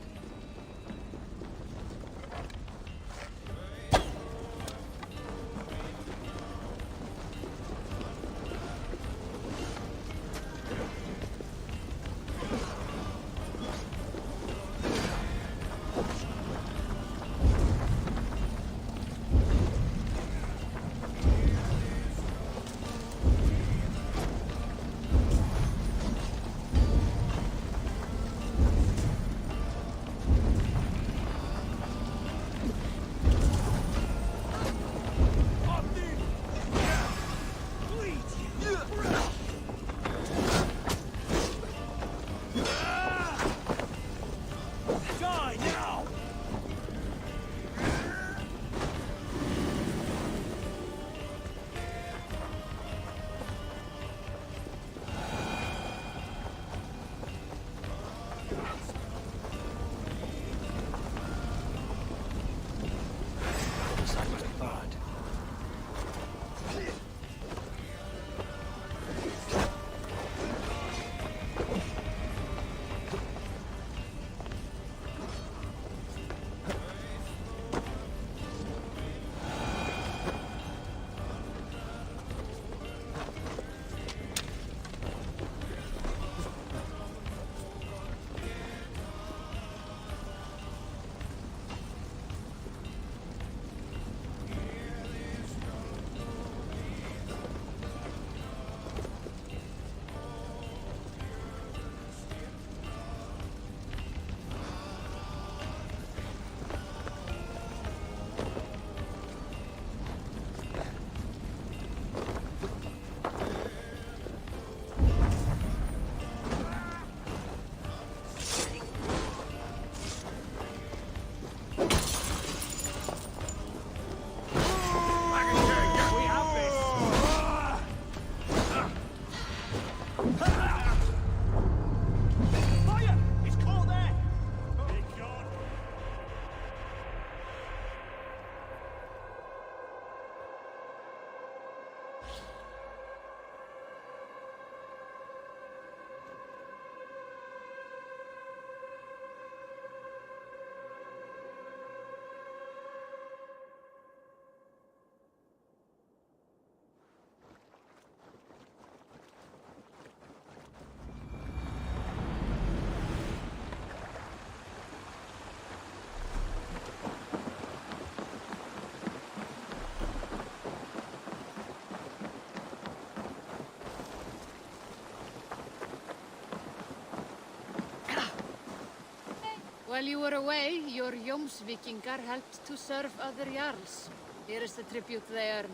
While you were away, your Jomsvikingar helped to serve other Jarls. Here is the tribute they earned.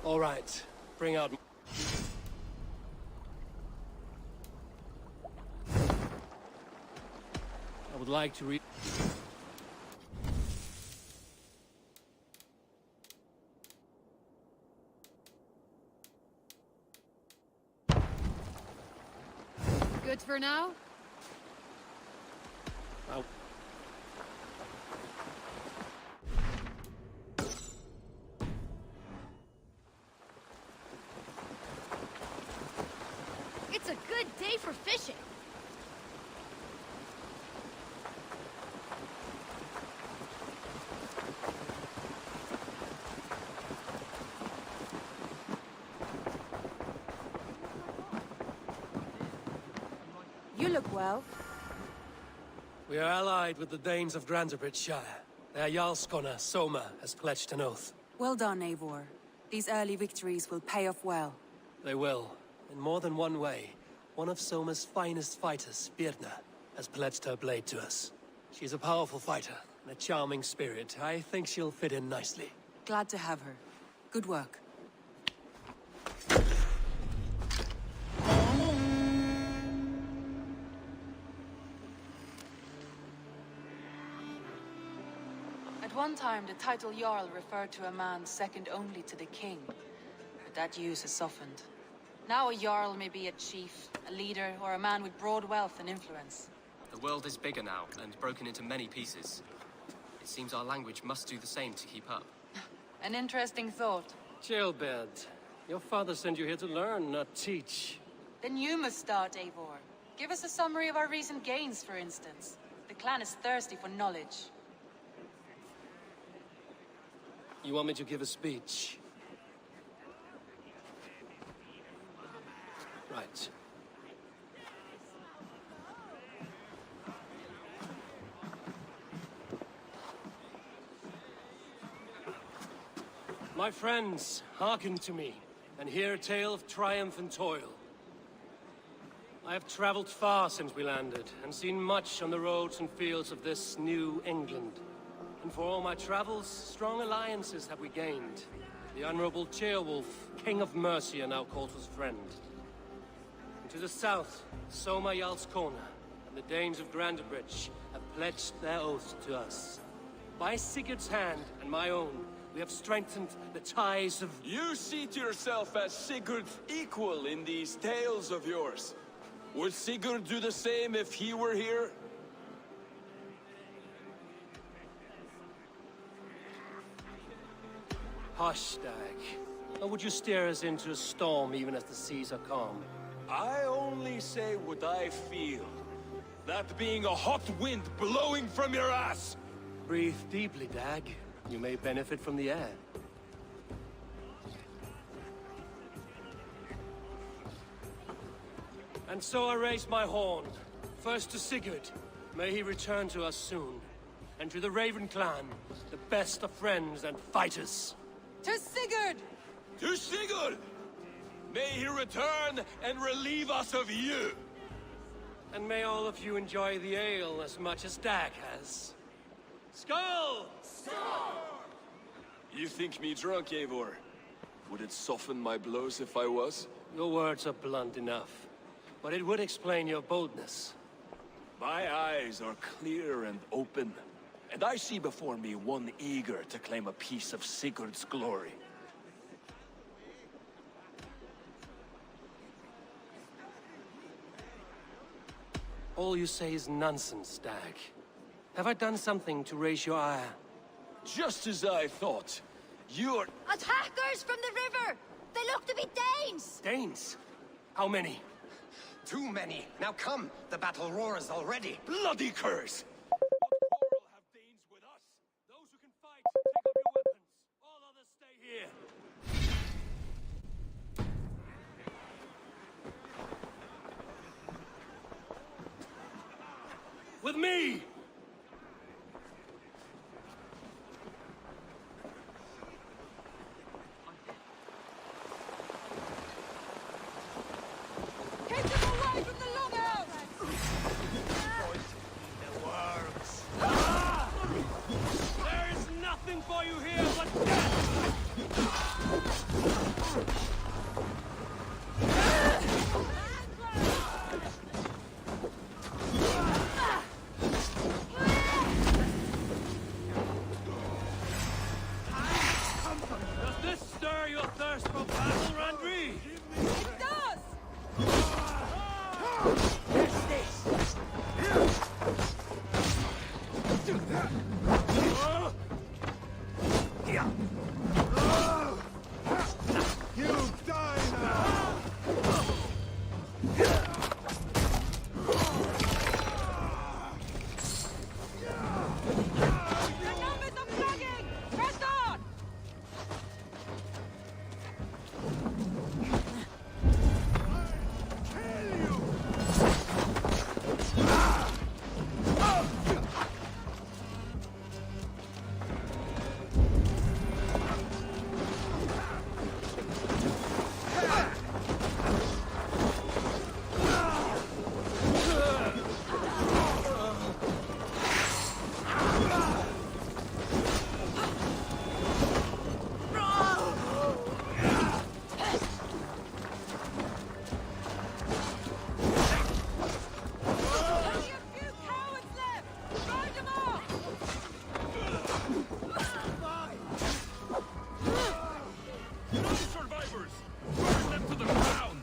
All right, bring out... I would like to read... Good for now? It's a good day for fishing. look well. We are allied with the Danes of Grantebridgeshire. Their Jarlskona, Soma, has pledged an oath. Well done, Eivor. These early victories will pay off well. They will, in more than one way. One of Soma's finest fighters, Birna, has pledged her blade to us. She's a powerful fighter, and a charming spirit. I think she'll fit in nicely. Glad to have her. Good work. At one time, the title Jarl referred to a man second only to the king. But that use has softened. Now a Jarl may be a chief, a leader, or a man with broad wealth and influence. The world is bigger now, and broken into many pieces. It seems our language must do the same to keep up. An interesting thought. Jailbird, your father sent you here to learn, not teach. Then you must start, Eivor. Give us a summary of our recent gains, for instance. The clan is thirsty for knowledge. You want me to give a speech? Right. My friends, hearken to me, and hear a tale of triumph and toil. I have traveled far since we landed, and seen much on the roads and fields of this new England. And for all my travels, strong alliances have we gained. The Honorable Ceolwulf, King of Mercia, now calls us friend. And to the south, Soma Jarlskona, and the Danes of Grantebridge have pledged their oath to us. By Sigurd's hand and my own, we have strengthened the ties of... You see to yourself as Sigurd's equal in these tales of yours. Would Sigurd do the same if he were here? Hush, Dag. Or would you steer us into a storm even as the seas are calm? I only say what I feel. That being a hot wind blowing from your ass! Breathe deeply, Dag. You may benefit from the air. And so I raise my horn. First to Sigurd. May he return to us soon. And to the Raven clan, the best of friends and fighters. To Sigurd! To Sigurd! May he return and relieve us of you! And may all of you enjoy the ale as much as Dag has. Skull! You think me drunk, Eivor? Would it soften my blows if I was? Your words are blunt enough, but it would explain your boldness. My eyes are clear and open, and I see before me one eager to claim a piece of Sigurd's glory. All you say is nonsense, Dag. Have I done something to raise your ire? Just as I thought. You're... Attackers from the river! They look to be Danes! Danes? How many? Too many. Now come, the battle roars already. Bloody curse! What quarrel have Danes with us? Those who can fight, take up your weapons. All others stay here. With me! Keep them away from the longhouse! The worms. There is nothing for you here but death! No survivors! Burn them to the ground!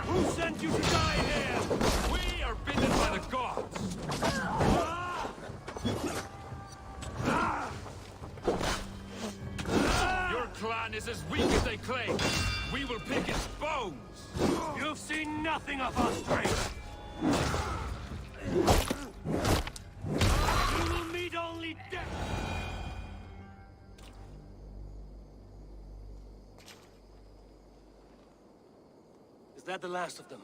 Who sent you to die here? We are bidden by the gods! Your clan is as weak as they claim. We will pick its bones! You've seen nothing of us, Strix! You will meet only death! Is that the last of them?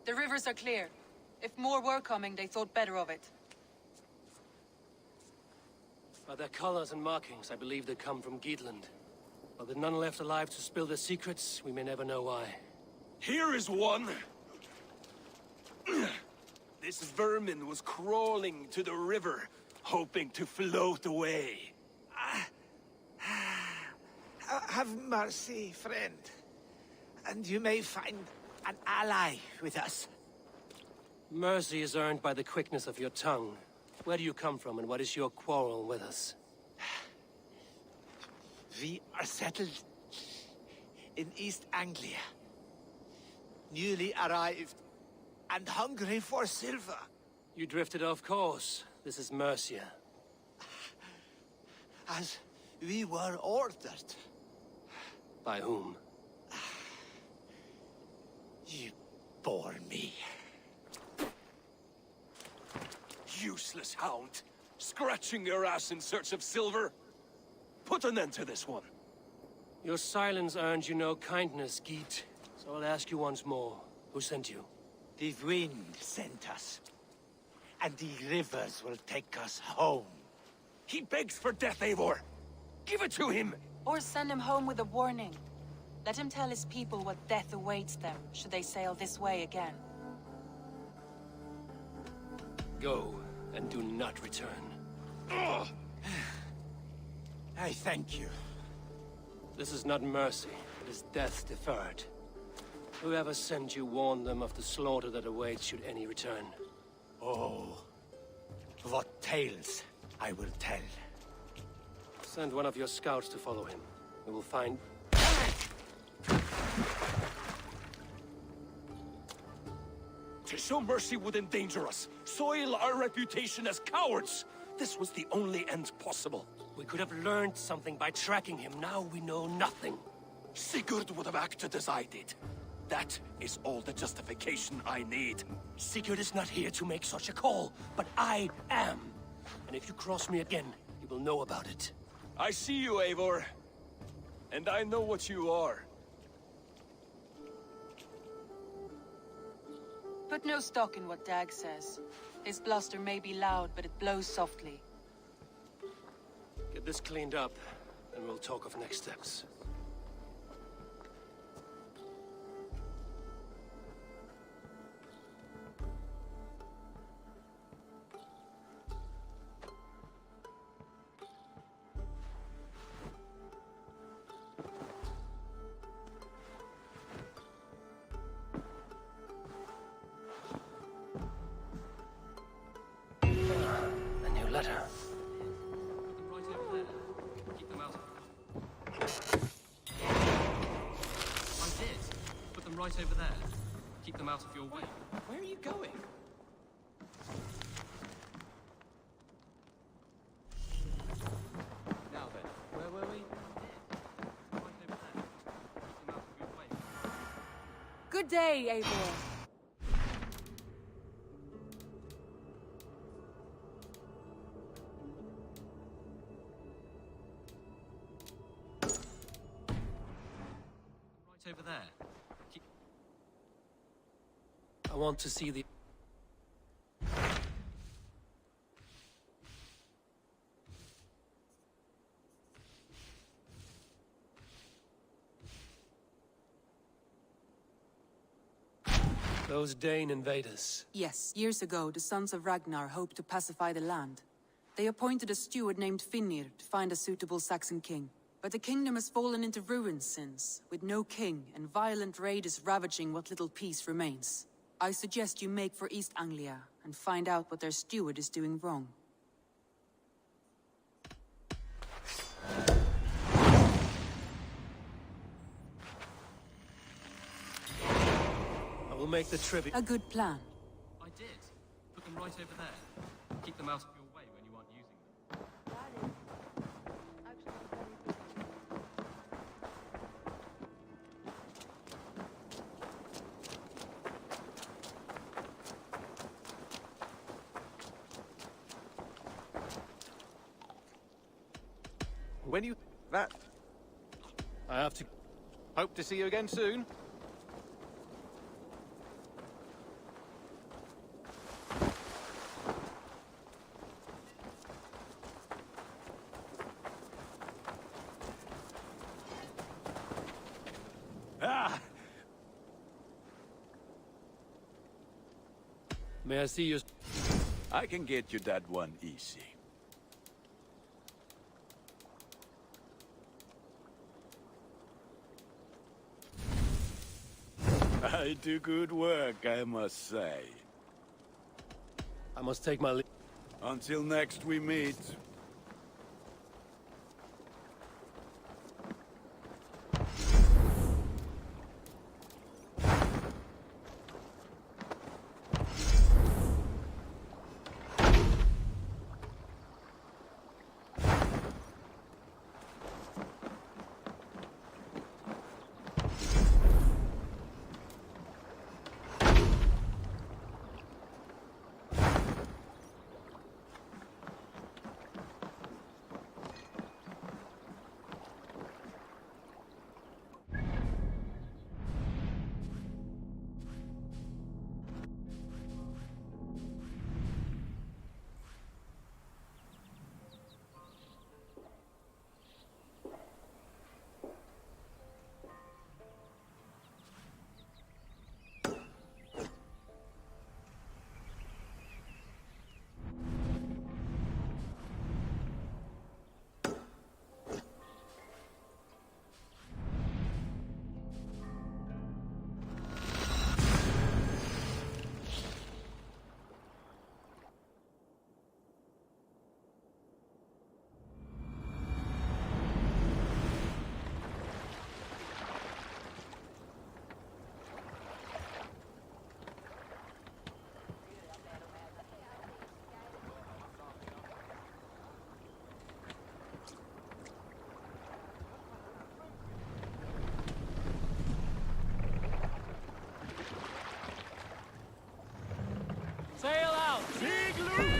The rivers are clear. If more were coming, they thought better of it. By their colors and markings, I believe they come from Geatland. But with none left alive to spill their secrets, we may never know why. Here is one! This vermin was crawling to the river, hoping to float away. Have mercy, friend. And you may find an ally with us. Mercy is earned by the quickness of your tongue. Where do you come from, and what is your quarrel with us? We are settled in East Anglia. Newly arrived and hungry for silver. You drifted off course. This is Mercia. As we were ordered. By whom? You bore me. Useless hound! Scratching your ass in search of silver! Put an end to this one! Your silence earned you no kindness, Geet. So I'll ask you once more. Who sent you? The wind sent us. And the rivers will take us home. He begs for death, Eivor! Give it to him! Or send him home with a warning. Let him tell his people what death awaits them, should they sail this way again. Go, and do not return. Ugh. I thank you. This is not mercy, it is death deferred. Whoever sent you warned them of the slaughter that awaits should any return. Oh, what tales I will tell. Send one of your scouts to follow him. We will find... To show mercy would endanger us, soil our reputation as cowards. This was the only end possible. We could have learned something by tracking him. Now we know nothing. Sigurd would have acted as I did. That is all the justification I need. Sigurd is not here to make such a call, but I am. And if you cross me again, you will know about it. I see you, Eivor. And I know what you are. Put no stock in what Dag says. His bluster may be loud, but it blows softly. Get this cleaned up, and we'll talk of next steps. A new letter. Right over there. Keep them out of your way. Where are you going? Now then, where were we? Right over there. Keep them out of your way. Good day, Eivor. Right over there. I want to see the... Those Dane invaders. Yes, years ago, the sons of Ragnar hoped to pacify the land. They appointed a steward named Finnir to find a suitable Saxon king. But the kingdom has fallen into ruins since, with no king and violent raiders ravaging what little peace remains. I suggest you make for East Anglia and find out what their steward is doing wrong. make the trip. A good plan. I did. Put them right over there. Keep them out of your way when you aren't using them. When you... that... I have to... Hope to see you again soon. Ah! May I see your... I can get you that one easy. I do good work, I must say. I must take my leave. Until next we meet. Sail out! Big loop!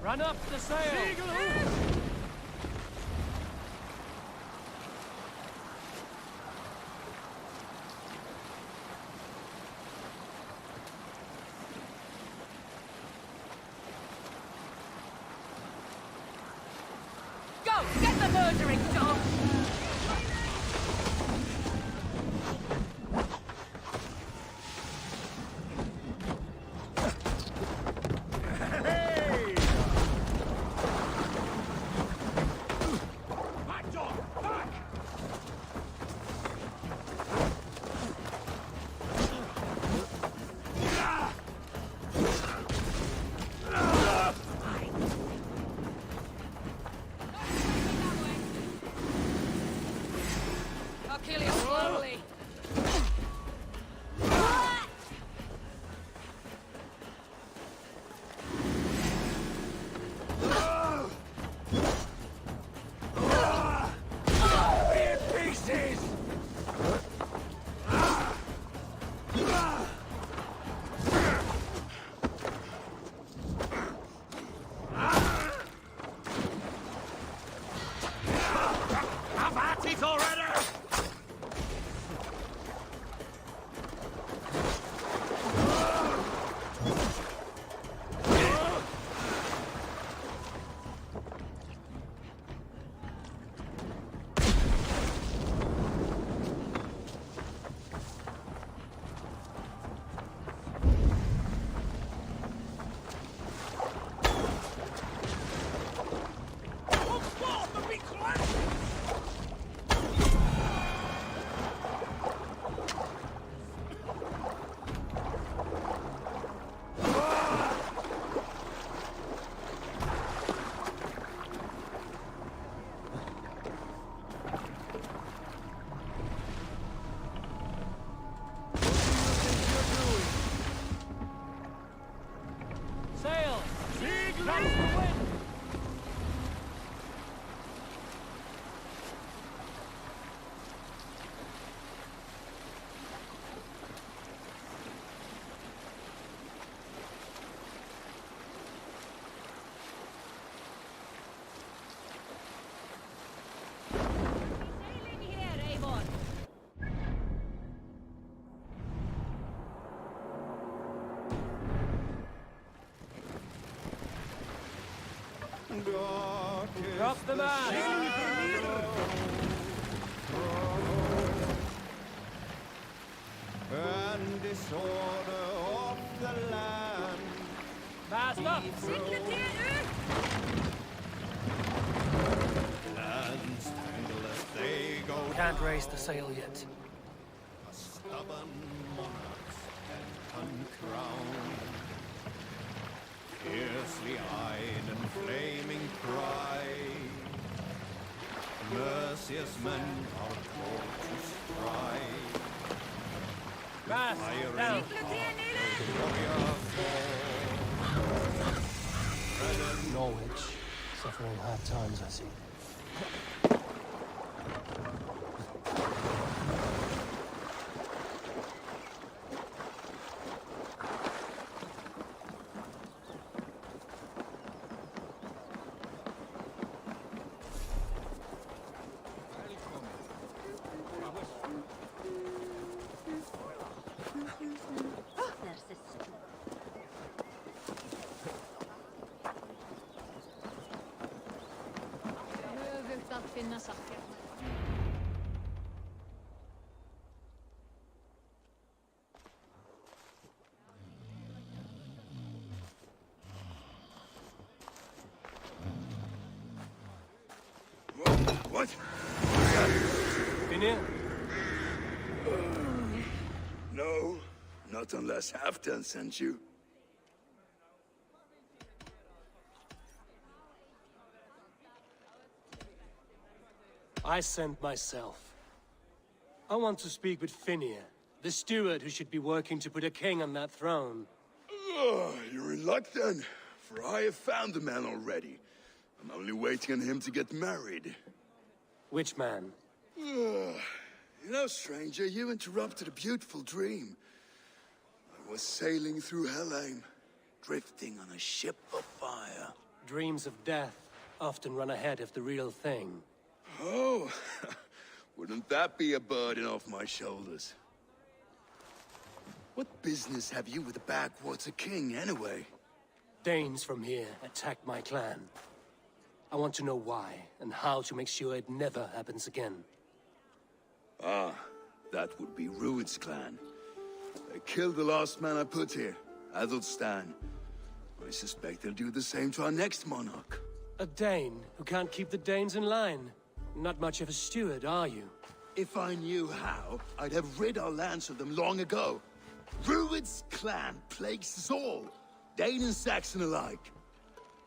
Run up the sail! Go! Get the murdering dog! Drop the mast! And disorder of the land. Mast up! Lands tangle as they go. Can't raise the sail yet. A stubborn monarchs and uncrowned. Fiercely eyed and flaming pride. Mercious men are called to stride. Mast down! Norwich, suffering hard times, I see. What? Finian? No, not unless Halfdan sent you. I sent myself. I want to speak with Finian, the steward who should be working to put a king on that throne. You're in luck then, for I have found the man already. I'm only waiting on him to get married. Which man? You know, stranger, you interrupted a beautiful dream. I was sailing through Helheim, drifting on a ship of fire. Dreams of death often run ahead of the real thing. Oh, wouldn't that be a burden off my shoulders? What business have you with the Backwater King, anyway? Danes from here attacked my clan. I want to know why, and how to make sure it never happens again. Ah, that would be Rued's clan. They killed the last man I put here, Adelstan. I suspect they'll do the same to our next monarch. A Dane who can't keep the Danes in line. Not much of a steward, are you? If I knew how, I'd have rid our lands of them long ago. Rued's clan plagues us all, Dane and Saxon alike.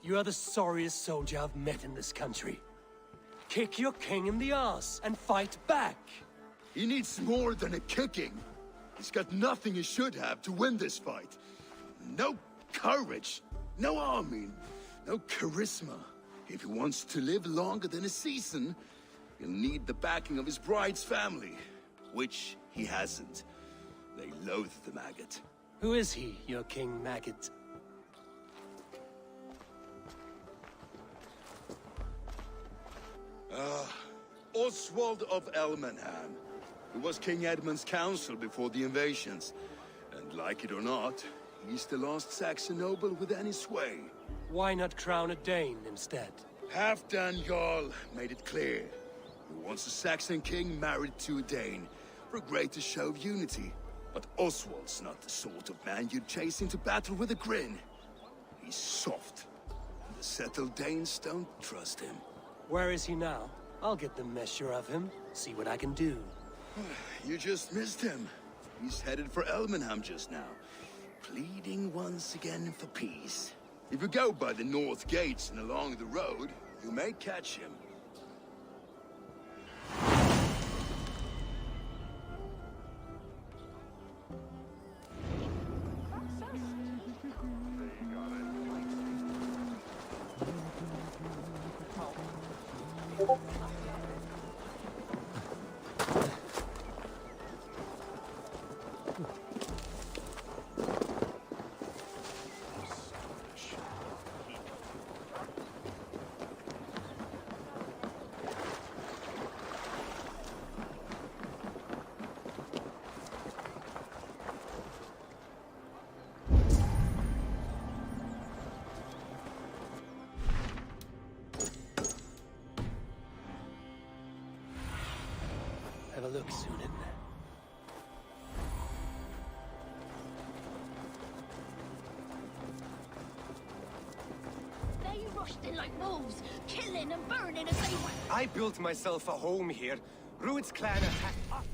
You are the sorriest soldier I've met in this country. Kick your king in the arse and fight back. He needs more than a kicking. He's got nothing he should have to win this fight. No courage, no army, no charisma. If he wants to live longer than a season, he'll need the backing of his bride's family, which he hasn't. They loathe the maggot. Who is he, your king maggot? Oswald of Elmenham. He was King Edmund's counsel before the invasions. And like it or not, he's the last Saxon noble with any sway. Why not crown a Dane instead? Halfdan Jarl made it clear. He wants a Saxon king married to a Dane, for a greater show of unity. But Oswald's not the sort of man you'd chase into battle with a grin. He's soft. And the settled Danes don't trust him. Where is he now? I'll get the measure of him, see what I can do. You just missed him. He's headed for Elmenham just now, pleading once again for peace. If you go by the north gates and along the road, you may catch him. Have a look, Sunan. They rushed in like wolves, killing and burning as they went. I built myself a home here. Rued's clan attacked us.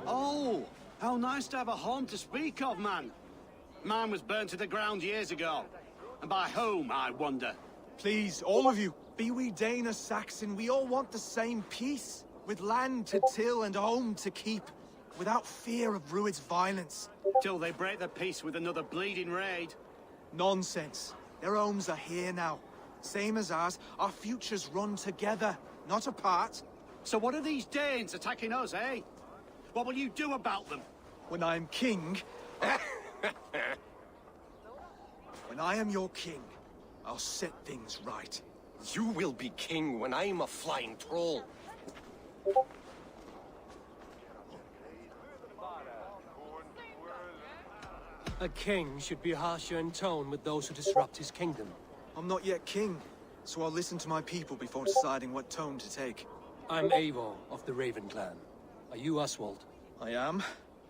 Oh, how nice to have a home to speak of, man. Mine was burnt to the ground years ago. And by whom, I wonder? Please, all of you, be we Dane or Saxon, we all want the same peace. With land to till and home to keep, without fear of Rued's violence. Till they break the peace with another bleeding raid. Nonsense. Their homes are here now. Same as ours, our futures run together, not apart. So what are these Danes attacking us, eh? What will you do about them? When I am king... When I am your king, I'll set things right. You will be king when I'm a flying troll. A king should be harsher in tone with those who disrupt his kingdom. I'm not yet king, so I'll listen to my people before deciding what tone to take. I'm Eivor of the Raven clan. Are you Oswald? I am.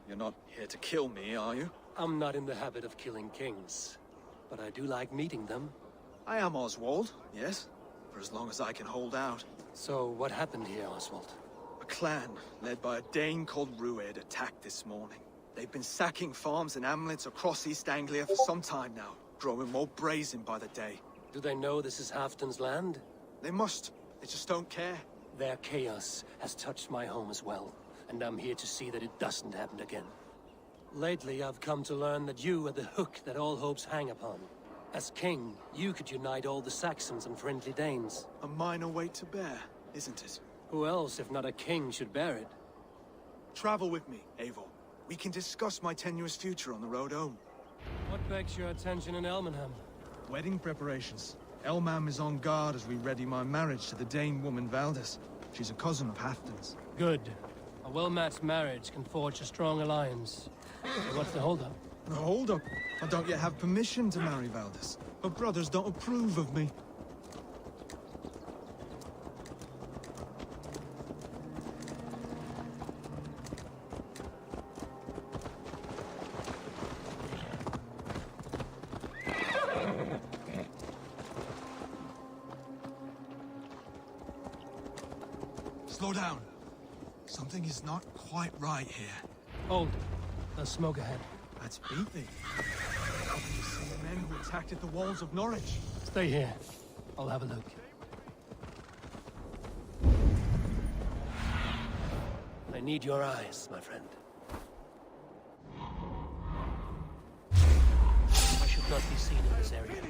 You're not here to kill me, are you? I'm not in the habit of killing kings, but I do like meeting them. I am Oswald, yes, for as long as I can hold out. So what happened here, Oswald? A clan, led by a Dane called Rued, attacked this morning. They've been sacking farms and hamlets across East Anglia for some time now. growing more brazen by the day. Do they know this is Halfton's land? They must. They just don't care. Their chaos has touched my home as well, and I'm here to see that it doesn't happen again. Lately, I've come to learn that you are the hook that all hopes hang upon. As king, you could unite all the Saxons and friendly Danes. A minor weight to bear, isn't it? Who else, if not a king, should bear it? Travel with me, Eivor. We can discuss my tenuous future on the road home. What begs your attention in Elmenham? Wedding preparations. Elmam is on guard as we ready my marriage to the Dane woman Valdis. She's a cousin of Halfton's. Good. A well-matched marriage can forge a strong alliance. So what's the holdup? The holdup? I don't yet have permission to marry Valdis. Her brothers don't approve of me. Slow down. Something is not quite right here. Hold. There's smoke ahead. That's Beatty. Have you seen the men who attacked at the walls of Norwich? Stay here. I'll have a look. I need your eyes, my friend. I should not be seen in this area.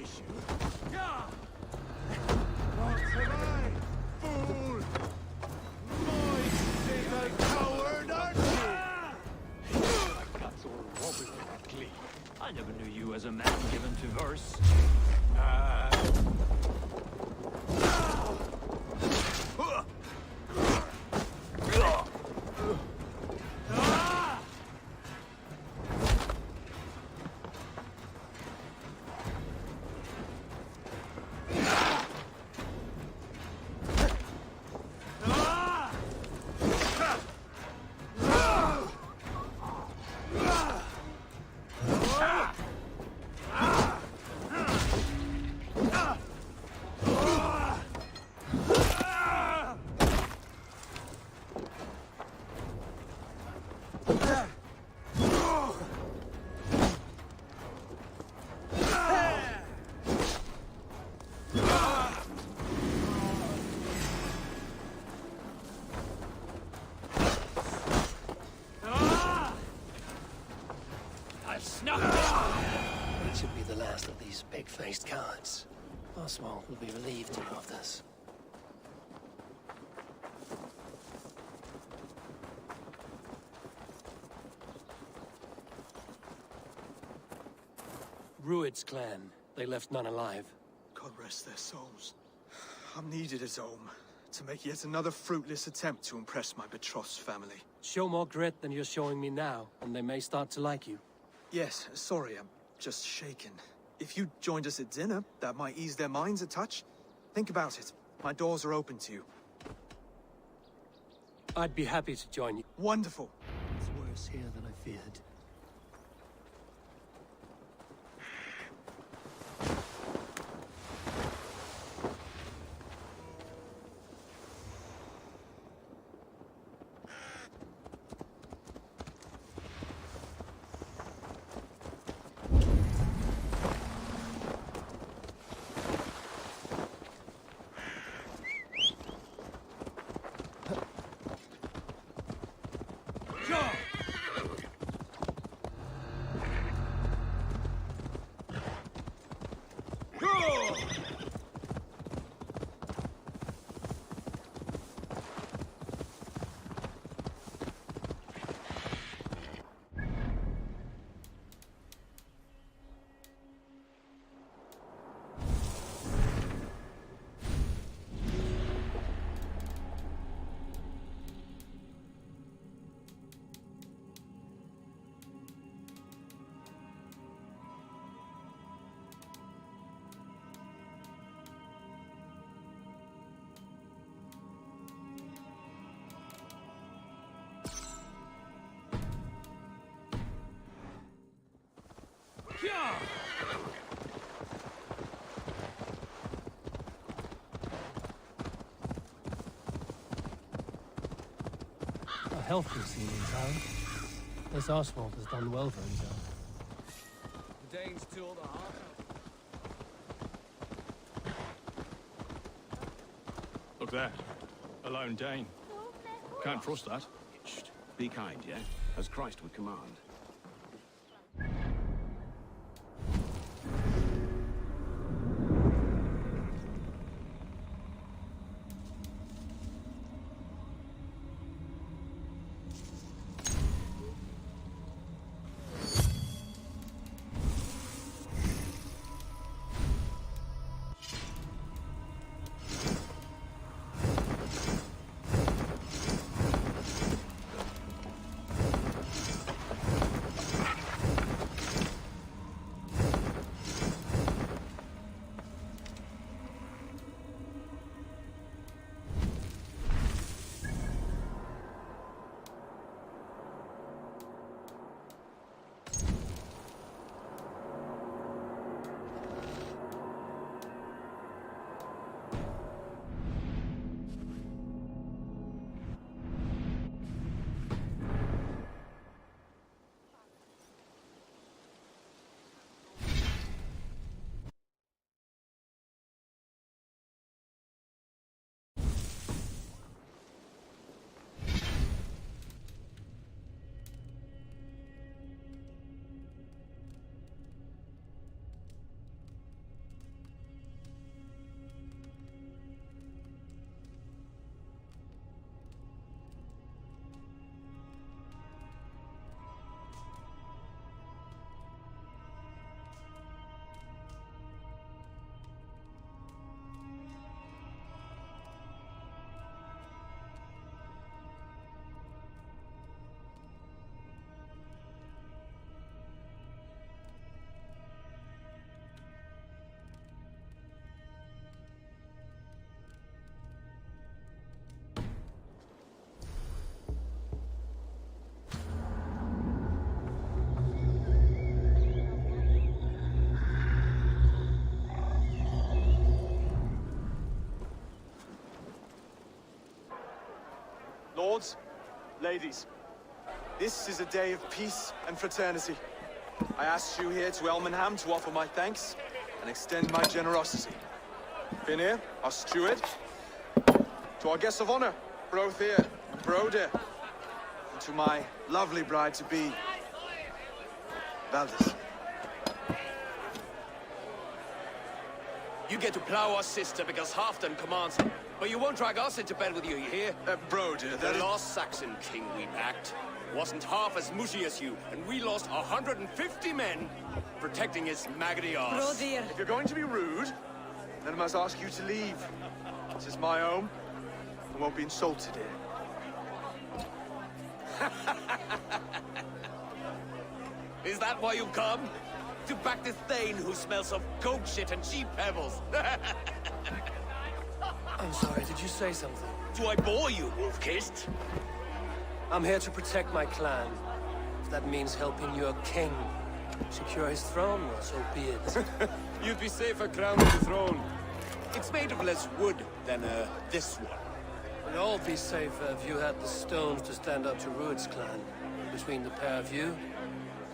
What have I? Fool! Noise is a coward, aren't you? That's all wobbly and clean. I never knew you as a man given to verse. It should be the last of these pig-faced cowards. Oswald will be relieved to know of this. Rued's clan. They left none alive. God rest their souls. I'm needed as home to make yet another fruitless attempt to impress my betrothed family. Show more grit than you're showing me now, and they may start to like you. Yes, sorry, I'm just shaken. If you joined us at dinner, that might ease their minds a touch. Think about it. My doors are open to you. I'd be happy to join you. Wonderful. It's worse here than I feared. A healthy scene in town. This Oswald has done well for himself. The Danes tool the heart. Look there. A lone Dane. Can't trust that. Shh. Be kind, yeah? As Christ would command. Lords, ladies, this is a day of peace and fraternity. I asked you here to Elmenham to offer my thanks and extend my generosity. Finir, our steward, to our guests of honor, Brothir and Brodir, and to my lovely bride-to-be, Valdis. You get to plow our sister because Halfdan commands it. But you won't drag us into bed with you hear? Brodir, the lost Saxon king we backed wasn't half as mushy as you, and we lost 150 men protecting his maggoty arse. Brodir. If you're going to be rude, then I must ask you to leave. This is my home. I won't be insulted here. Is that why you come? To back this Thane who smells of goat shit and cheap pebbles? I'm sorry, did you say something? Do I bore you, wolf-kissed? I'm here to protect my clan. If that means helping your king secure his throne, well, so be it. You'd be safer crowned with the throne. It's made of less wood than, this one. We'd all be safer if you had the stones to stand up to Rued's clan. Between the pair of you,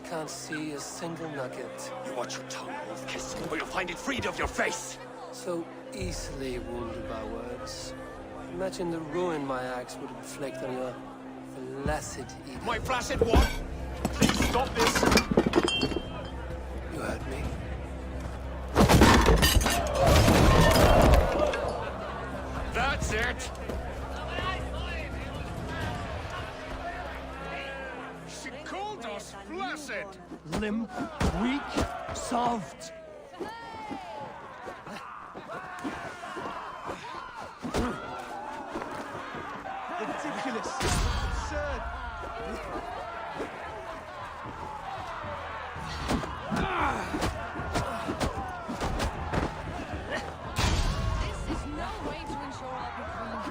I can't see a single nugget. You watch your tongue, wolf-kissed, or you'll find it freed of your face! So easily wounded by words. Imagine the ruin my axe would inflict on your flaccid ego. My flaccid what? Please stop this! You heard me. That's it! She called us flaccid! Limp, weak, soft. Ridiculous! Absurd! This is no way to ensure our victory.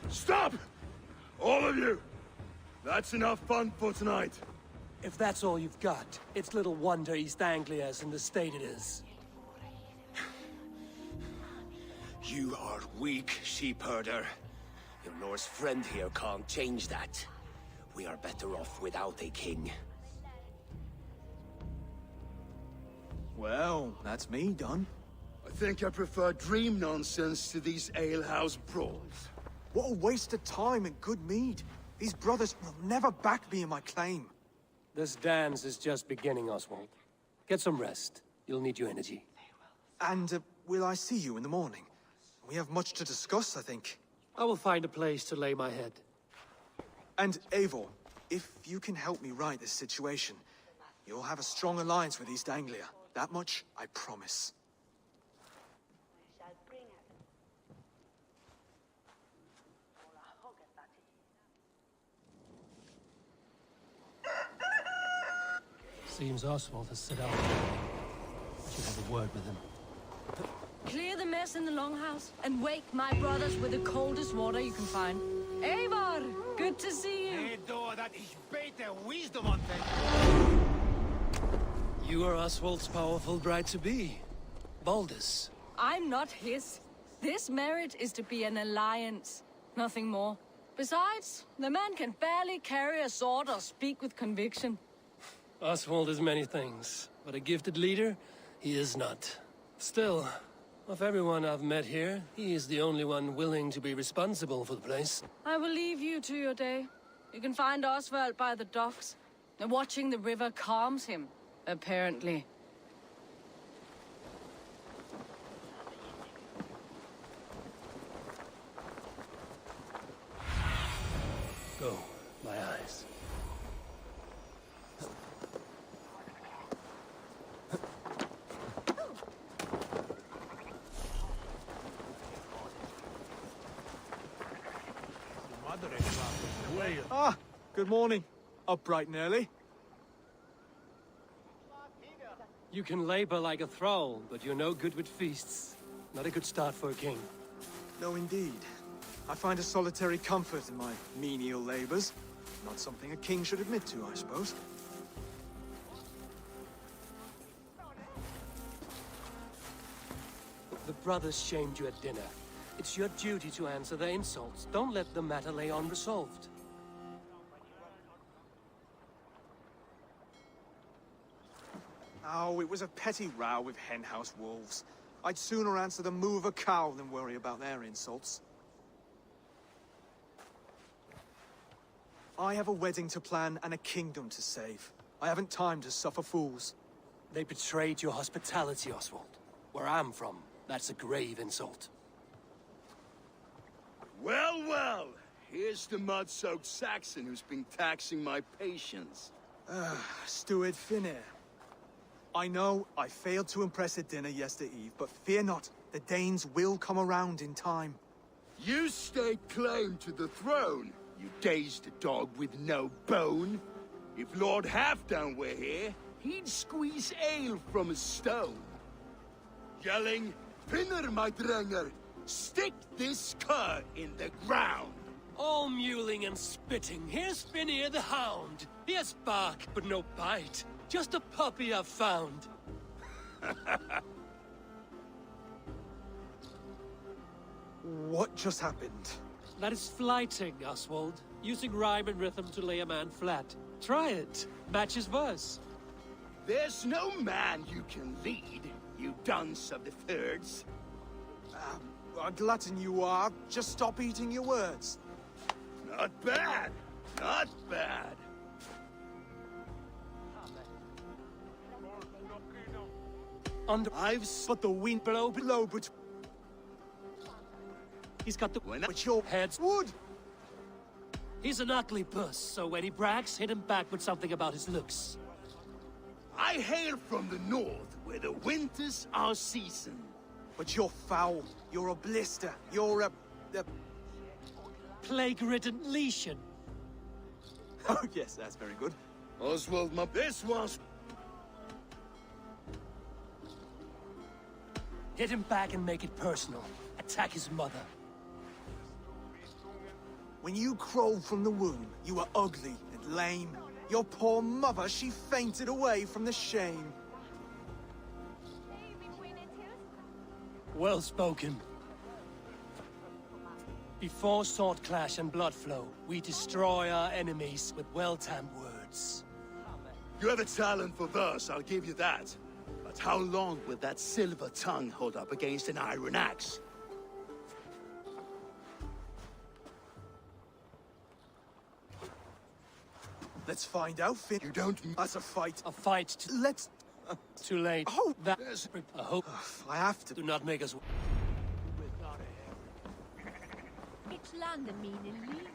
Stop! All of you! That's enough fun for tonight. If that's all you've got, it's little wonder East Anglia's in the state it is. You are weak, sheep herder. Your Norse friend here can't change that. We are better off without a king. Well, that's me done. I think I prefer dream nonsense to these alehouse brawls. What a waste of time and good mead. These brothers will never back me in my claim. This dance is just beginning, Oswald. Get some rest. You'll need your energy. And will I see you in the morning? We have much to discuss, I think. I will find a place to lay my head. And Eivor, if you can help me right this situation, you'll have a strong alliance with East Anglia. That much, I promise. Seems Oswald has set out. I should have a word with him. Clear the mess in the longhouse and wake my brothers with the coldest water you can find. Eivor, good to see you. You are Oswald's powerful bride-to-be, Baldus. I'm not his. This marriage is to be an alliance, nothing more. Besides, the man can barely carry a sword or speak with conviction. Oswald is many things, but a gifted leader, he is not. Still, of everyone I've met here, he is the only one willing to be responsible for the place. I will leave you to your day. You can find Oswald by the docks. And watching the river calms him, apparently. Go, my eyes. Ah, good morning. Up bright and early. You can labor like a thrall, but you're no good with feasts. Not a good start for a king. No, indeed. I find a solitary comfort in my menial labors. Not something a king should admit to, I suppose. The brothers shamed you at dinner. It's your duty to answer their insults. Don't let the matter lay unresolved. Oh, it was a petty row with henhouse wolves. I'd sooner answer the moo of a cow than worry about their insults. I have a wedding to plan and a kingdom to save. I haven't time to suffer fools. They betrayed your hospitality, Oswald. Where I'm from, that's a grave insult. Well, well. Here's the mud-soaked Saxon who's been taxing my patience. Steward Finnair. I know I failed to impress at dinner yesterday eve, but fear not, the Danes will come around in time. You stake claim to the throne, you dazed dog with no bone. If Lord Halfdown were here, he'd squeeze ale from a stone. Yelling, Finner, my drenger, stick this cur in the ground. All mewling and spitting. Here's Finnear the Hound. He has bark, but no bite. Just a puppy I've found. What just happened? That is flighting, Oswald. Using rhyme and rhythm to lay a man flat. Try it. Match his verse. There's no man you can lead, you dunce of the thirds. A glutton you are. Just stop eating your words. Not bad. Not bad. But the wind blow, but he's got the but your head's wood. He's an ugly puss, so when he brags, hit him back with something about his looks. I hail from the north, where the winters are season. But you're foul. You're a blister. You're a plague-ridden Lian. Oh yes, that's very good. Oswald, this was... Hit him back and make it personal. Attack his mother. When you crawled from the womb, you were ugly and lame. Your poor mother, she fainted away from the shame. Well spoken. Before sword clash and blood flow, we destroy our enemies with well-timed words. You have a talent for verse, I'll give you that. But how long will that silver tongue hold up against an iron axe? Let's find out, Finn. You don't... That's a fight. A fight. Let's... Too late. Oh, That... I hope... I have to... Do not make us... It's landen mine liv.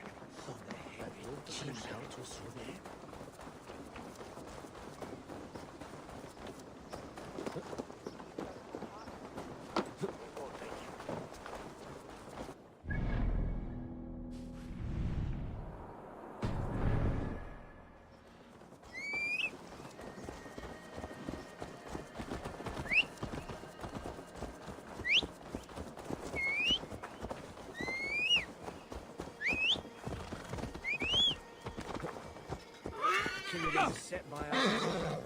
Set by our...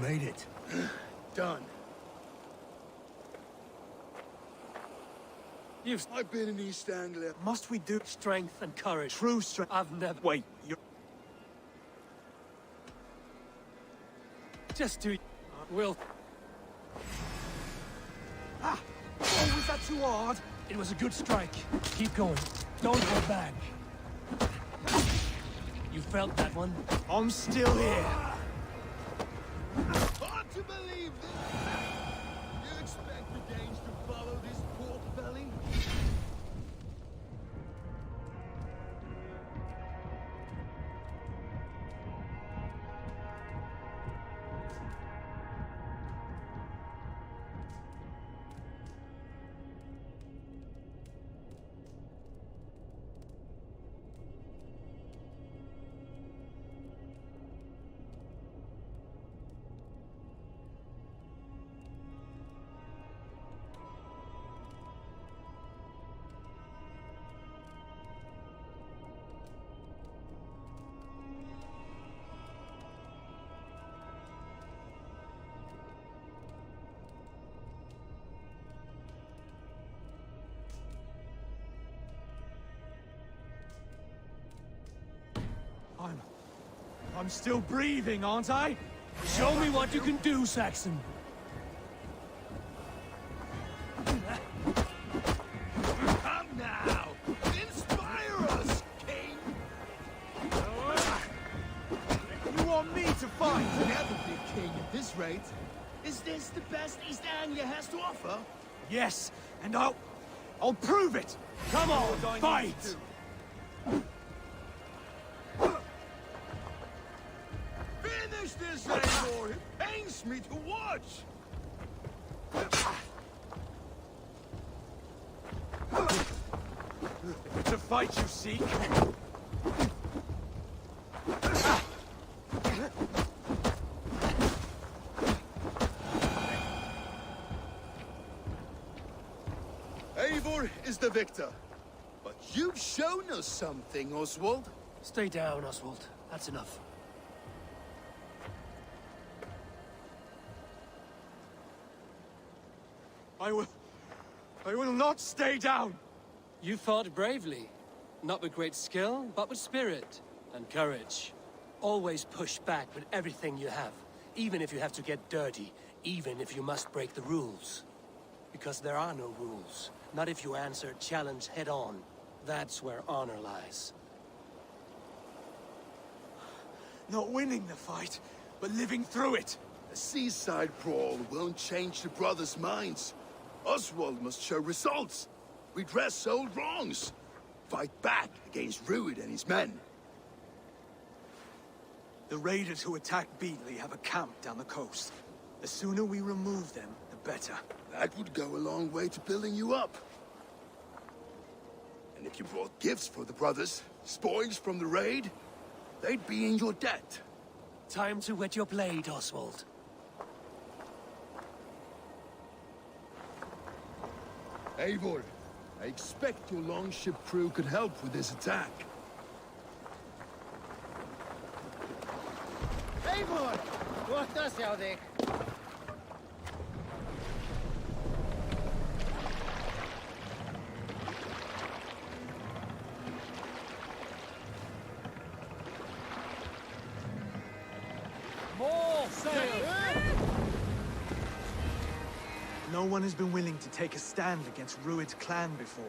Made it. Done. I've been in East Anglia. Must we do... Strength and courage. True strength. I've never... Wait, you're... Just do... Will... Ah! Oh, was that too hard? It was a good strike. Keep going. Don't hold back. You felt that one? I'm still here. Hard to believe this! You expect the Danes to follow this pork belly? I'm still breathing, aren't I? Show me what you can do, Saxon. Come now! Inspire us, King! You want me to fight? Never be king at this rate. Is this the best East Anglia has to offer? Yes, and I'll prove it! Come on, fight! Finish this, Eivor! It pains me to watch! It's a fight you seek. Eivor is the victor. But you've shown us something, Oswald. Stay down, Oswald. That's enough. I will not stay down! You fought bravely. Not with great skill, but with spirit and courage. Always push back with everything you have, even if you have to get dirty, even if you must break the rules. Because there are no rules, not if you answer a challenge head-on. That's where honor lies. Not winning the fight, but living through it. A seaside brawl won't change the brothers' minds. Oswald must show results. Redress old wrongs. Fight back against Rued and his men. The raiders who attacked Beatley have a camp down the coast. The sooner we remove them, the better. That would go a long way to building you up. And if you brought gifts for the brothers, spoils from the raid, they'd be in your debt. Time to wet your blade, Oswald. Eivor, I expect your longship crew could help with this attack. Eivor! What does jag det? More sail! No one has been willing to take a stand against Rued's clan before.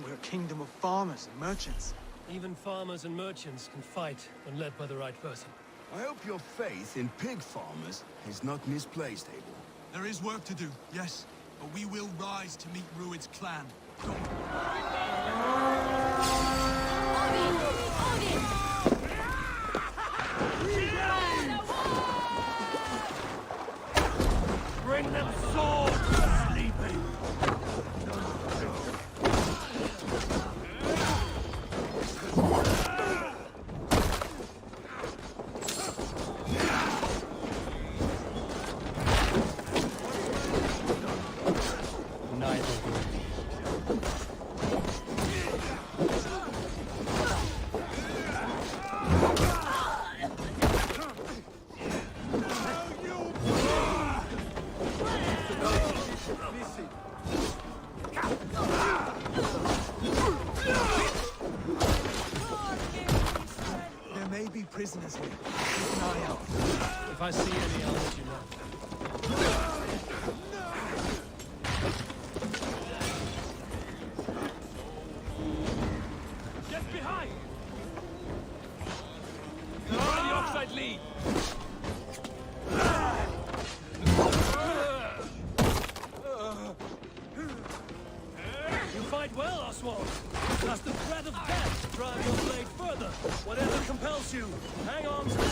We're a kingdom of farmers and merchants. Even farmers and merchants can fight when led by the right person. I hope your faith in pig farmers is not misplaced, Abel. There is work to do, yes, but we will rise to meet Rued's clan. Bring them swords, sleeping! There may be prisoners here. Keep an eye out. If I see any, I'll let you know. Get behind! They're on the offside lead! You fight well, Oswald. Just the threat of death to drive your blade further. Whatever compels you, hang on to it.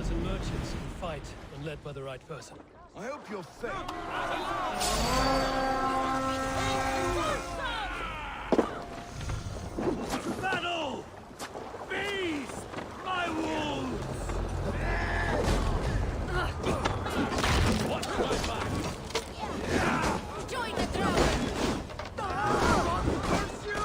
And merchants can fight when led by the right person. I hope your faith... Battle! Feast! My wounds! Watch my back! Join the dragon! Curse you!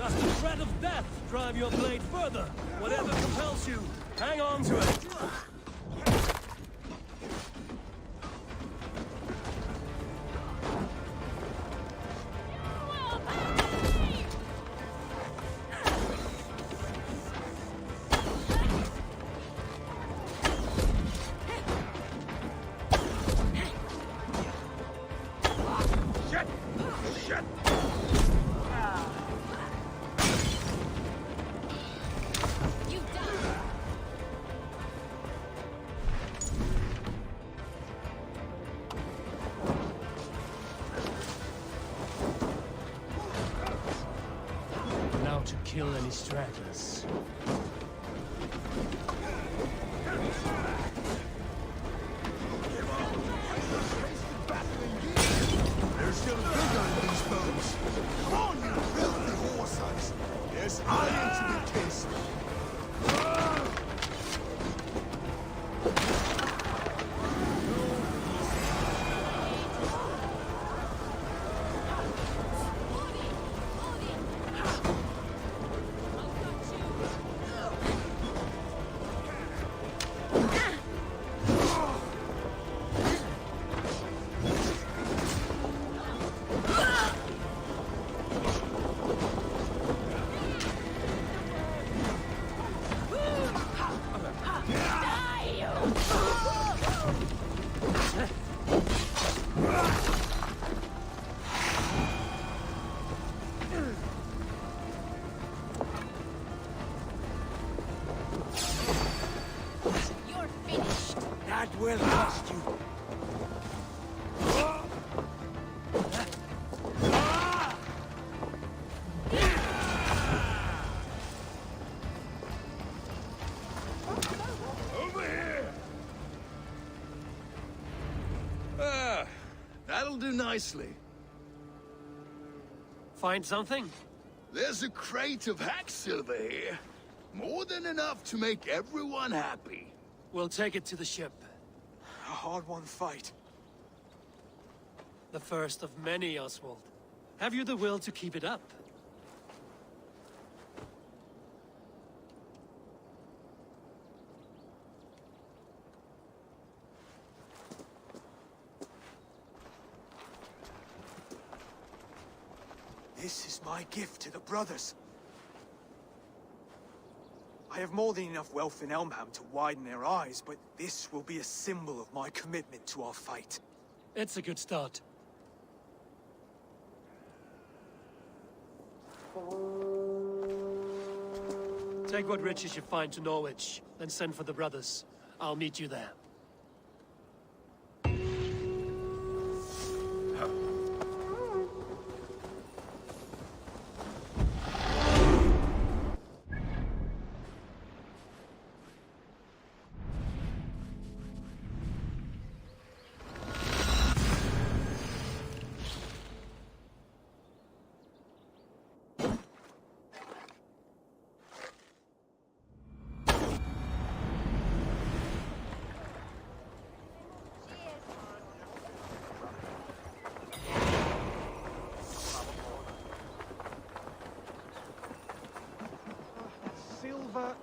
Does the threat of death drive your blade further? Whatever compels you, hang on to it. To kill any stragglers. There's still bigger in these bones. Come on, you filthy horses. There's iron to be kissed. Will cost you. Over here. That'll do nicely. Find something? There's a crate of hack silver here. More than enough to make everyone happy. We'll take it to the ship. A hard-won fight. The first of many, Oswald. Have you the will to keep it up? This is my gift to the brothers. I have more than enough wealth in Elmham to widen their eyes, but this will be a symbol of my commitment to our fight. It's a good start. Take what riches you find to Norwich, then send for the brothers. I'll meet you there.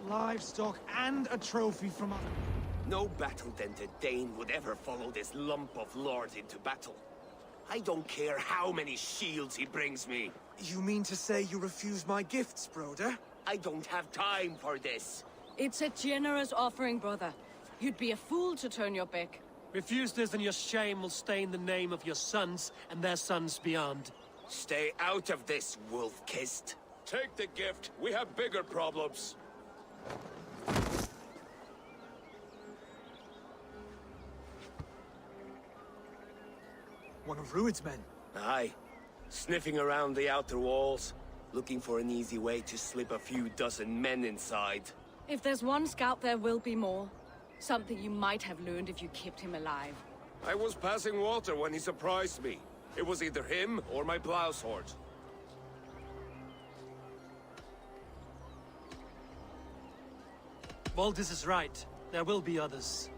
Livestock and a trophy from... No battle-dented Dane would ever follow this lump of lord into battle. I don't care how many shields he brings me. You mean to say you refuse my gifts, Broder? I don't have time for this. It's a generous offering, brother. You'd be a fool to turn your back. Refuse this and your shame will stain the name of your sons and their sons beyond. Stay out of this, wolf-kissed. Take the gift. We have bigger problems. One of Rued's men. Aye. Sniffing around the outer walls, looking for an easy way to slip a few dozen men inside. If there's one scout, there will be more. Something you might have learned if you kept him alive. I was passing water when he surprised me. It was either him or my plow sword. Valdis is right. There will be others.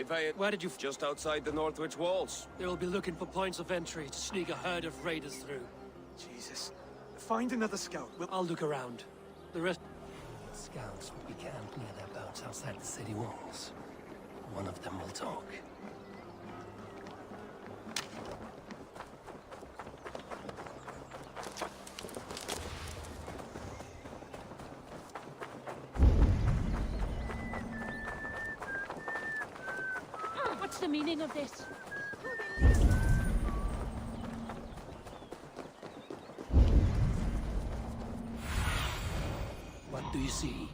Where did you... Just outside the Northwich walls. They will be looking for points of entry to sneak a herd of raiders through. Jesus. find another scout. I'll look around. The rest... Scouts would be camped near their boats outside the city walls. One of them will talk. What's the meaning of this? What do you see?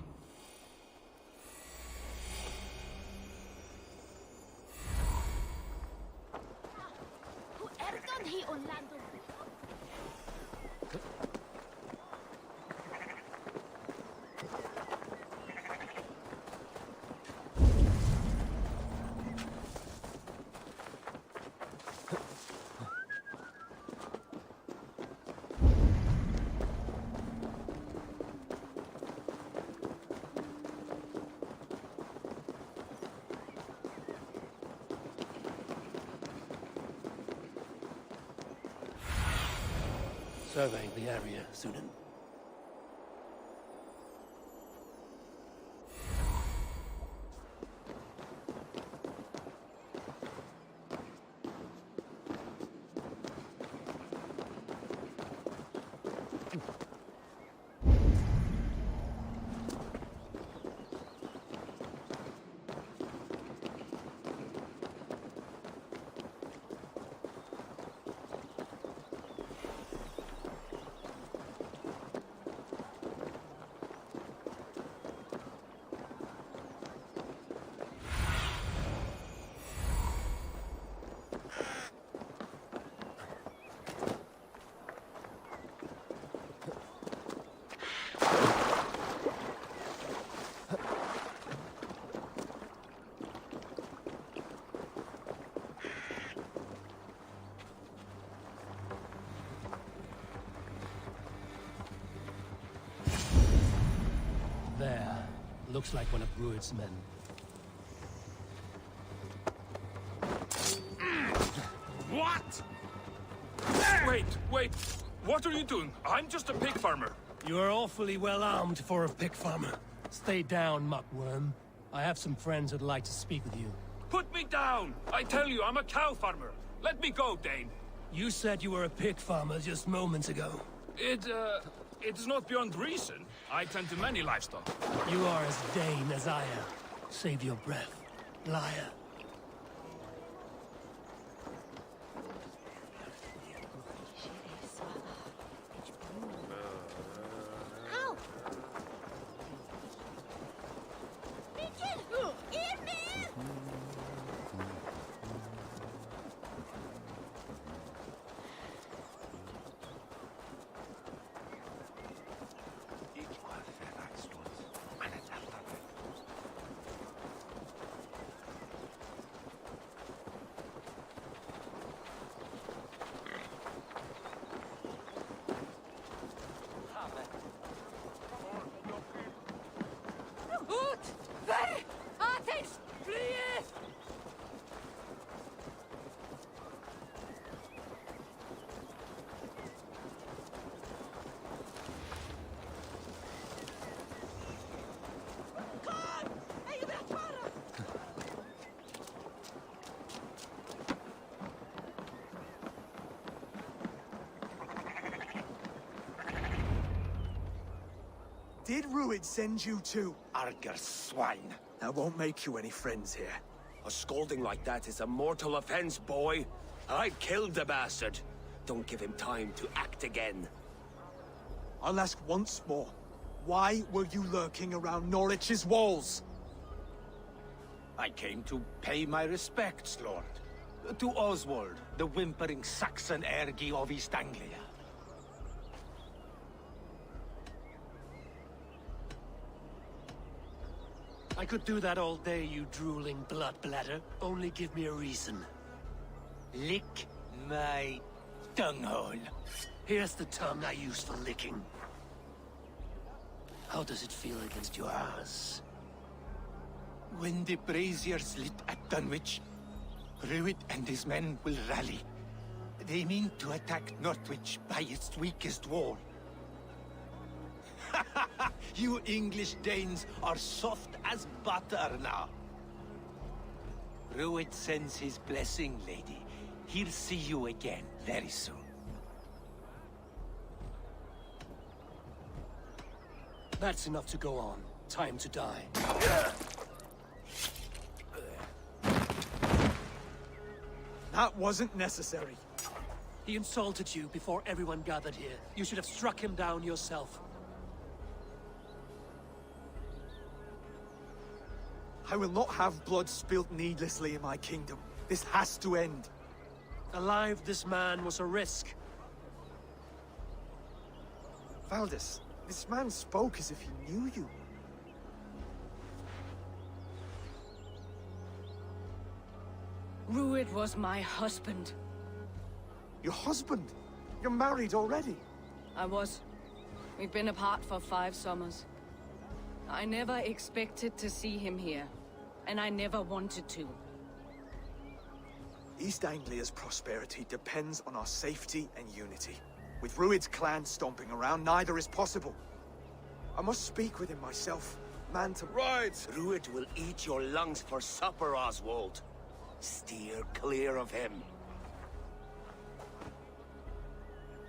Surveying the area, Sunan. There. Looks like one of Rued's men. What? Wait. What are you doing? I'm just a pig farmer. You are awfully well armed for a pig farmer. Stay down, muckworm. I have some friends who'd like to speak with you. Put me down! I tell you, I'm a cow farmer. Let me go, Dane. You said you were a pig farmer just moments ago. It's not beyond reason. I tend to many livestock. You are as Dane as I am. Save your breath, liar. Did Rued send you too? Arger swine. That won't make you any friends here. A scolding like that is a mortal offense, boy. I've killed the bastard. Don't give him time to act again. I'll ask once more. Why were you lurking around Norwich's walls? I came to pay my respects, Lord. To Oswald, the whimpering Saxon ergi of East Anglia. I could do that all day, you drooling blood bladder. Only give me a reason. Lick my tonguehole. Here's the tongue I use for licking. How does it feel against your ass? When the braziers lit at Dunwich, Rued and his men will rally. They mean to attack Northwich by its weakest wall. You English Danes are soft as butter now. Rued sends his blessing, lady. He'll see you again very soon. That's enough to go on. Time to die. That wasn't necessary. He insulted you before everyone gathered here. You should have struck him down yourself. I will not have blood spilt needlessly in my kingdom. This has to end. Alive, this man was a risk. Valdis, this man spoke as if he knew you. Rued was my husband. Your husband? You're married already? I was. We've been apart for 5 summers. I never expected to see him here, and I never wanted to. East Anglia's prosperity depends on our safety and unity. With Rued's clan stomping around, neither is possible. I must speak with him myself, man to... Right! Rued will eat your lungs for supper, Oswald. Steer clear of him.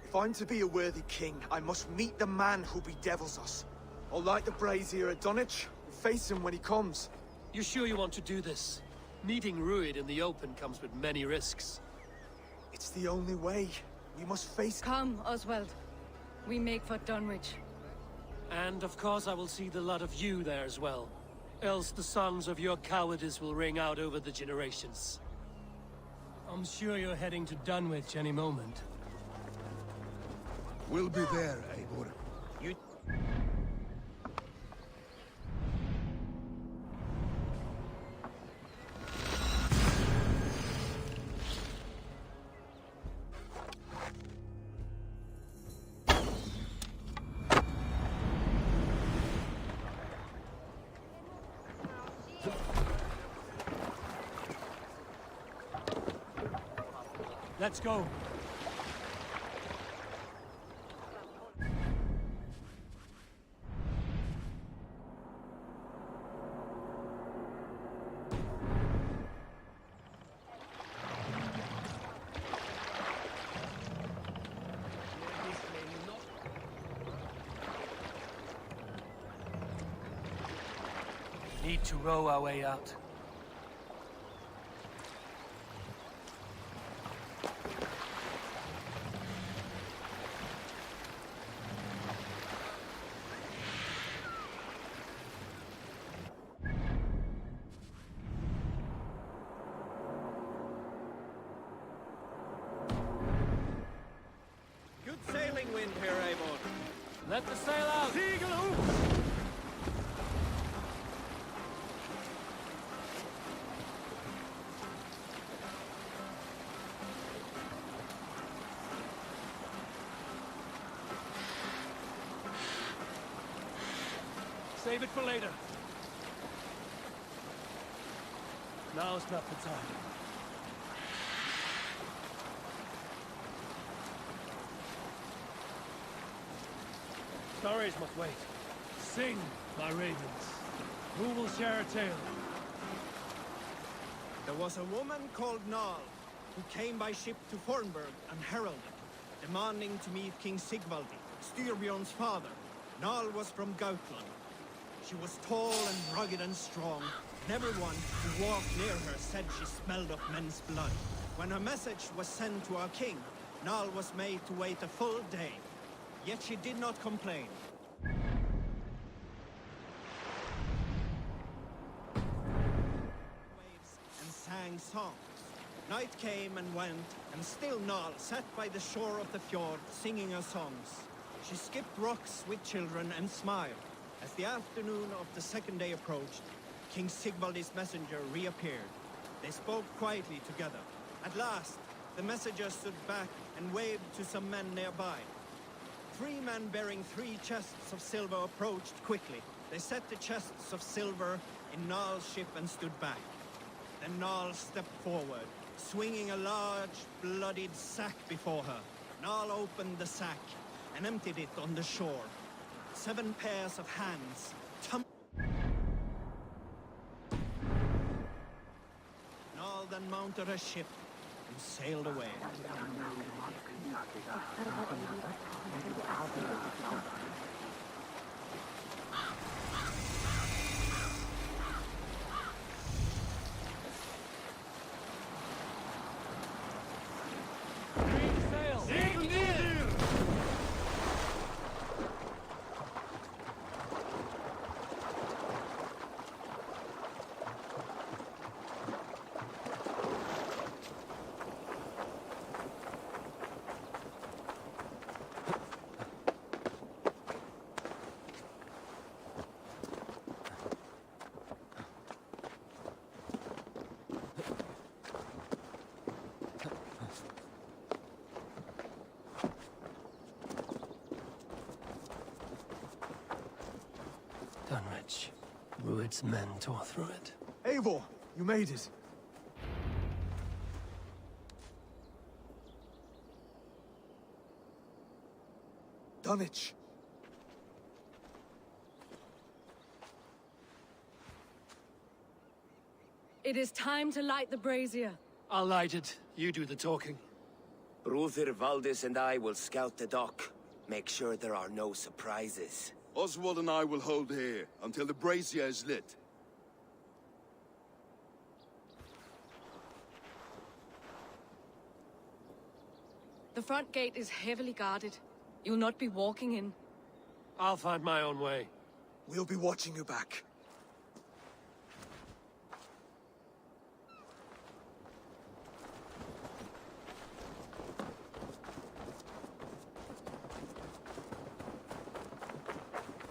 If I'm to be a worthy king, I must meet the man who bedevils us. I'll light the brazier at Dunwich and face him when he comes. You sure you want to do this? Meeting Rued in the open comes with many risks. It's the only way. We must face... Come, Oswald. We make for Dunwich. And of course I will see the lot of you there as well. Else the songs of your cowardice will ring out over the generations. I'm sure you're heading to Dunwich any moment. We'll be there, Eivor. You... Let's go. Need to row our way out. Good sailing wind here, Eivor. Let the sail out! Seagull hoop! Save it for later. Now's not the time. Stories must wait. Sing, my ravens. Who will share a tale? There was a woman called Nal, who came by ship to Fornburg and heralded, demanding to meet King Sigvaldi, Styrbjorn's father. Nal was from Gautland. She was tall and rugged and strong, and everyone who walked near her said she smelled of men's blood. When her message was sent to our king, Nal was made to wait a full day. Yet she did not complain. Waves and sang songs. Night came and went, and still Nal sat by the shore of the fjord singing her songs. She skipped rocks with children and smiled. As the afternoon of the second day approached, King Sigvaldi's messenger reappeared. They spoke quietly together. At last, the messenger stood back and waved to some men nearby. 3 men bearing 3 chests of silver approached quickly. They set the chests of silver in Nal's ship and stood back. Then Nal stepped forward, swinging a large, bloodied sack before her. Nal opened the sack and emptied it on the shore. 7 pairs of hands. And all then mounted a ship and sailed away. Dunwich. Rued's men tore through it. Eivor, you made it. Dunwich. It is time to light the brazier. I'll light it. You do the talking. Brother Valdis and I will scout the dock. Make sure there are no surprises. Oswald and I will hold here until the brazier is lit. The front gate is heavily guarded. You'll not be walking in. I'll find my own way. We'll be watching you back.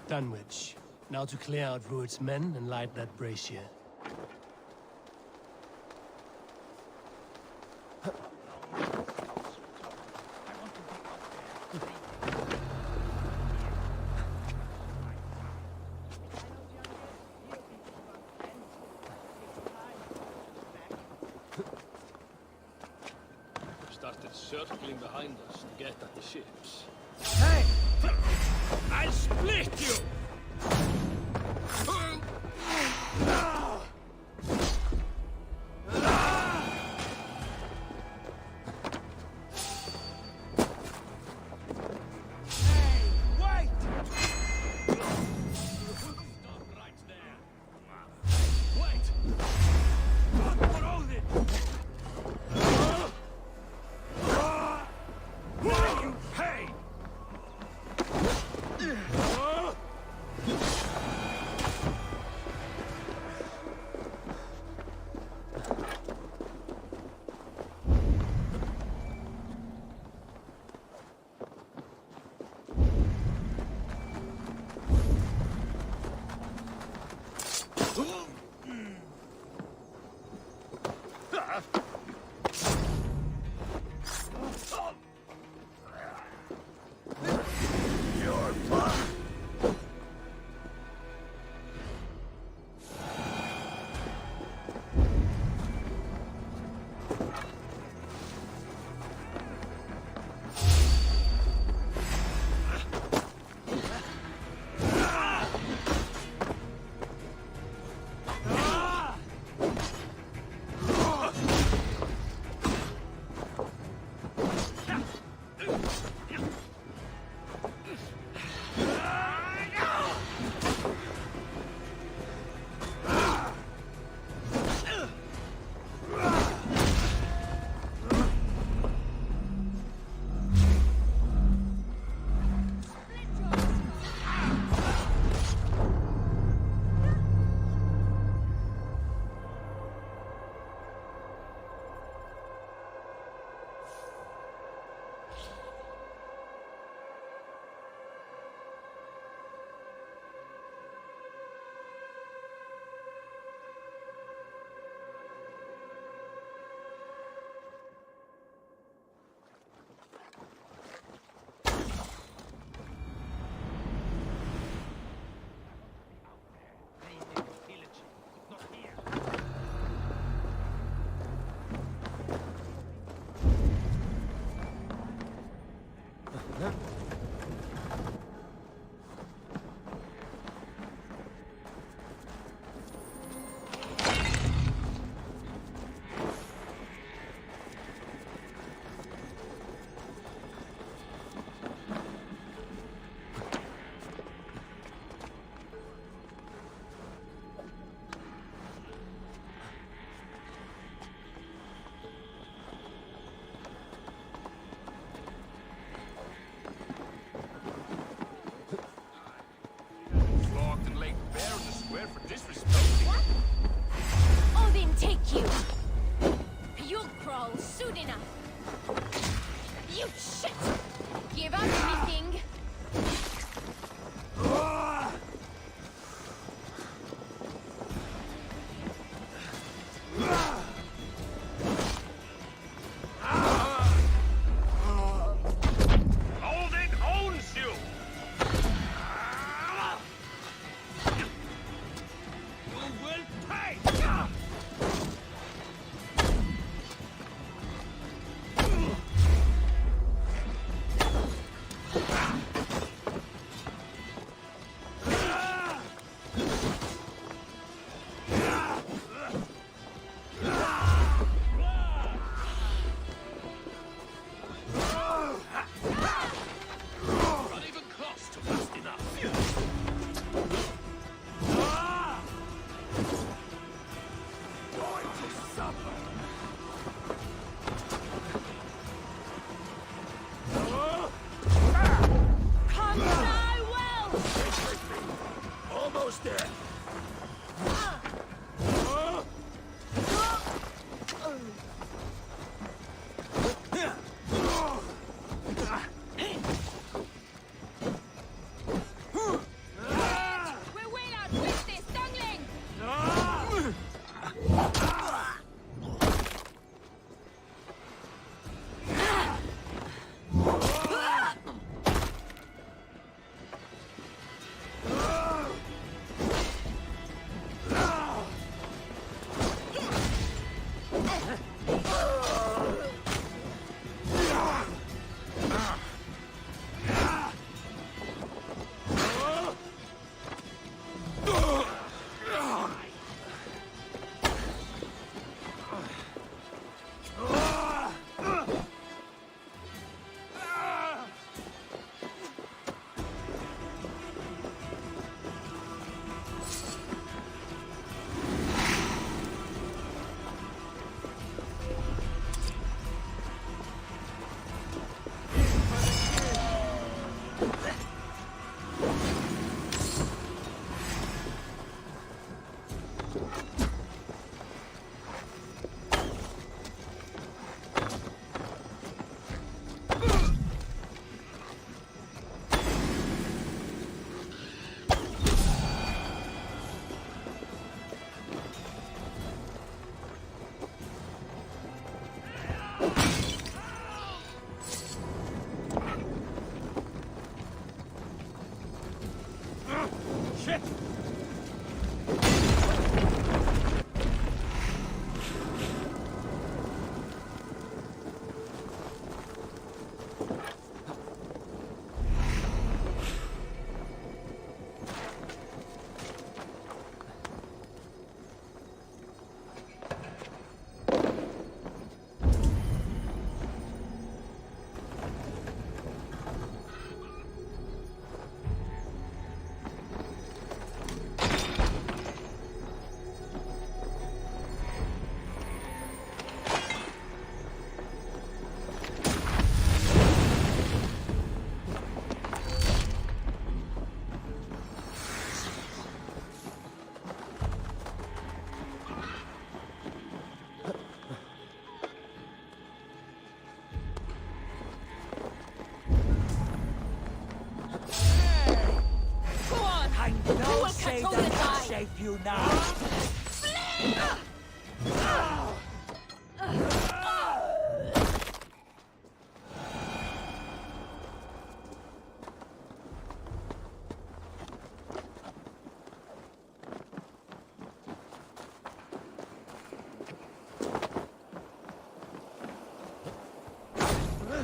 Dunwich. Now to clear out Rued's men and light that brazier. Started circling behind us to get at the ships. Hey! I'll split you! Save you now.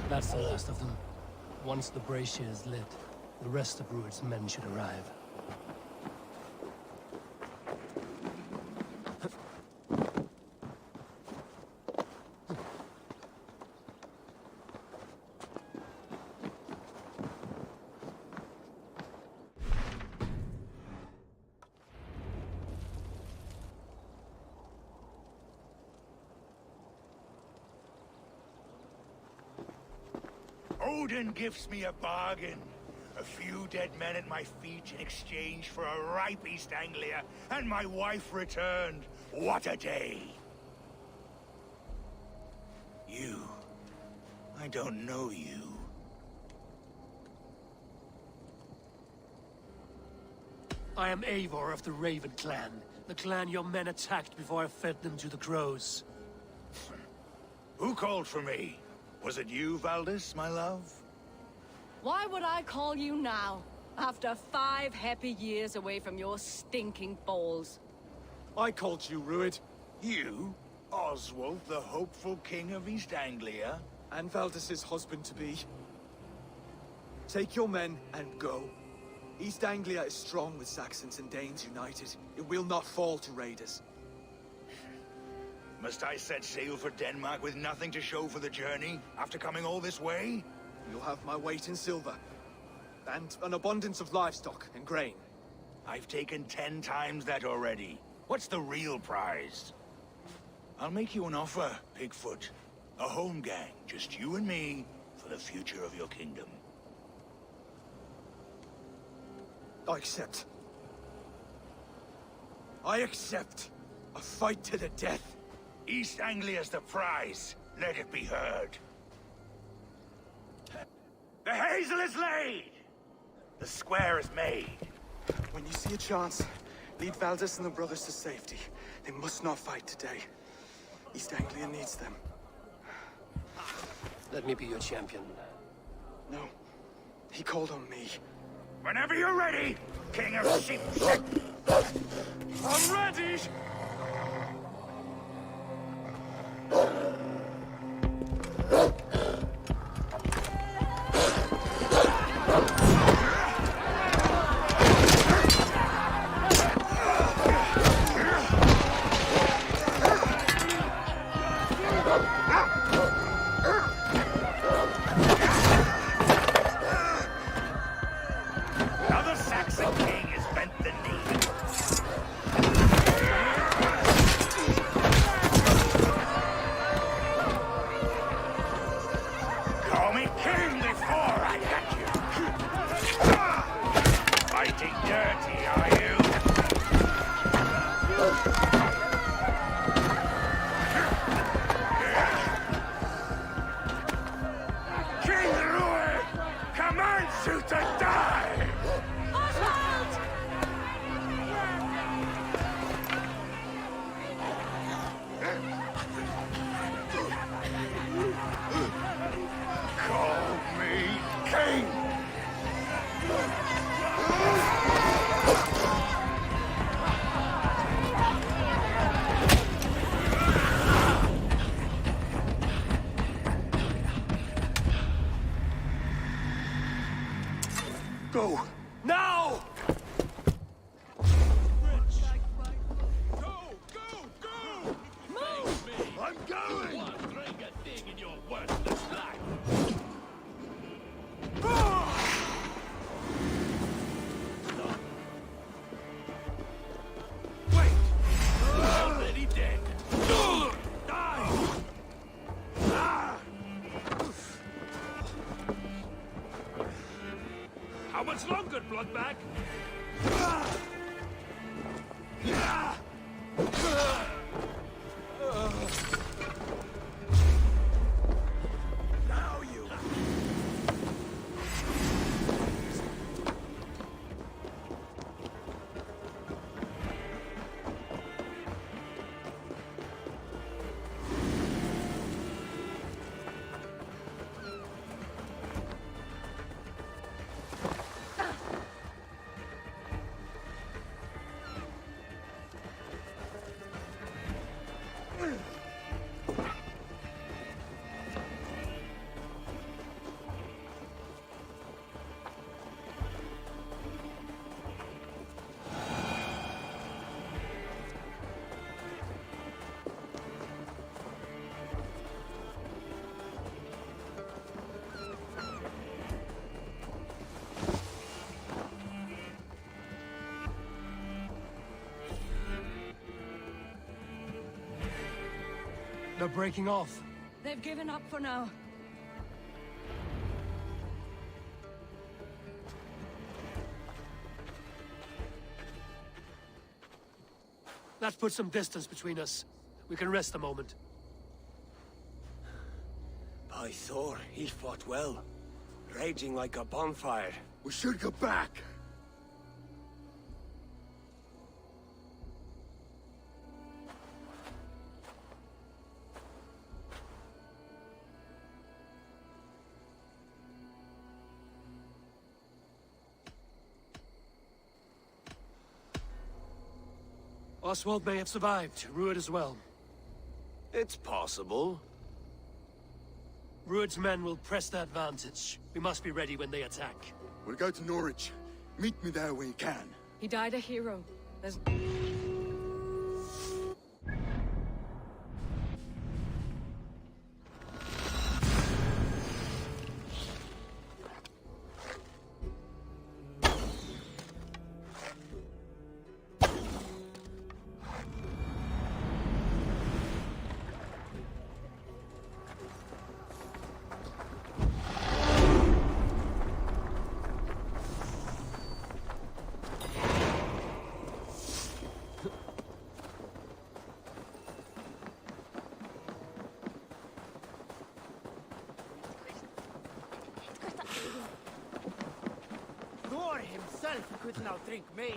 That's the last of them. Once the brazier is lit, the rest of Rued's men should arrive. Odin gives me a bargain. A few dead men at my feet in exchange for a ripe East Anglia, and my wife returned. What a day! You. I don't know you. I am Eivor of the Raven clan. The clan your men attacked before I fed them to the crows. Who called for me? Was it you, Valdis, my love? Why would I call you now, after 5 happy years away from your stinking balls? I called you, Rued. You? Oswald, the hopeful king of East Anglia? And Valdis's husband-to-be. Take your men and go. East Anglia is strong with Saxons and Danes united. It will not fall to raiders. Must I set sail for Denmark with nothing to show for the journey, after coming all this way? You'll have my weight in silver. And an abundance of livestock and grain. I've taken 10 times that already. What's the real prize? I'll make you an offer, Pigfoot. A home gang, just you and me, for the future of your kingdom. I accept. I accept. A fight to the death. East Anglia's the prize. Let it be heard. The hazel is laid! The square is made. When you see a chance, lead Valdis and the brothers to safety. They must not fight today. East Anglia needs them. Let me be your champion. No. He called on me. Whenever you're ready, King of Sheep. I'm ready! Now the Saxon king has bent the knee. Call me king before I get you. Fighting dirty, are you? King Rui commands you to die! Call me king! Go! Now! I'm going! Already dead. Die! How much longer, Bloodbag? Now you! They're breaking off. They've given up for now. Let's put some distance between us. We can rest a moment. By Thor, he fought well. Raging like a bonfire. We should go back. Oswald may have survived. Ruud as well. It's possible. Ruud's men will press the advantage. We must be ready when they attack. We'll go to Norwich. Meet me there when you can. He died a hero. There's... couldn't outdrink me.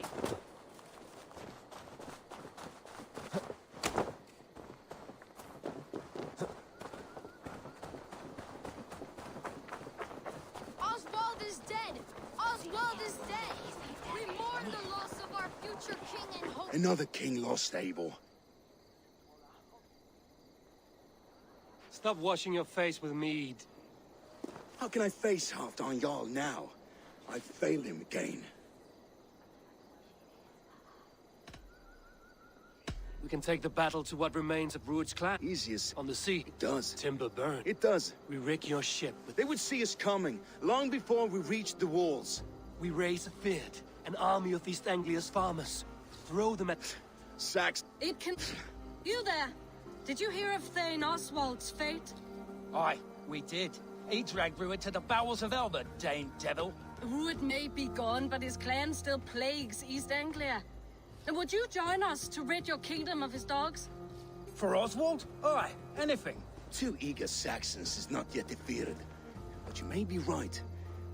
Oswald is dead! Oswald is dead! We mourn the loss of our future king and hope. Another king lost, Abel. Stop washing your face with mead. How can I face Halfdan Jarl now? I failed him again. We can take the battle to what remains of Rued's clan. Easiest. On the sea. It does. Timber burn. It does. We rig your ship with... They would see us coming, long before we reached the walls. We raise a Fiat, an army of East Anglia's farmers. Throw them at... Sax. It can... You there! Did you hear of Thane Oswald's fate? Aye, we did. He dragged Rued to the bowels of Elba, Dane devil. Rued may be gone, but his clan still plagues East Anglia. And would you join us to rid your kingdom of his dogs? For Oswald? Aye, anything. 2 eager Saxons is not yet defeated. But you may be right.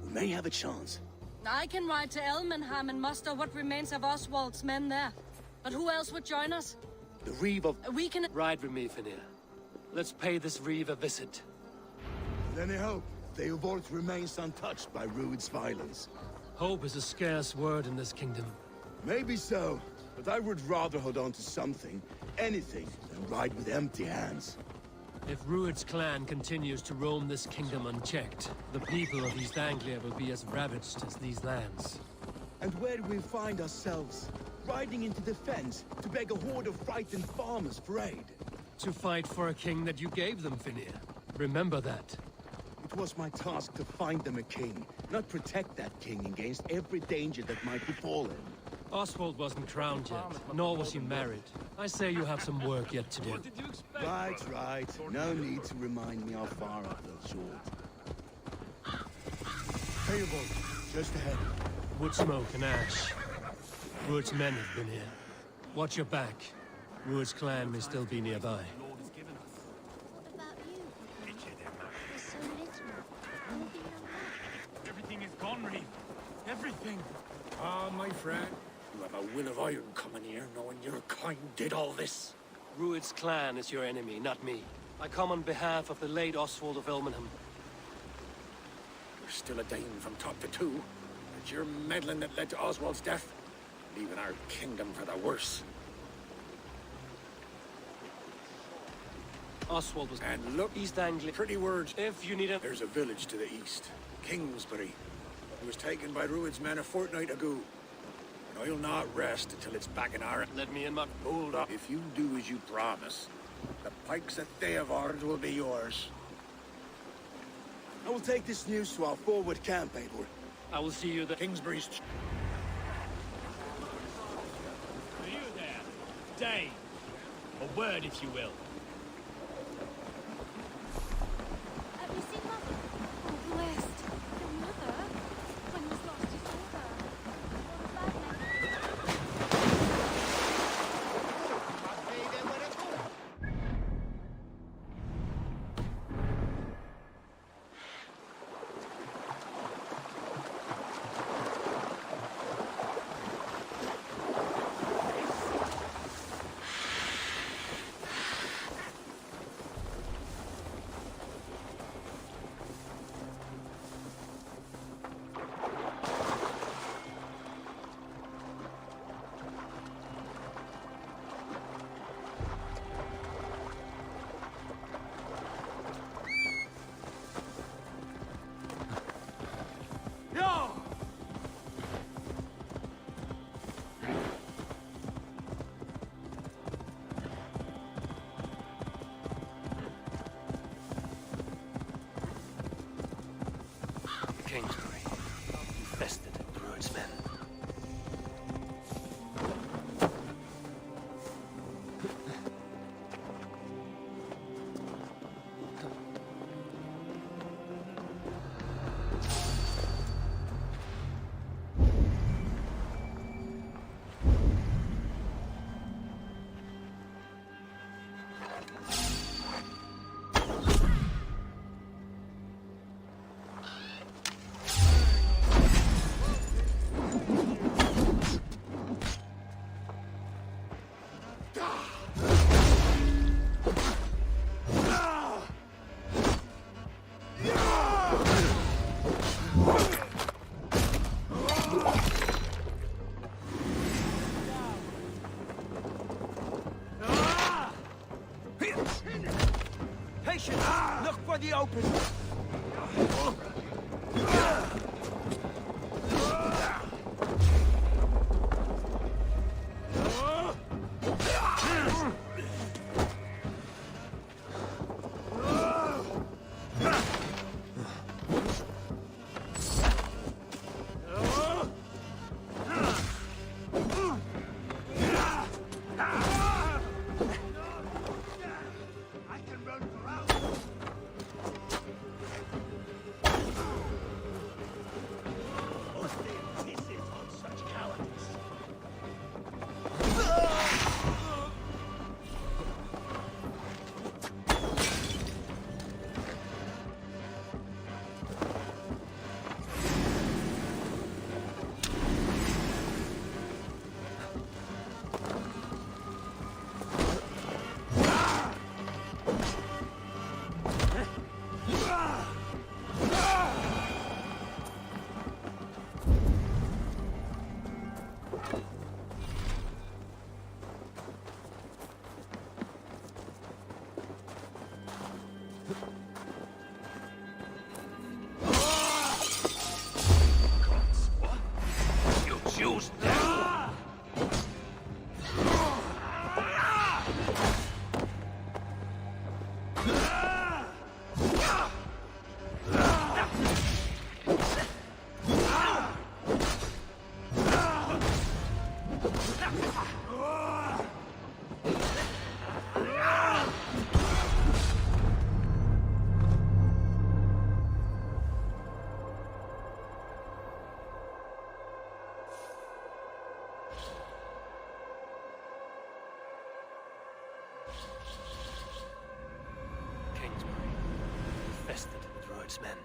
We may have a chance. I can ride to Elmenham and muster what remains of Oswald's men there. But who else would join us? The Reeve of... We can... Ride with me, Finir. Let's pay this Reeve a visit. Then I hope Theobald remains untouched by Rued's violence. Hope is a scarce word in this kingdom. Maybe so, but I would rather hold on to something, anything, than ride with empty hands. If Rued's clan continues to roam this kingdom unchecked, the people of East Anglia will be as ravaged as these lands. And where do we find ourselves? Riding into defense to beg a horde of frightened farmers for aid. To fight for a king that you gave them, Finir. Remember that. It was my task to find them a king, not protect that king against every danger that might befall him. Oswald wasn't crowned yet, nor was he married. I say you have some work yet to do. Right. No need to remind me how far I fell short. Theobald, just ahead. Wood smoke and ash. Rued's men have been here. Watch your back. Rued's clan may still be nearby. What about you? There's so little. Everything is gone, Reeve. Everything. Ah, my friend. You have a will of iron coming here, knowing your kind did all this. Rued's clan is your enemy, not me. I come on behalf of the late Oswald of Elmenham. You're still a Dane from top to two. It's your meddling that led to Oswald's death, leaving our kingdom for the worse. Oswald was... And look, East Anglia... Pretty words. If you need a... There's a village to the east, Kingsbury. It was taken by Rued's men a fortnight ago. And I'll not rest until it's back in our... Let me in, my... Hold up. If you do as you promise, the pikes at Theobald will be yours. I will take this news to our forward camp, Abel. I will see you there. Kingsbury's... Are you there? Dane. A word, if you will. Have you seen Mother? Oh, blessed. Your mother? When was lost his daughter? What a bad for the open! Infested with roadsmen.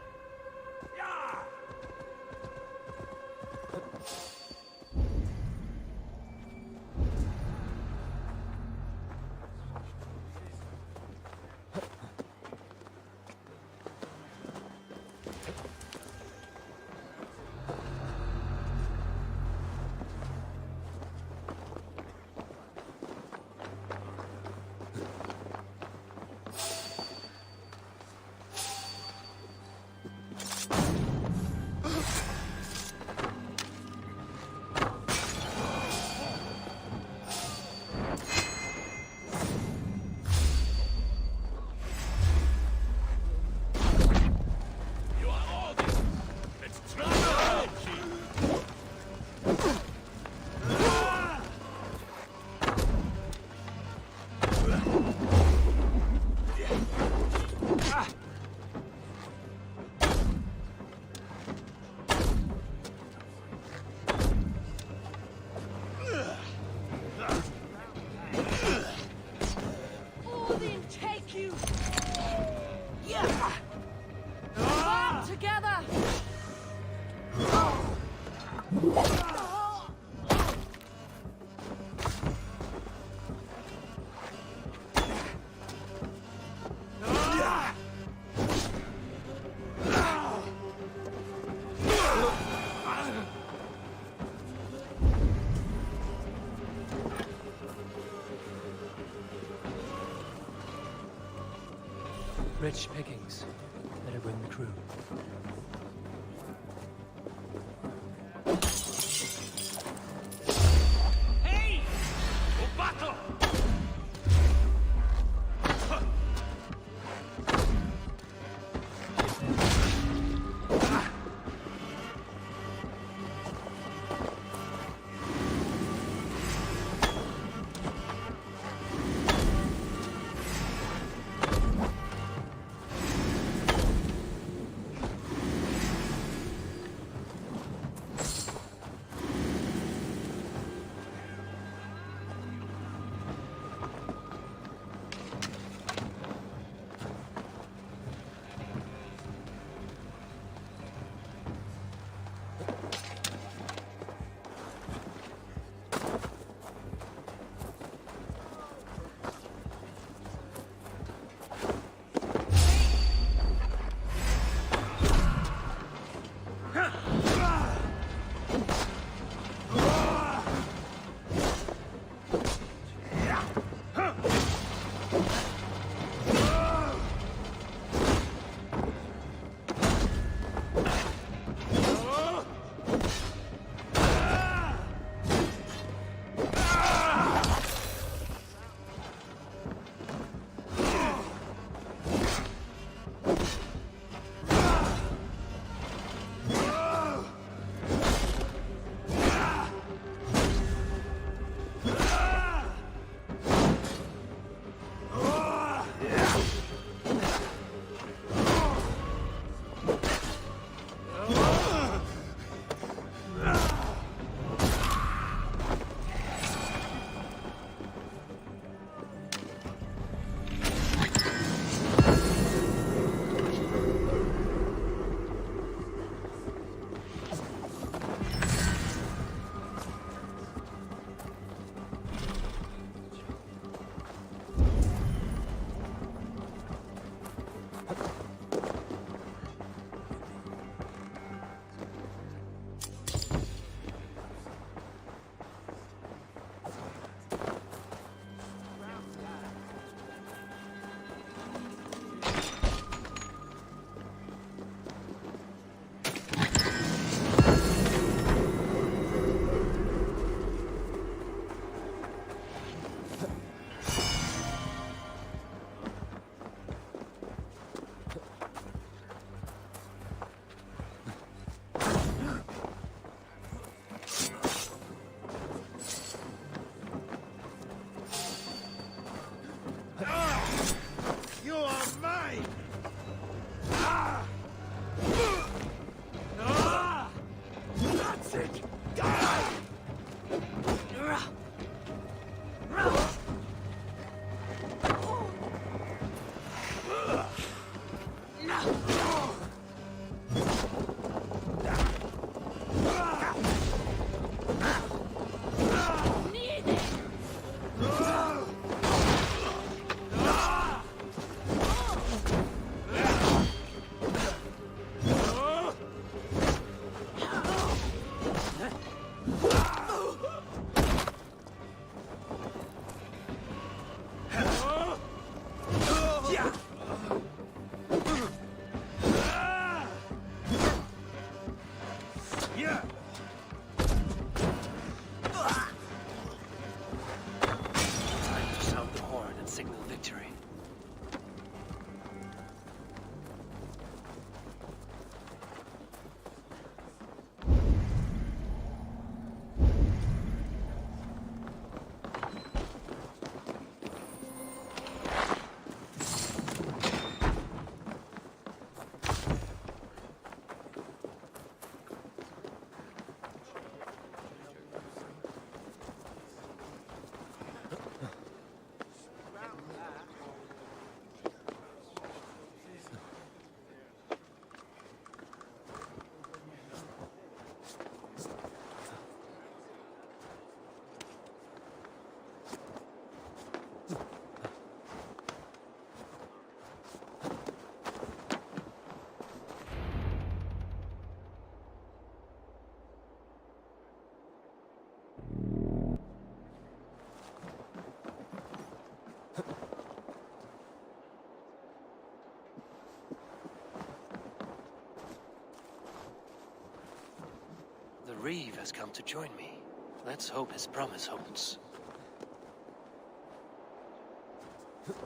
Rich pickings. Better bring the crew. Hey! To battle! Reeve has come to join me. Let's hope his promise holds. It's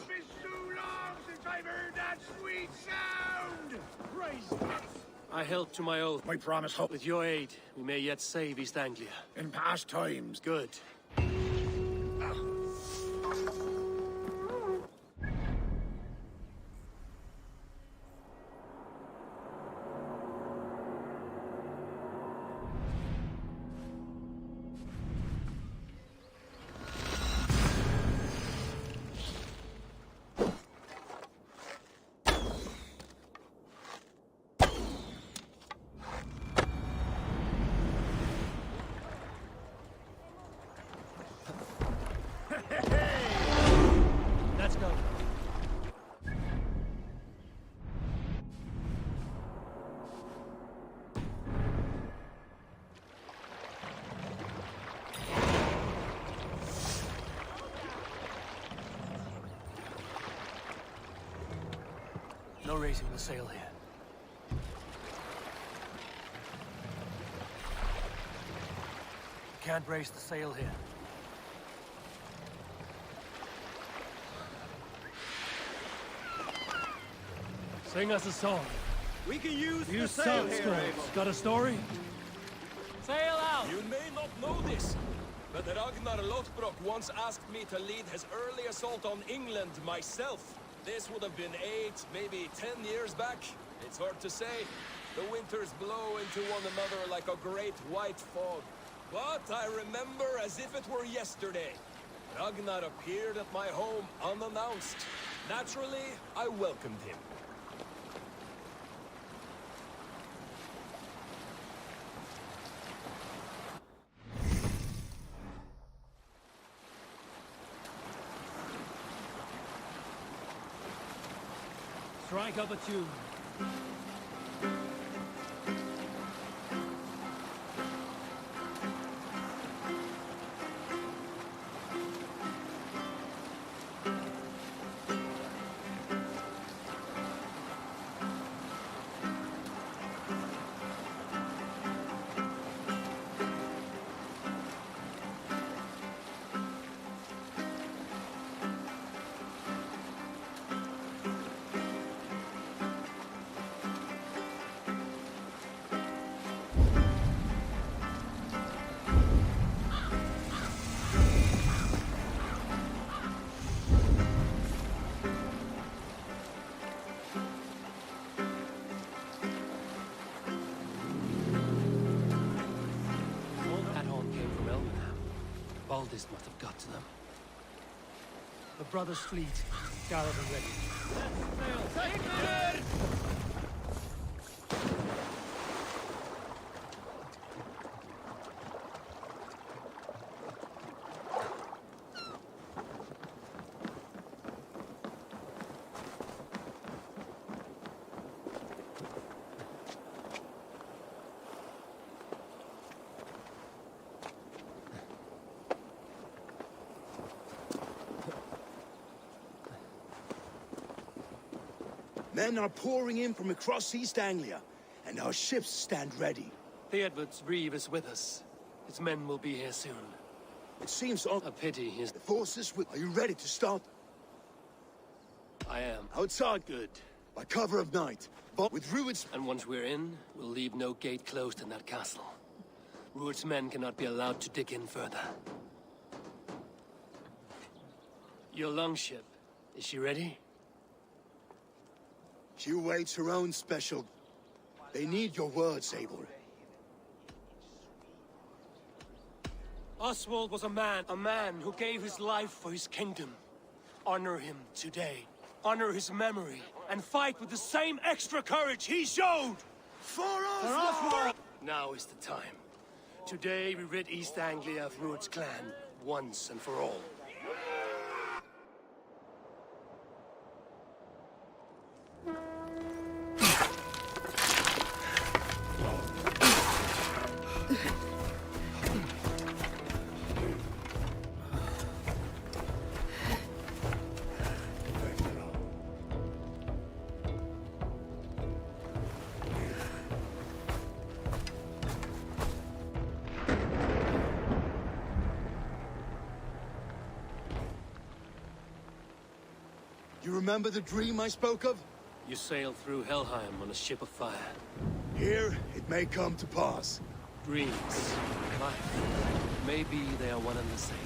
been so long since I've heard that sweet sound! Praise I held to my oath. My promise holds. With your aid, we may yet save East Anglia. In past times. Good. Let's go. No raising the sail here. Can't raise the sail here. Sing us a song. We can use You the sail sound here. Got a story? Sail out! You may not know this, but Ragnar Lothbrok once asked me to lead his early assault on England myself. This would have been 8, maybe 10 years back. It's hard to say. The winters blow into one another like a great white fog. But I remember as if it were yesterday. Ragnar appeared at my home unannounced. Naturally, I welcomed him. Strike up a tune. Baldest must have got to them. The brothers' fleet, Galahad ready. Men are pouring in from across East Anglia, and our ships stand ready. Theodward's Reeve is with us. His men will be here soon. It seems a pity his forces Are you ready to start? I am. Outside. Good. By cover of night, but with Rued's... And once we're in, we'll leave no gate closed in that castle. Rued's men cannot be allowed to dig in further. Your longship, is she ready? She awaits her own special... They need your words, Abel. Oswald was a man who gave his life for his kingdom. Honor him today. Honor his memory, and fight with the same extra courage he showed! For Oswald! Now is the time. Today we rid East Anglia of Rued's clan, once and for all. remember the dream I spoke of? You sailed through Helheim on a ship of fire. Here, it may come to pass. Dreams, life, maybe they are one and the same.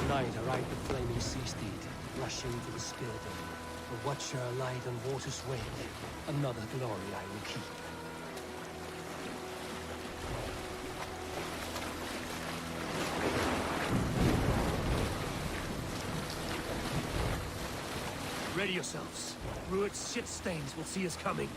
Tonight I ride the flaming sea steed, rushing to the spirit of a watcher light on water's wake. Another glory I will keep. Ready yourselves. Ruit's shit stains will see us coming.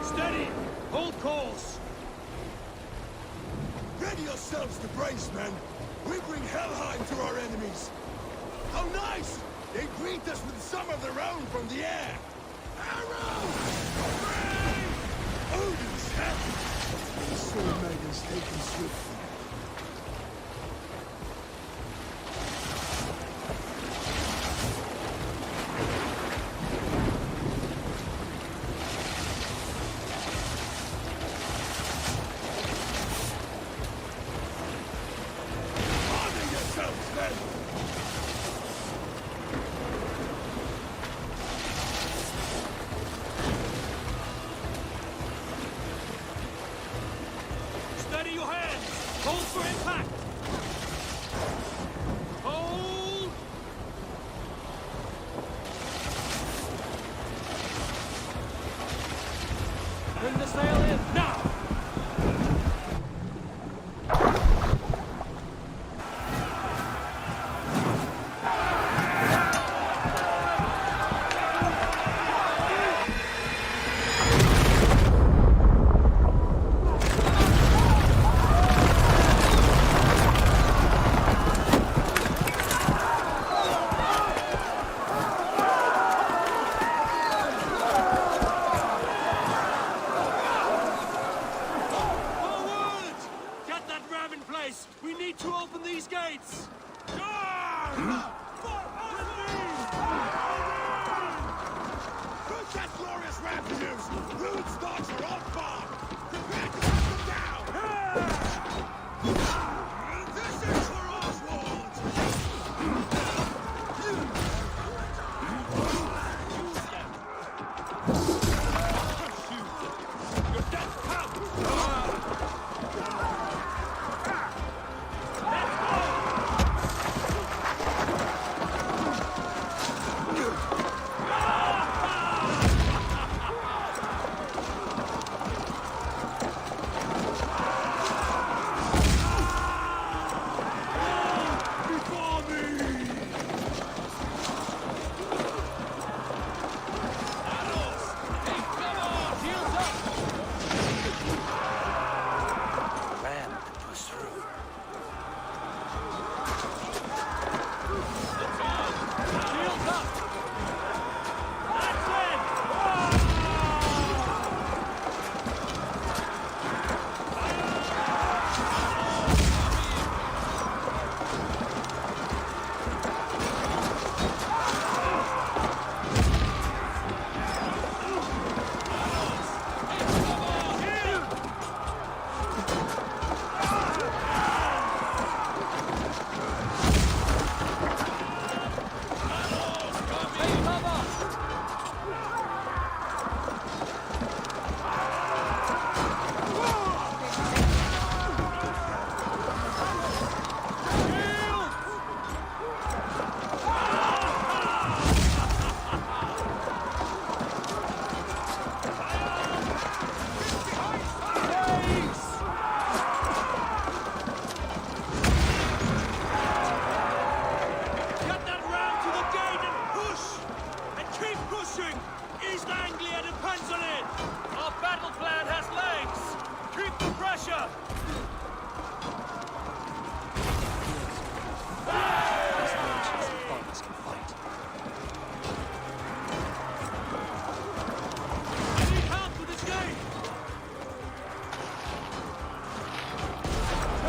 Steady! Hold course! Ready yourselves to brace, men! We bring Helheim to our enemies! How nice! They greet us with some of their own from the air! Arrows! Brave! Odin's head! The sword maidens taken swiftly. Steady your hands! Hold for impact! Hold! Bring the sail in, now! We need to open these gates! Push that glorious refuge! Rude stocks are on fire! Prepare to hunt them down! This is for Oswald! Your death counts!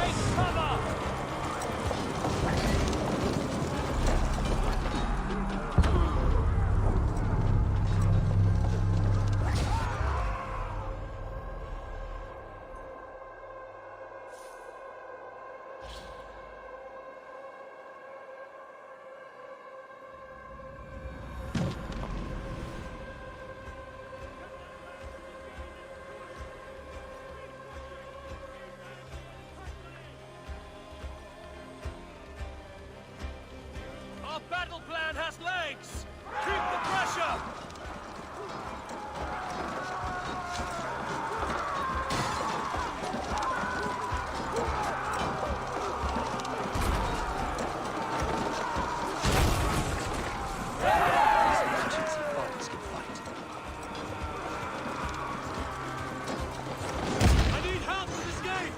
Take cover! Our battle plan has legs! Keep the pressure! I need help with this gate!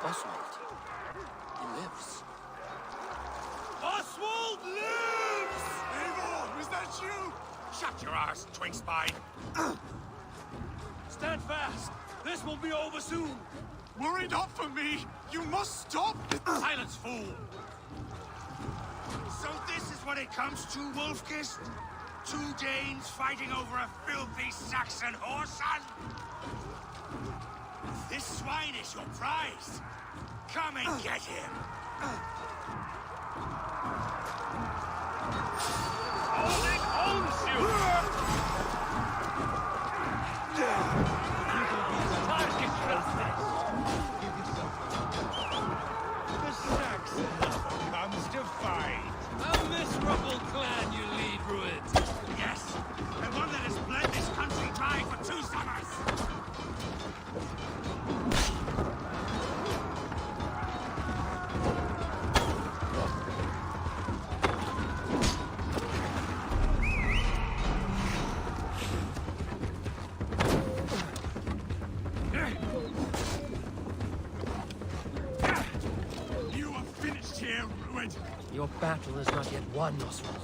Oswald. He lives. Oswald lives! Eivor, was that you? Shut your arse, twink spine. Stand fast! This will be over soon! Worry not for me! You must stop! Silence, fool! So this is what it comes to, Wolfkiss? Two Danes fighting over a filthy Saxon whoreson? This swine is your prize! Come and get him! Holding owns you! Target justice! The Saxon lover comes to fight. A miserable clan you lead, Ruid. Yes, and one that has bled this country dry for 2 summers! You are finished here, Ruid! Your battle is not yet won, Oswald.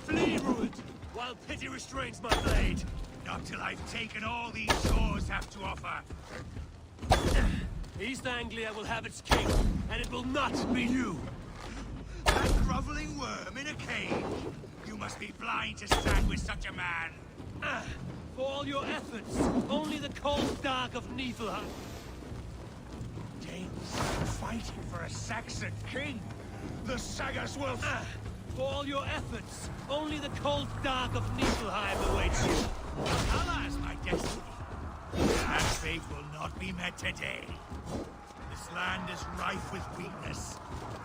Flee, Ruid, while pity restrains my blade. Not till I've taken all these shores have to offer. East Anglia will have its king, and it will not be you. That groveling worm in a cage. You must be blind to stand with such a man. For all your efforts, only the cold dark of Niflheim. Danes fighting for a Saxon king. The sagas will... For all your efforts, only the cold dark of Niflheim awaits you. Valhalla is my destiny. That fate will not be met today. This land is rife with weakness,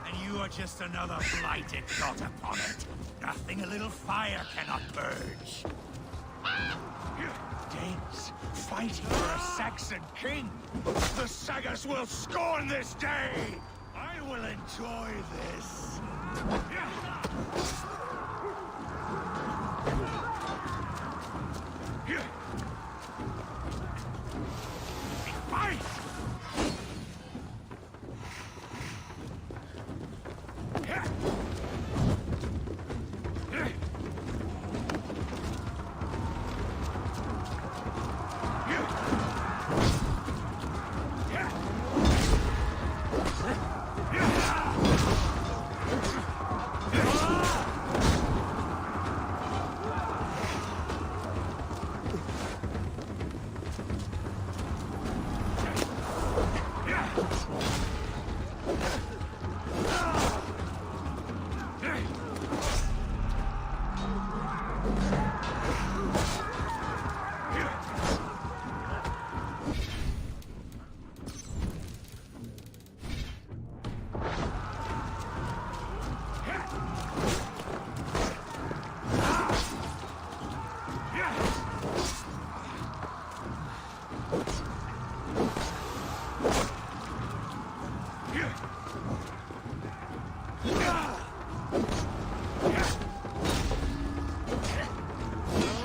and you are just another blighted dot upon it. Nothing a little fire cannot purge. Danes fighting for a Saxon king. The sagas will scorn this day. I will enjoy this. Fight!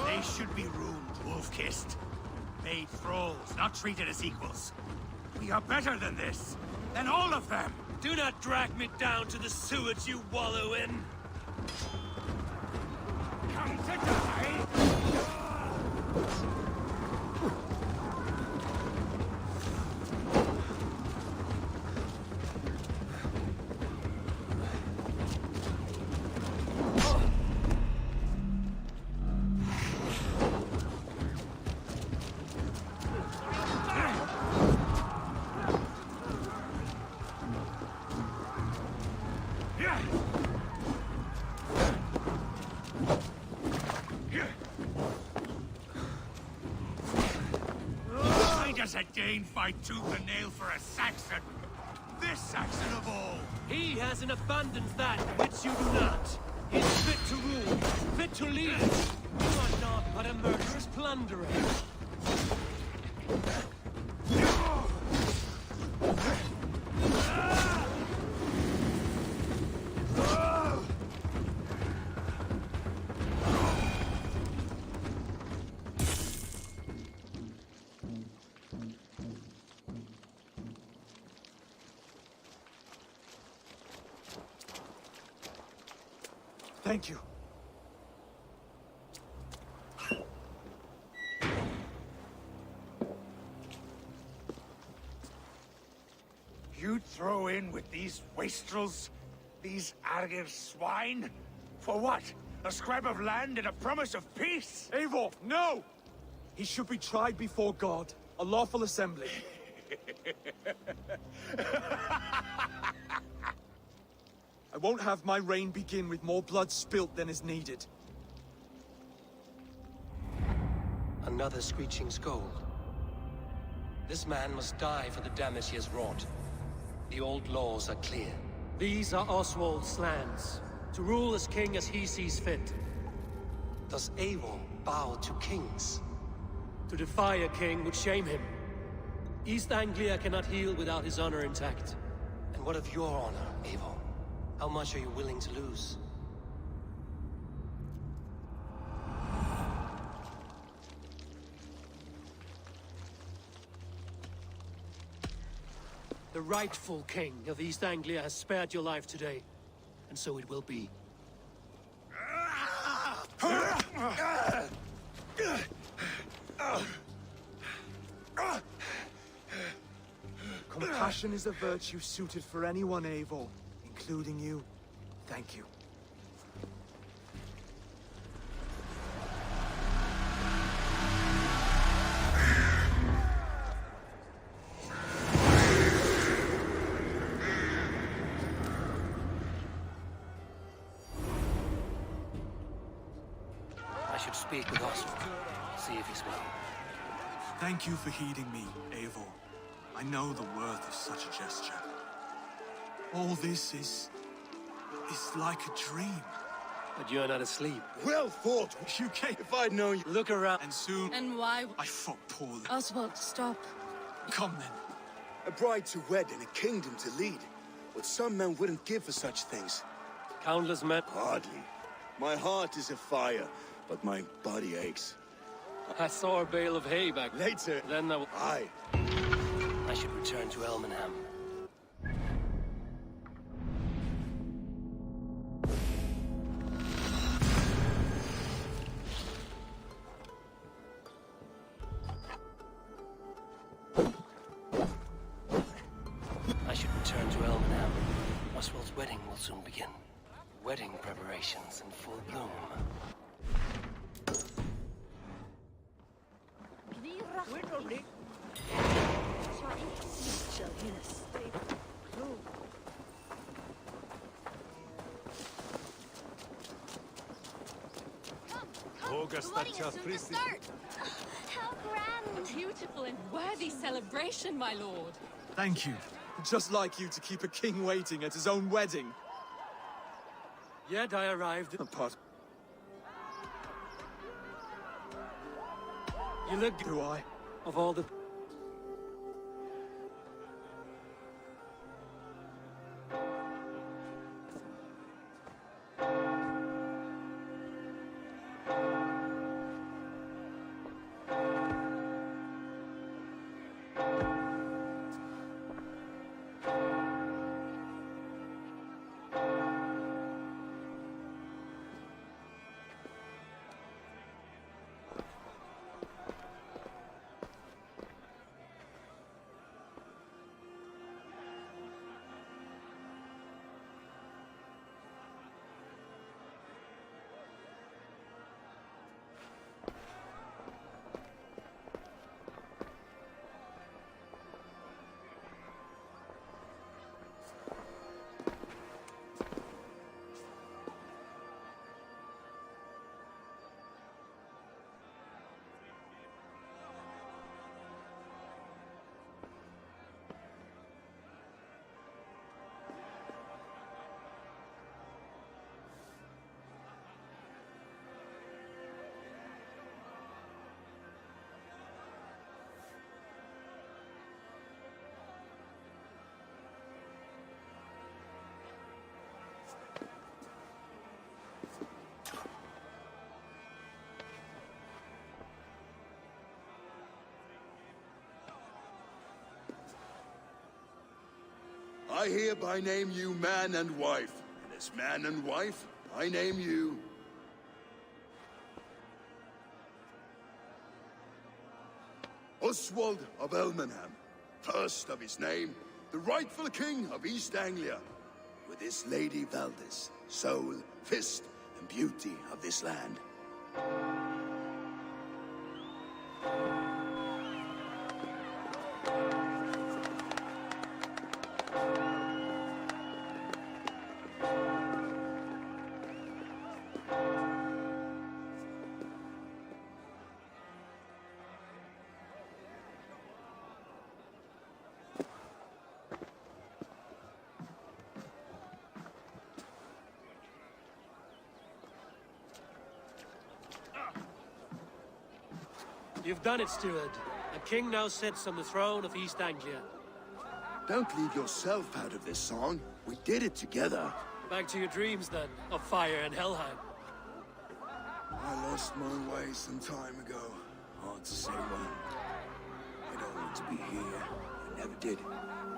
They should be ruined, wolf-kissed. Made thralls, not treated as equals. We are better than this. Than all of them. Do not drag me down to the sewage you wallow in. Come to die! Does a Dane fight tooth and nail for a Saxon? This Saxon of all! He has in abundance that which you do not. He is fit to rule, fit to lead. You are not but a murderous plunderer. Thank you. You throw in with these wastrels? These Argir swine? For what? A scrap of land and a promise of peace? Eivor, no! He should be tried before God, a lawful assembly. I won't have my reign begin with more blood spilt than is needed. Another screeching scold. This man must die for the damage he has wrought. The old laws are clear. These are Oswald's lands, to rule as king as he sees fit. Does Eivor bow to kings? To defy a king would shame him. East Anglia cannot heal without his honor intact. And what of your honor, Eivor? How much are you willing to lose? The rightful king of East Anglia has spared your life today, and so it will be. Compassion is a virtue suited for anyone, Eivor, including you. Thank you. I should speak with Oswald, see if he's well. Thank you for heeding me, Eivor. I know the worth of such a gesture. All this is like a dream. But you're not asleep. Well fought. You came. If I'd known you. Look around. And soon, And why? I fought poorly. Oswald, stop. Come then. A bride to wed and a kingdom to lead. What some men wouldn't give for such things. Countless men. Hardly. My heart is afire, but my body aches. I saw a bale of hay back later. Then I will... Aye. I should return to Elmenham. I should return to Elmenham. Oswald's wedding will soon begin. Wedding preparations in full bloom. Bloody super start! How grand! Beautiful and worthy celebration, my lord. Thank you. Just like you to keep a king waiting at his own wedding. Yet I arrived. Apart. You look. Do I? Of all the. I hereby name you man and wife. And as man and wife, I name you... Oswald of Elmenham, first of his name, the rightful king of East Anglia, with his lady Valdis, soul, fist, and beauty of this land. You've done it, steward. A king now sits on the throne of East Anglia. Don't leave yourself out of this song. We did it together. Back to your dreams, then, of fire and Helheim. I lost my way some time ago. Hard to say when. I don't want to be here. I never did.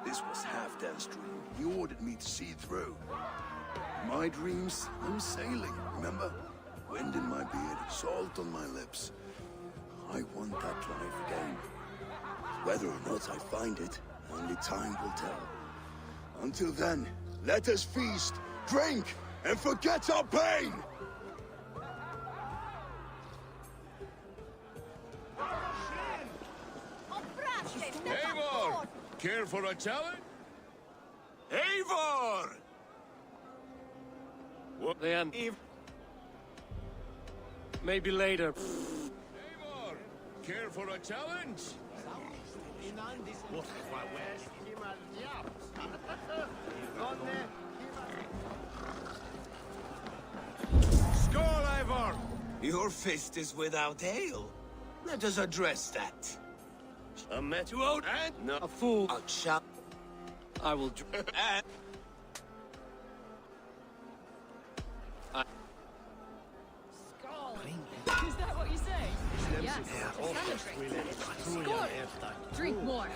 This was Halfdan's dream. He ordered me to see through. My dreams, I'm sailing, remember? Wind in my beard, salt on my lips. I want that life again. Whether or not I find it, only time will tell. Until then, let us feast, drink, and forget our pain! Eivor! Care for a challenge? Eivor! What? Lian. Maybe later. Care for a challenge? Skål, Eivor! Your fist is without ale. Let us address that. A meteor and No. A fool. Shall I will. Is that what you say? Yes. Score. Drink more.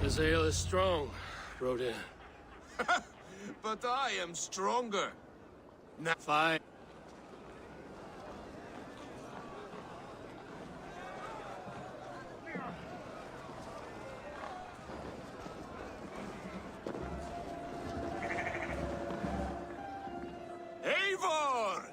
This ale is strong, Rodin. But I am stronger. Now, fine. Eivor!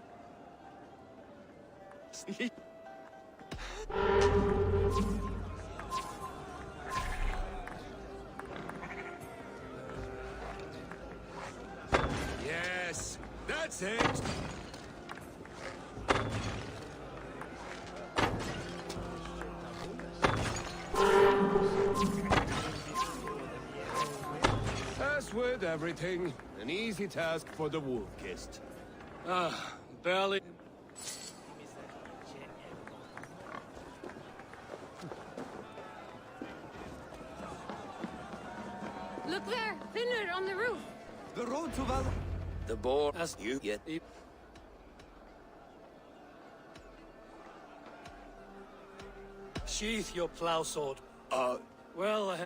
Yes, that's it. As with everything, an easy task for the wolf-kissed. Ah, barely. Look there, thinner on the roof. The road to Valhalla. The boar as you get. Sheath your plow sword. Well,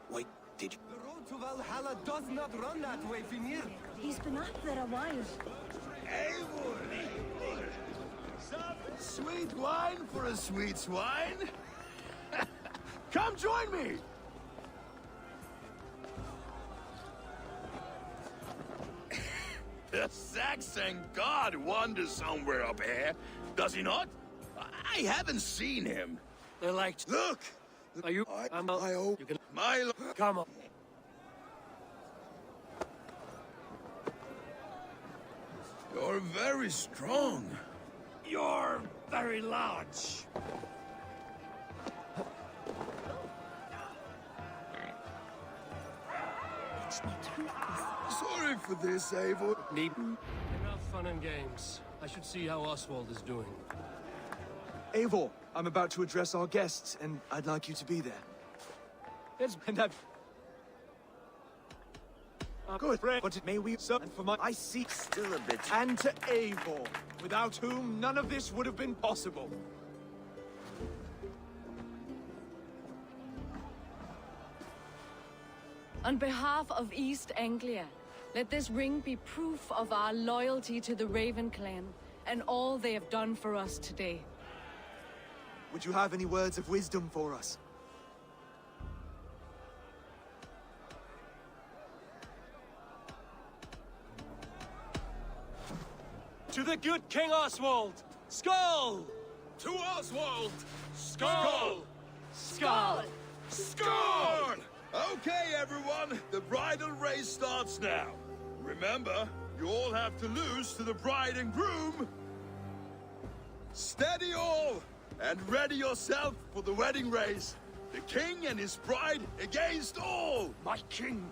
Wait, did you? The road to Valhalla does not run that way, Finir. He's been up there a while. Sweet wine for a sweet swine? Come join me! The Saxon god wanders somewhere up here, does he not? I haven't seen him. they're like... Look! Are you... I hope you can... my... Come on. You're very strong. You're very large. Sorry for this, Eivor. Enough fun and games. I should see how Oswald is doing. Eivor, I'm about to address our guests, and I'd like you to be there. It's... And I've... Good, but may we... So, and for my... I seek Still a bit. and to Eivor, without whom none of this would have been possible. On behalf of East Anglia, let this ring be proof of our loyalty to the Raven clan and all they have done for us today. Would you have any words of wisdom for us? To the good King Oswald! Skull! To Oswald! Skull! Skull! Scorn! Okay, everyone, the bridal race starts now. Remember, you all have to lose to the bride and groom. Steady all, and ready yourself for the wedding race. The king and his bride against all. My king.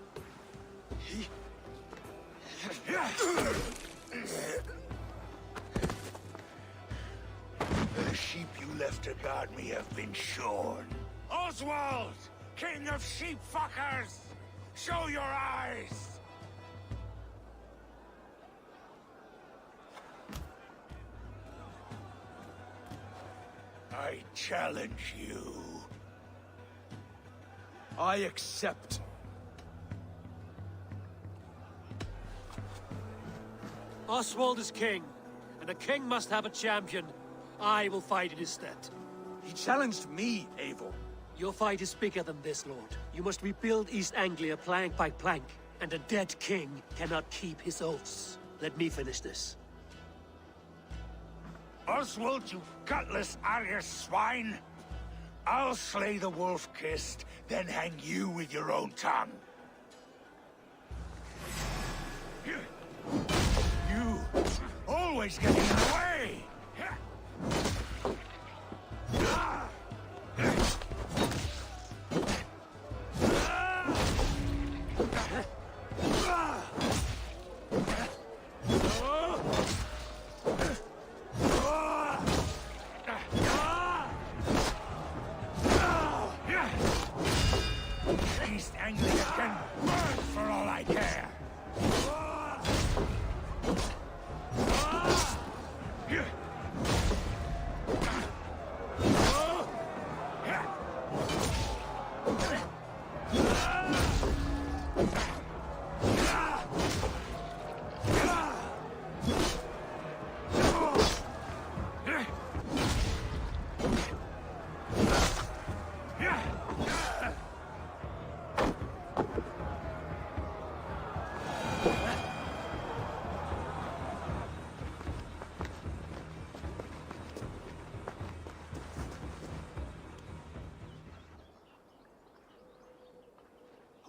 The sheep you left to guard me have been shorn. Oswald! King of sheep fuckers! Show your eyes! I challenge you. I accept. Oswald is king, and a king must have a champion. I will fight in his stead. He challenged me, Eivor. Your fight is bigger than this, Lord. You must rebuild East Anglia plank by plank, and a dead king cannot keep his oaths. Let me finish this. Oswald, you gutless Irish swine! I'll slay the wolf-kissed, then hang you with your own tongue. You always getting in the way! East Anglia can burn for all I care!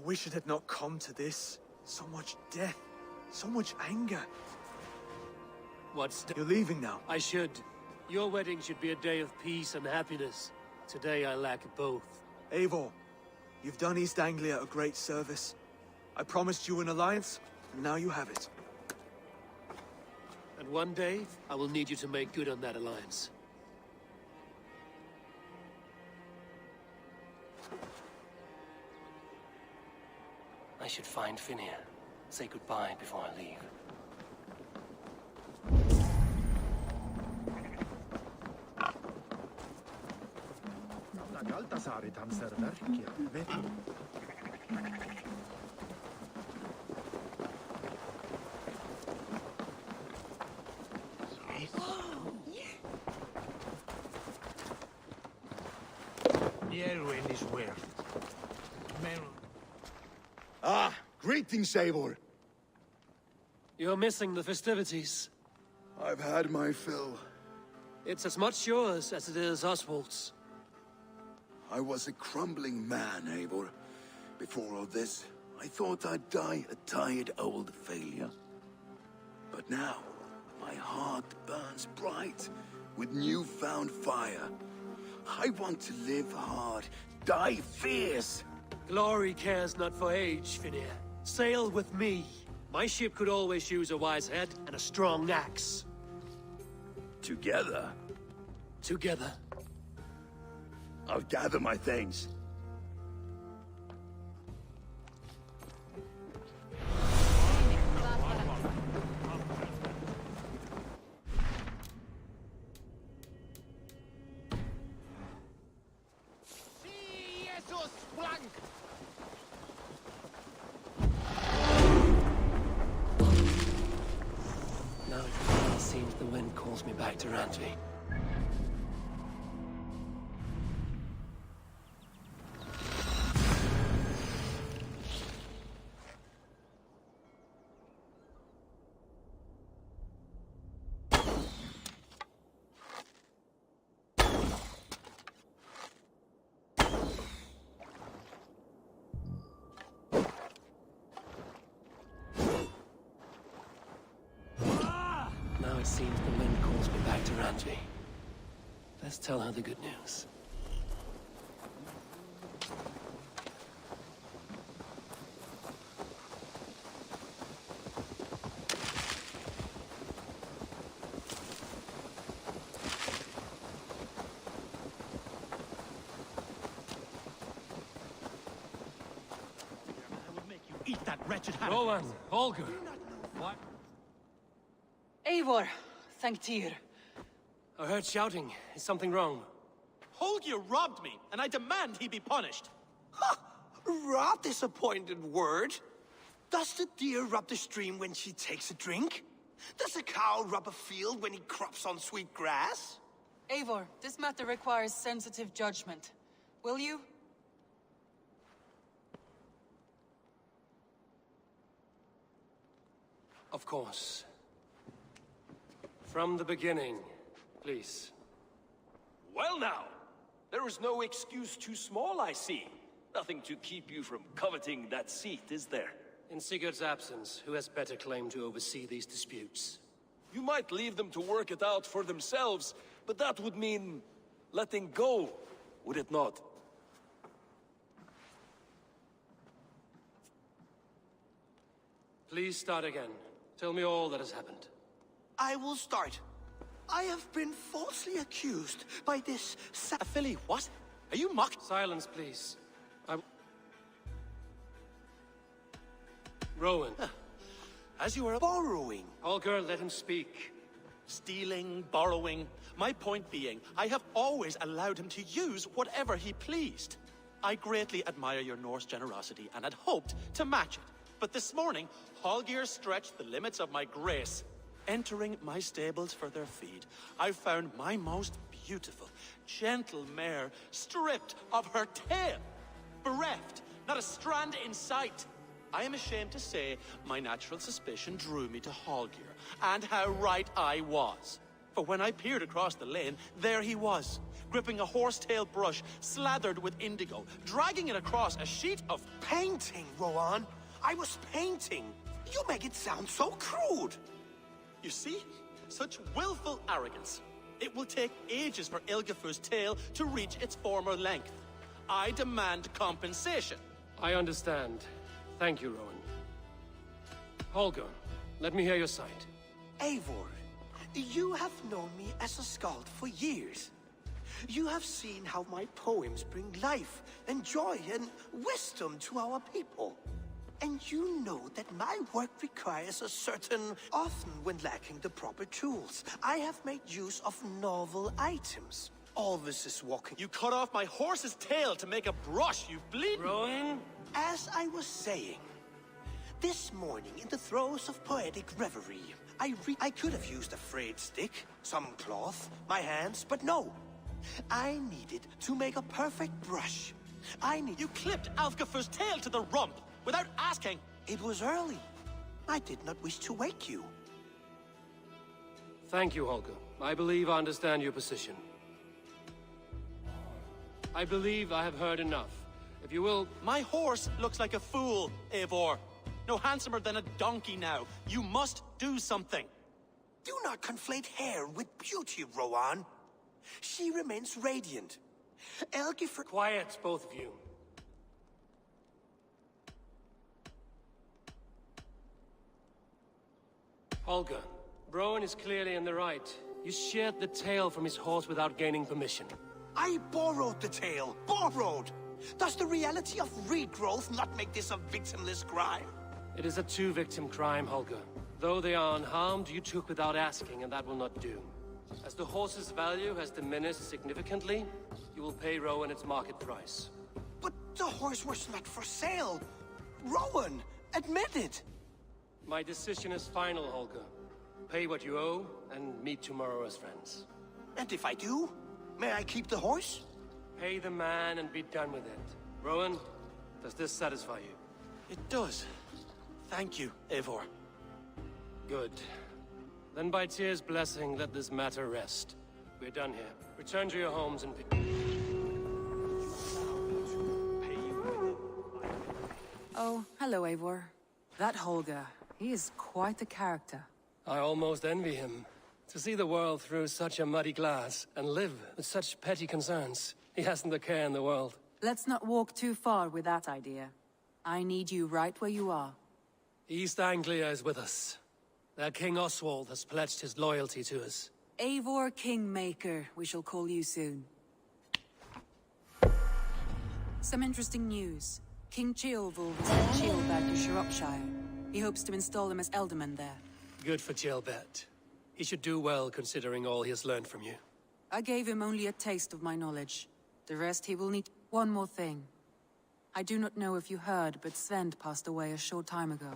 wish it had not come to this. So much death, so much anger. You're leaving now. I should. Your wedding should be a day of peace and happiness. Today I lack both. Eivor, you've done East Anglia a great service. I promised you an alliance, and now you have it. And one day, I will need you to make good on that alliance. I should find Finnir. Say goodbye before I leave. Ah, greetings, Eivor. You're missing the festivities. I've had my fill. It's as much yours as it is Oswald's. I was a crumbling man, Eivor. Before all this, I thought I'd die a tired old failure. But now, my heart burns bright with newfound fire. I want to live hard, die fierce. Glory cares not for age, Finnir. Sail with me. My ship could always use a wise head and a strong axe. Together? Together. I'll gather my things. Now it seems the wind calls me back to Rantvi. Now it seems the wind calls me back to Rantvi. Let's tell her the good news. Eat that wretched hat. Roland, Holger. What? Eivor, thank Tyr. I heard shouting. Is something wrong? Holger robbed me, and I demand he be punished. Rot disappointed word. Does the deer rub the stream when she takes a drink? Does a cow rub a field when he crops on sweet grass? Eivor, this matter requires sensitive judgment. Will you? Of course. From the beginning, please. Well now, there is no excuse too small, I see. Nothing to keep you from coveting that seat, is there? In Sigurd's absence, who has better claim to oversee these disputes? You might leave them to work it out for themselves, but that would mean letting go, would it not? Please start again. Tell me all that has happened. I will start. I have been falsely accused by this Philly, what? Are you mocked? Silence, please. Rowan. As you were borrowing. Holger, let him speak. Stealing, borrowing. My point being, I have always allowed him to use whatever he pleased. I greatly admire your Norse generosity and had hoped to match it. But this morning, Holger stretched the limits of my grace. Entering my stables for their feed, I found my most beautiful, gentle mare stripped of her tail. Bereft, not a strand in sight. I am ashamed to say my natural suspicion drew me to Holger, and how right I was. For when I peered across the lane, there he was, gripping a horsetail brush slathered with indigo, dragging it across a sheet of... Painting, Rowan. I was painting. You make it sound so crude. You see? Such willful arrogance. It will take ages for Ilgafur's tail to reach its former length. I demand compensation. I understand. Thank you, Rowan. Holger, let me hear your side. Eivor, you have known me as a skald for years. You have seen how my poems bring life and joy and wisdom to our people. And you know that my work requires a certain, often when lacking the proper tools. I have made use of novel items. All this is walking. You cut off my horse's tail to make a brush, you bleed. Rowan? As I was saying, this morning in the throes of poetic reverie, I could have used a frayed stick, some cloth, my hands, but no. I needed to make a perfect brush. You clipped Alfgafur's tail to the rump without asking. It was early. I did not wish to wake you. Thank you, Holger. I believe I understand your position. I believe I have heard enough. If you will... My horse looks like a fool, Eivor. No handsomer than a donkey now. You must do something. Do not conflate hair with beauty, Rowan. She remains radiant. Elgifr... Quiet, both of you. Holger, Rowan is clearly in the right. You sheared the tail from his horse without gaining permission. I borrowed the tail. Borrowed! Does the reality of regrowth not make this a victimless crime? It is a two-victim crime, Holger. Though they are unharmed, you took without asking, and that will not do. As the horse's value has diminished significantly, you will pay Rowan its market price. But the horse was not for sale. Rowan, admit it. My decision is final, Holger. Pay what you owe, and meet tomorrow as friends. And if I do, may I keep the horse? Pay the man and be done with it. Rowan, does this satisfy you? It does. Thank you, Eivor. Good. Then by Tyr's blessing, let this matter rest. We're done here. Return to your homes and... Oh, hello, Eivor. That Holger, he is quite a character. I almost envy him. To see the world through such a muddy glass, and live with such petty concerns. He hasn't a care in the world. Let's not walk too far with that idea. I need you right where you are. East Anglia is with us. Their King Oswald has pledged his loyalty to us. Eivor Kingmaker, we shall call you soon. Some interesting news. King Ceolwulf is at Ceolbert to Shropshire. He hopes to install him as Elderman there. Good for Ceolbert. He should do well considering all he has learned from you. I gave him only a taste of my knowledge. The rest he will need. One more thing. I do not know if you heard, but Sven passed away a short time ago.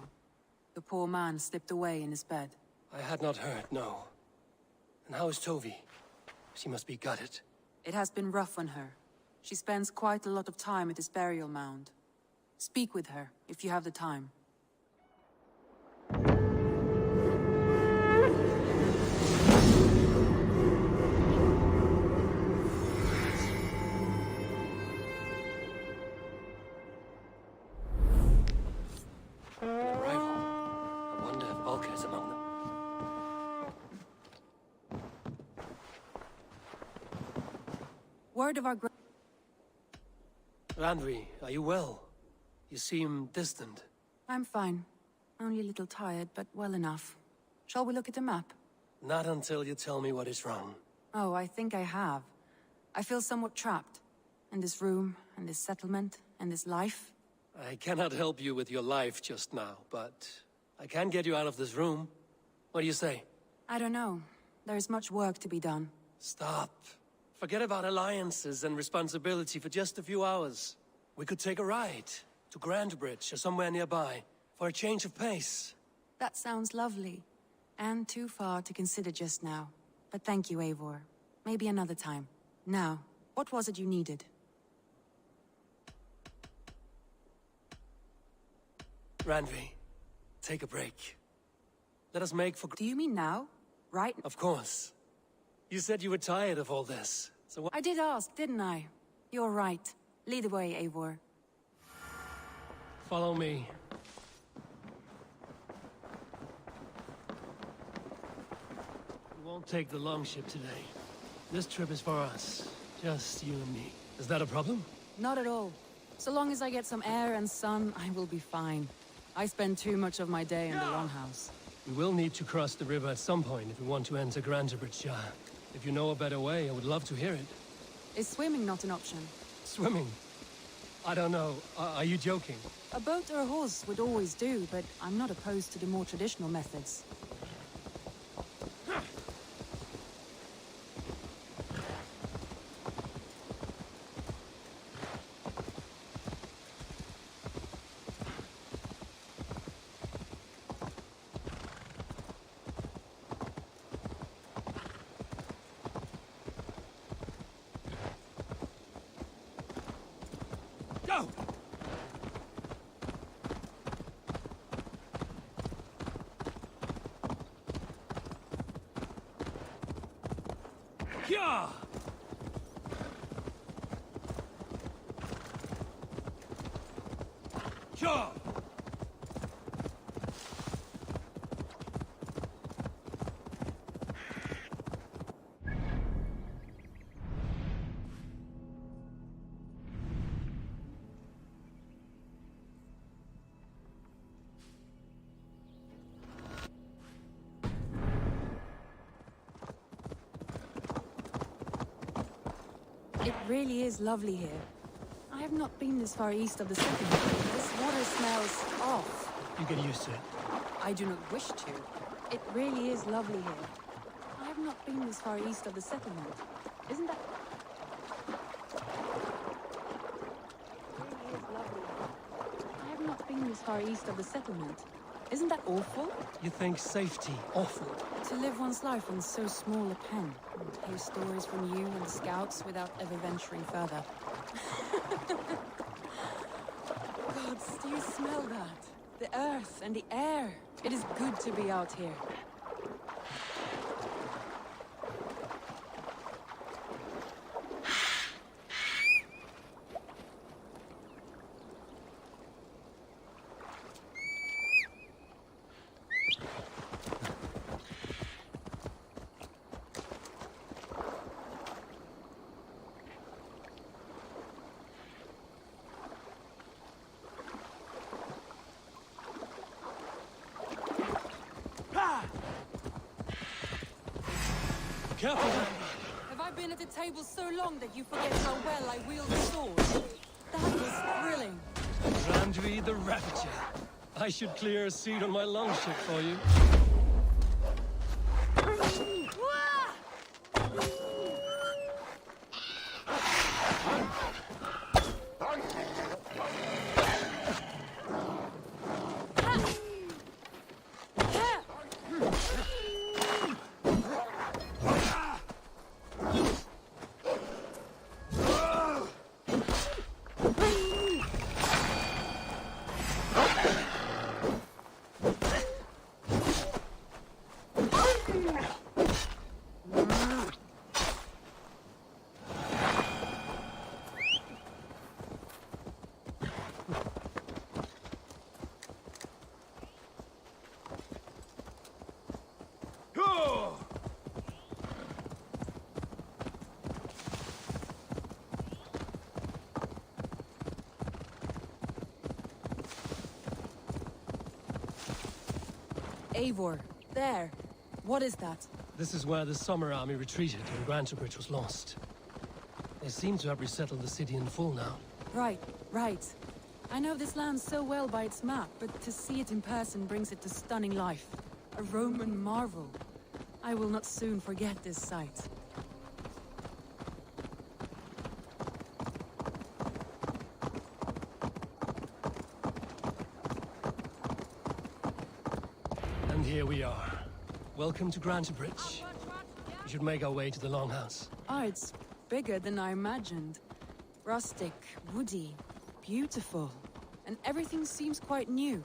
The poor man slipped away in his bed. I had not heard, no. And how is Tovi? She must be gutted. It has been rough on her. She spends quite a lot of time at his burial mound. Speak with her, if you have the time. Word of our Randvi, are you well? You seem distant. I'm fine. Only a little tired, but well enough. Shall we look at the map? Not until you tell me what is wrong. Oh, I think I have. I feel somewhat trapped. In this room, in this settlement, in this life. I cannot help you with your life just now, but I can get you out of this room. What do you say? I don't know. There is much work to be done. Stop. Forget about alliances and responsibility for just a few hours. We could take a ride to Grandbridge or somewhere nearby for a change of pace. That sounds lovely. And too far to consider just now. But thank you, Eivor. Maybe another time. Now, what was it you needed? Randvi, take a break. Let us make for... Do you mean now? Right? Of course. You said you were tired of all this. So what? I did ask, didn't I? You're right. Lead the way, Eivor. Follow me. We won't take the longship today. This trip is for us. Just you and me. Is that a problem? Not at all. So long as I get some air and sun, I will be fine. I spend too much of my day in the Longhouse. We will need to cross the river at some point if we want to enter Grantebridge. If you know a better way, I would love to hear it. Is swimming not an option? Swimming? I don't know. Are you joking? A boat or a horse would always do, but I'm not opposed to the more traditional methods. Go! Yeah! Yeah! It really is lovely here. I have not been this far east of the settlement. This water smells off. You get used to it. I do not wish to. It really is lovely here. I have not been this far east of the settlement. Isn't that... It really is lovely here. I have not been this far east of the settlement. Isn't that awful? You think safety awful? To live one's life in so small a pen, and hear stories from you and the scouts without ever venturing further. Gods, do you smell that? The earth and the air. It is good to be out here. Careful! Have I been at the table so long that you forget how well I wield the sword? That was thrilling. Randvi the Ravager. I should clear a seat on my longship for you. Eivor, there. What is that? This is where the Summer Army retreated when Grantebridge was lost. They seem to have resettled the city in full now. Right, right. I know this land so well by its map, but to see it in person brings it to stunning life. A Roman marvel. I will not soon forget this sight. And here we are. Welcome to Grantebridge. We should make our way to the Longhouse. Ah, it's bigger than I imagined. Rustic, woody, beautiful. And everything seems quite new.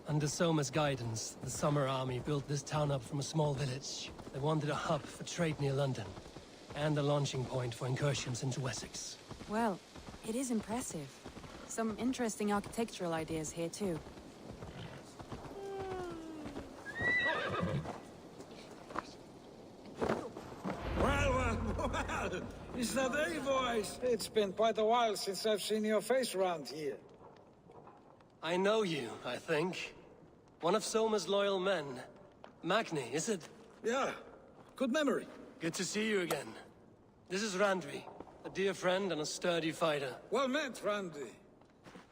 Under Soma's guidance, the Summer Army built this town up from a small village. They wanted a hub for trade near London. and the launching point for incursions into Wessex. Well, it is impressive. Some interesting architectural ideas here, too. Well, is that a voice? It's been quite a while since I've seen your face around here. I know you, I think. One of Soma's loyal men. Magni, is it? Yeah, good memory. Good to see you again. This is Randvi, a dear friend and a sturdy fighter. Well met, Randy.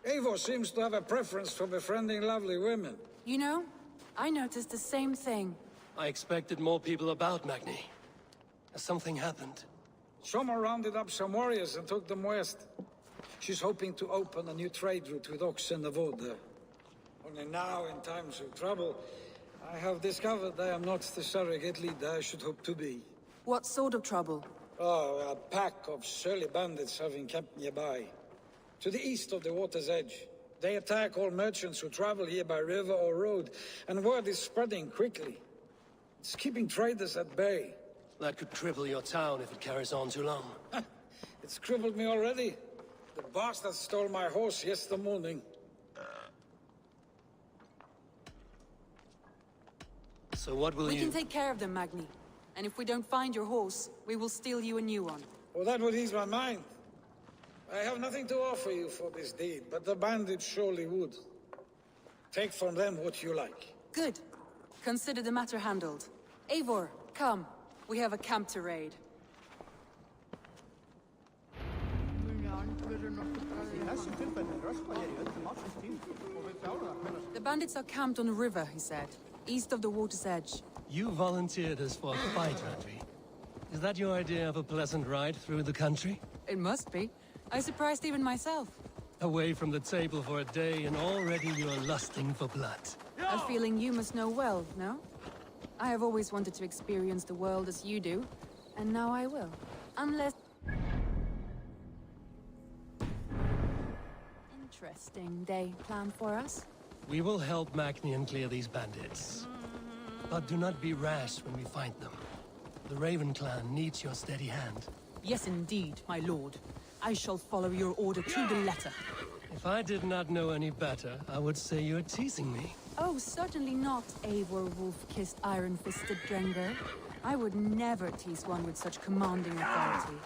Eivor seems to have a preference for befriending lovely women. You know, I noticed the same thing. I expected more people about Magni. Has something happened? Soma rounded up some warriors and took them west. She's hoping to open a new trade route with Ox and the Voda. Only now, in times of trouble, I have discovered I am not the surrogate leader I should hope to be. What sort of trouble? Oh, a pack of surly bandits have encamped nearby. To the east of the water's edge. They attack all merchants who travel here by river or road, and word is spreading quickly. It's keeping traders at bay. That could cripple your town if it carries on too long. It's crippled me already. The bastard stole my horse yesterday morning. So what will We can take care of them, Magni. And if we don't find your horse, we will steal you a new one. Well, that would ease my mind. I have nothing to offer you for this deed, but the bandits surely would. Take from them what you like. Good. Consider the matter handled. Eivor, come. We have a camp to raid. The bandits are camped on a river, he said. East of the water's edge. You volunteered us for a fight, Randvi. Is that your idea of a pleasant ride through the country? It must be. I surprised even myself. Away from the table for a day and already you're lusting for blood. A feeling you must know well, no? I have always wanted to experience the world as you do, and now I will. Unless... Interesting day planned for us. We will help Magnian clear these bandits. But do not be rash when we find them. The Raven clan needs your steady hand. Yes, indeed, my lord. I shall follow your order to the letter. If I did not know any better, I would say you're teasing me. Oh, certainly not, Eivor wolf-kissed iron-fisted Drenger. I would never tease one with such commanding authority.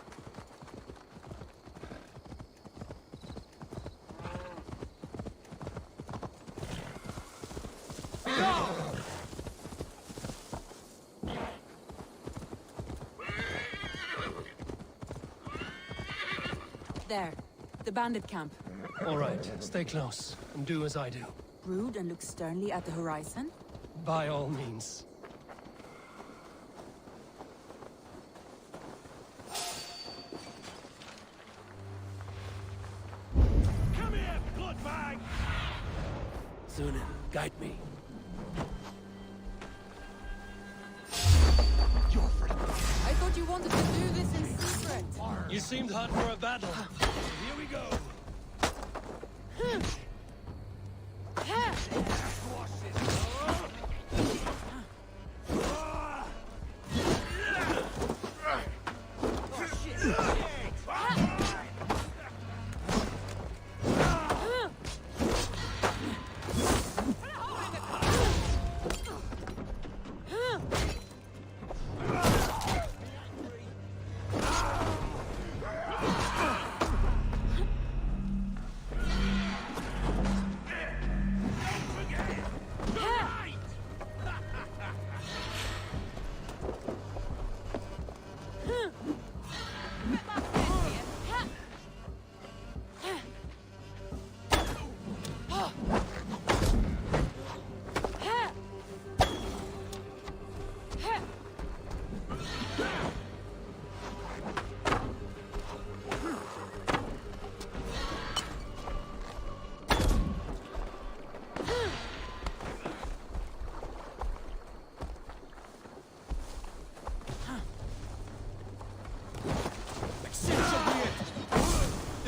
There. The bandit camp. All right, stay close, and do as I do. Brood and look sternly at the horizon? By all means. Come here, bloodbag! Sunan, guide me. I thought you wanted to do this in secret. You seemed hot for a battle. Here we go.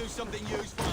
Something useful.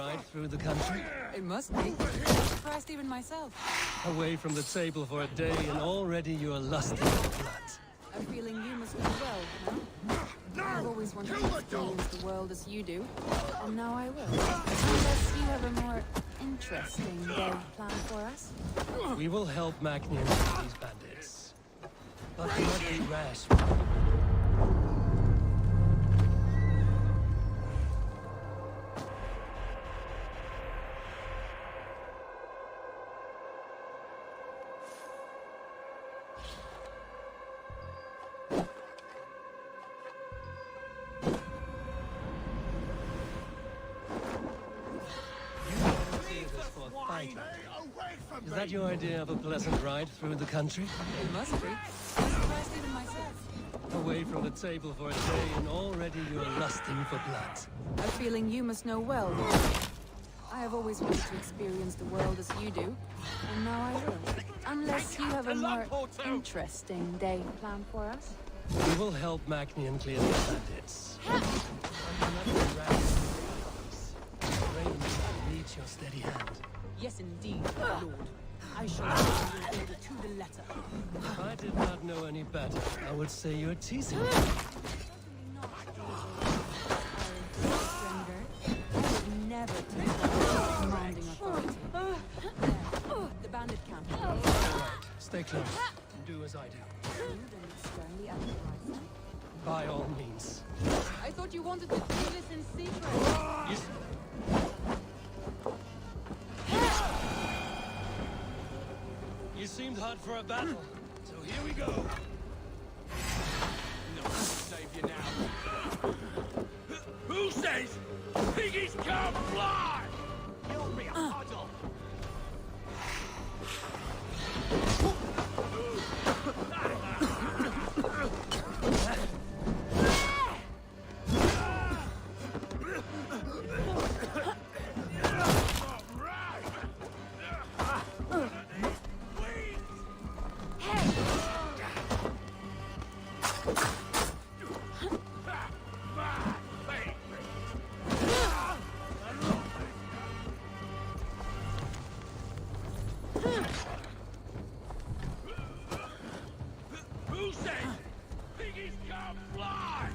ride through the country? It must be. I'm surprised even myself. Away from the table for a day and already you're lusting for blood. I'm feeling you must know well, no? I've always wanted to experience the world as you do, and now I will. Unless you have a more interesting day planned for us. We will help Magnian with these bandits. But do not be rash. Is that your idea of a pleasant ride through the country? It must be. I'm surprised even myself. Away from the table for a day and already you're lusting for blood. I'm feeling you must know well. I have always wanted to experience the world as you do, and now I will. Unless you have a more interesting day planned for us. We will help Magnian clear these bandits. But do not be rash. Raven needs your steady hand. Yes, indeed, my lord. I shall follow your order to the letter. If I did not know any better, I would say you're teasing me. Never take commanding authority. There, the bandit camp. All right, stay close. Do as I do. Sternly advise. By all means. I thought you wanted to do this in secret. You seemed hot for a battle, so here we go. No one can save you now. Who says piggies can't fly? You'll be a puddle. Who says piggies can't fly?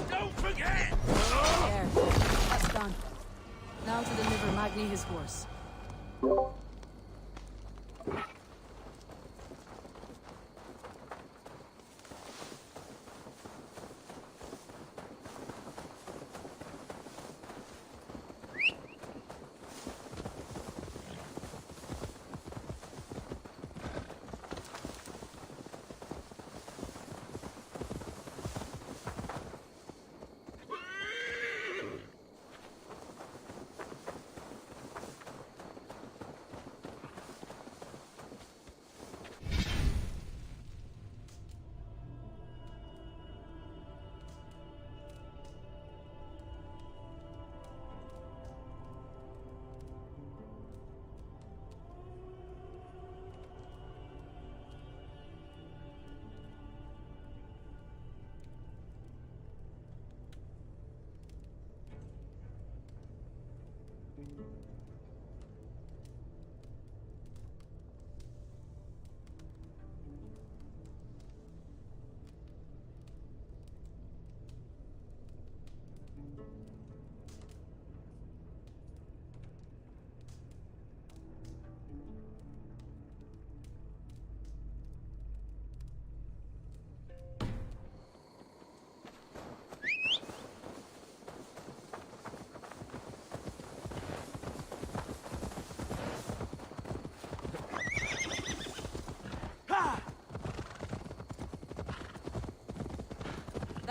Don't forget! There, that's done. Now to deliver Magni his horse.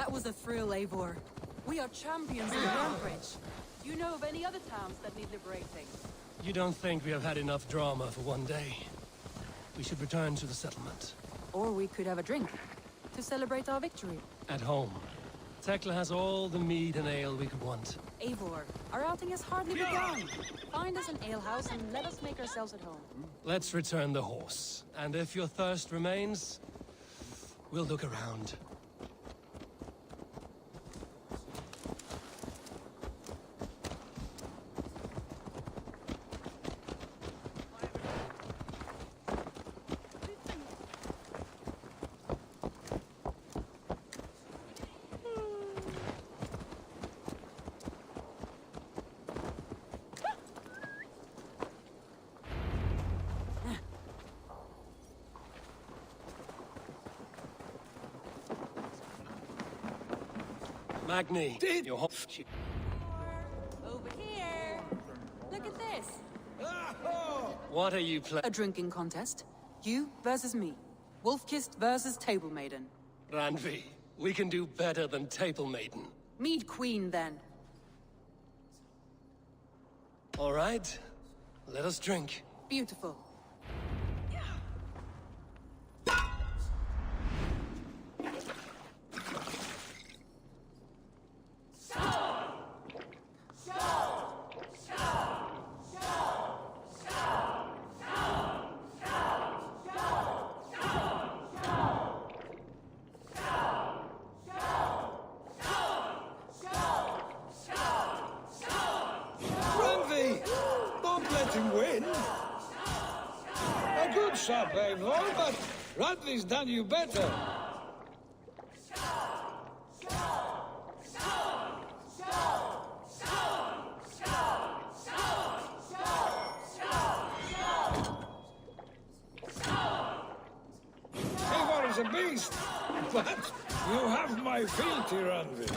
That was a thrill, Eivor. We are champions in Bridge. Do you know of any other towns that need liberating? You don't think we have had enough drama for one day? We should return to the settlement. Or we could have a drink to celebrate our victory. At home. Tekla has all the mead and ale we could want. Eivor, our outing has hardly begun. Find us an alehouse and let us make ourselves at home. Let's return the horse. And if your thirst remains, we'll look around. Magni, your Over here. Look at this. What are you playing? A drinking contest. You versus me. Wolf-Kissed versus Table Maiden. Randvi, we can do better than Table Maiden. Mead Queen, then. All right, let us drink. Beautiful. Up, Eivor, but Radley's done you better. Eivor is a beast, but you have my fealty, Randvi.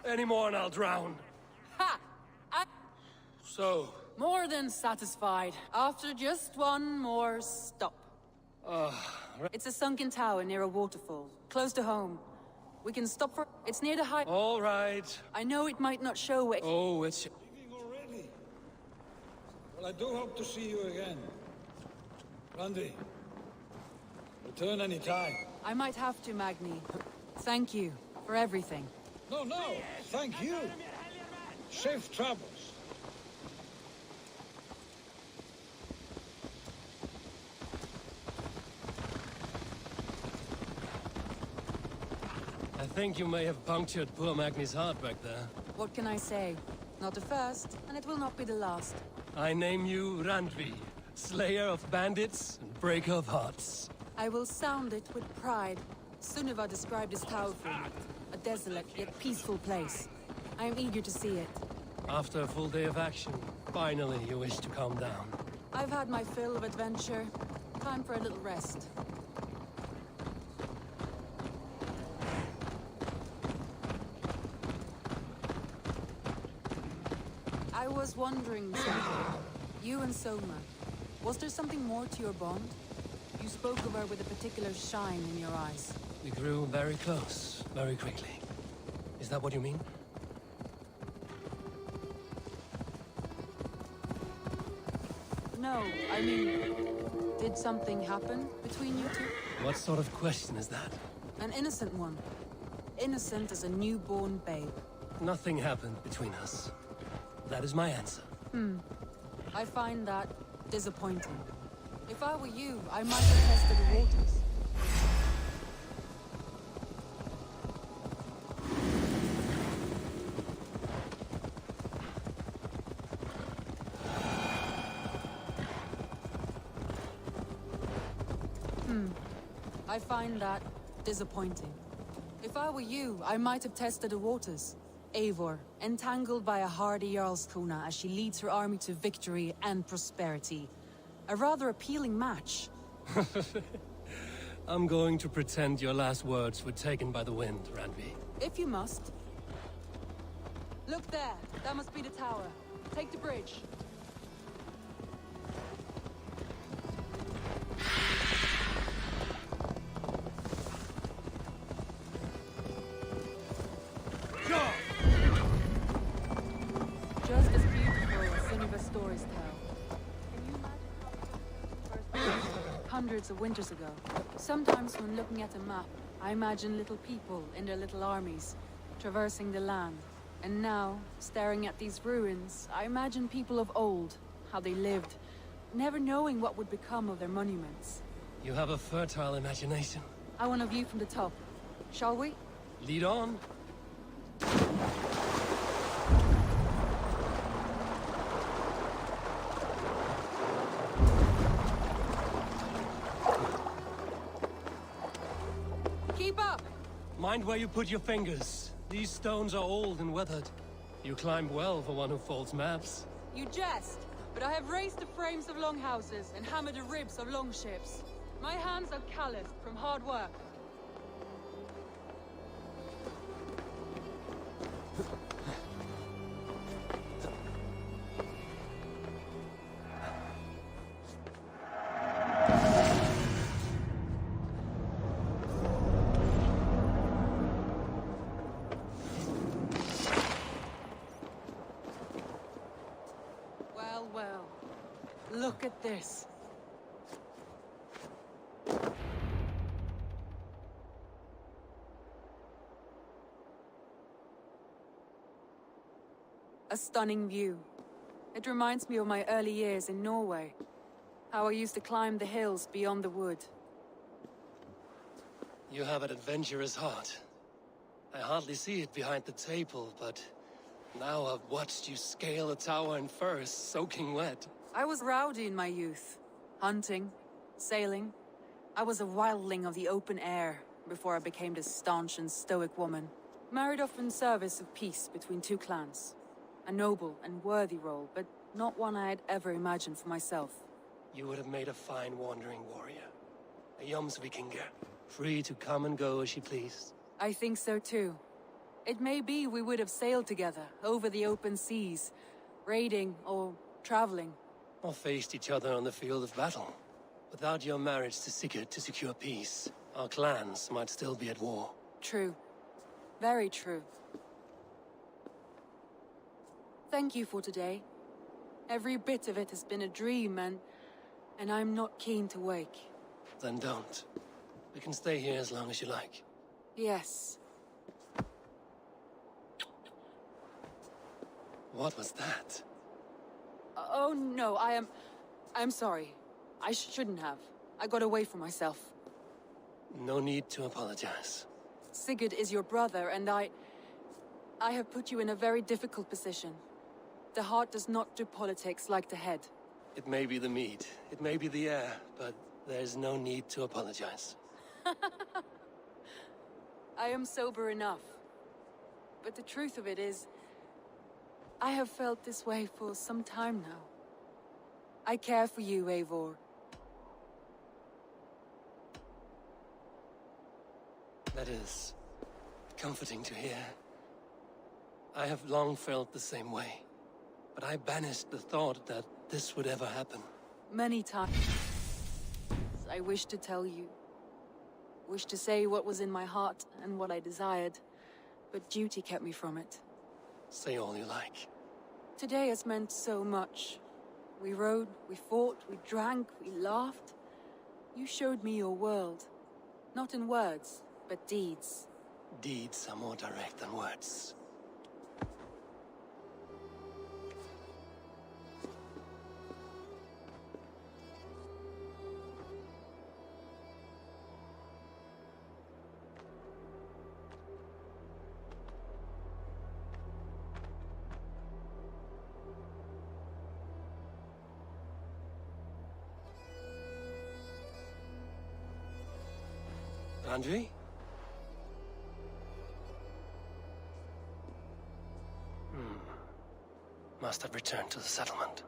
Any more and I'll drown. Ha! So? More than satisfied. After just one more stop. It's a sunken tower near a waterfall, close to home. We can stop for... It's near the high... All right. I know it might not show where... Oh, it's... Leaving already? Well, I do hope to see you again. Randy, return any time. I might have to, Magni. Thank you for everything. No, thank you. Safe travels. I think you may have punctured poor Magni's heart back there. What can I say? Not the first, and it will not be the last. I name you Randvi, slayer of bandits and breaker of hearts. I will sound it with pride. Sunniva described this tower for me. A desolate yet peaceful place. I am eager to see it. After a full day of action, finally you wish to calm down. I've had my fill of adventure. Time for a little rest. I was wondering something. You and Soma. Was there something more to your bond? You spoke of her with a particular shine in your eyes. We grew very close, very quickly. Is that what you mean? No, I mean... Did something happen between you two? What sort of question is that? An innocent one. Innocent as a newborn babe. Nothing happened between us. That is my answer. I find that disappointing. If I were you, I might have tested the waters. I find that disappointing. If I were you, I might have tested the waters. Eivor, entangled by a hardy Jarlskona as she leads her army to victory and prosperity. A rather appealing match. I'm going to pretend your last words were taken by the wind, Randvi. If you must. Look there. That must be the tower. Take the bridge. Just as beautiful as Sunniva's stories tell. Can you imagine how it first hundreds of winters ago? Sometimes when looking at a map, I imagine little people in their little armies, traversing the land. And now, staring at these ruins, I imagine people of old, how they lived, never knowing what would become of their monuments. You have a fertile imagination. I want a view from the top. Shall we? Lead on. Keep up! Mind where you put your fingers. These stones are old and weathered. You climbed well for one who folds maps. You jest, but I have raised the frames of longhouses and hammered the ribs of longships. My hands are calloused from hard work. Well, look at this. A stunning view. It reminds me of my early years in Norway. How I used to climb the hills beyond the wood. You have an adventurous heart. I hardly see it behind the table, but now I've watched you scale a tower in furs, soaking wet. I was rowdy in my youth. Hunting, sailing. I was a wildling of the open air before I became this staunch and stoic woman. Married off in service of peace between two clans. A noble and worthy role, but not one I had ever imagined for myself. You would have made a fine wandering warrior. A Jomsvikinger, free to come and go as she pleased. I think so too. It may be we would have sailed together over the open seas, raiding or traveling. Or faced each other on the field of battle. Without your marriage to Sigurd to secure peace, our clans might still be at war. True. Very true. Thank you for today. Every bit of it has been a dream, and I'm not keen to wake. Then don't. We can stay here as long as you like. Yes. What was that? Oh no, I'm sorry. I shouldn't have. I got away from myself. No need to apologize. Sigurd is your brother, and I have put you in a very difficult position. The heart does not do politics like the head. It may be the meat, it may be the air, but there's no need to apologize. I am sober enough. But the truth of it is, I have felt this way for some time now. I care for you, Eivor. That is comforting to hear. I have long felt the same way, but I banished the thought that this would ever happen. Many times, I wished to tell you. Wished to say what was in my heart and what I desired, but duty kept me from it. Say all you like. Today has meant so much. We rode, we fought, we drank, we laughed. You showed me your world. Not in words, but deeds. Deeds are more direct than words. Andre? must have returned to the settlement.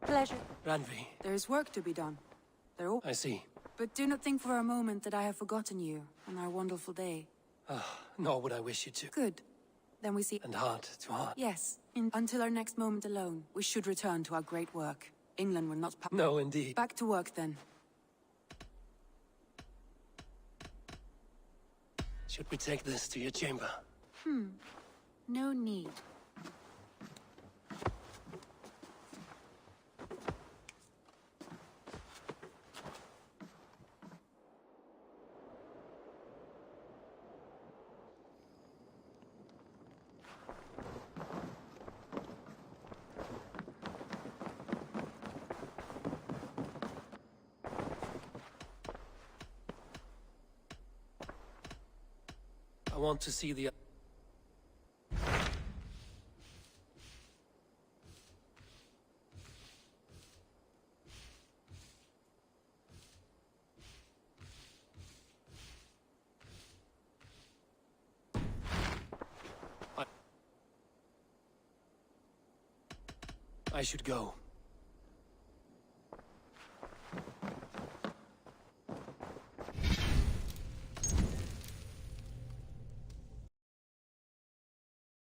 Pleasure. Randvi. There is work to be done. They're all... I see. But do not think for a moment that I have forgotten you on our wonderful day. Nor would I wish you to. Good. Then we see... And heart to heart. Yes. Until our next moment alone, we should return to our great work. England will not... No, indeed. Back to work, then. Should we take this to your chamber? No need. I want to see the... I should go.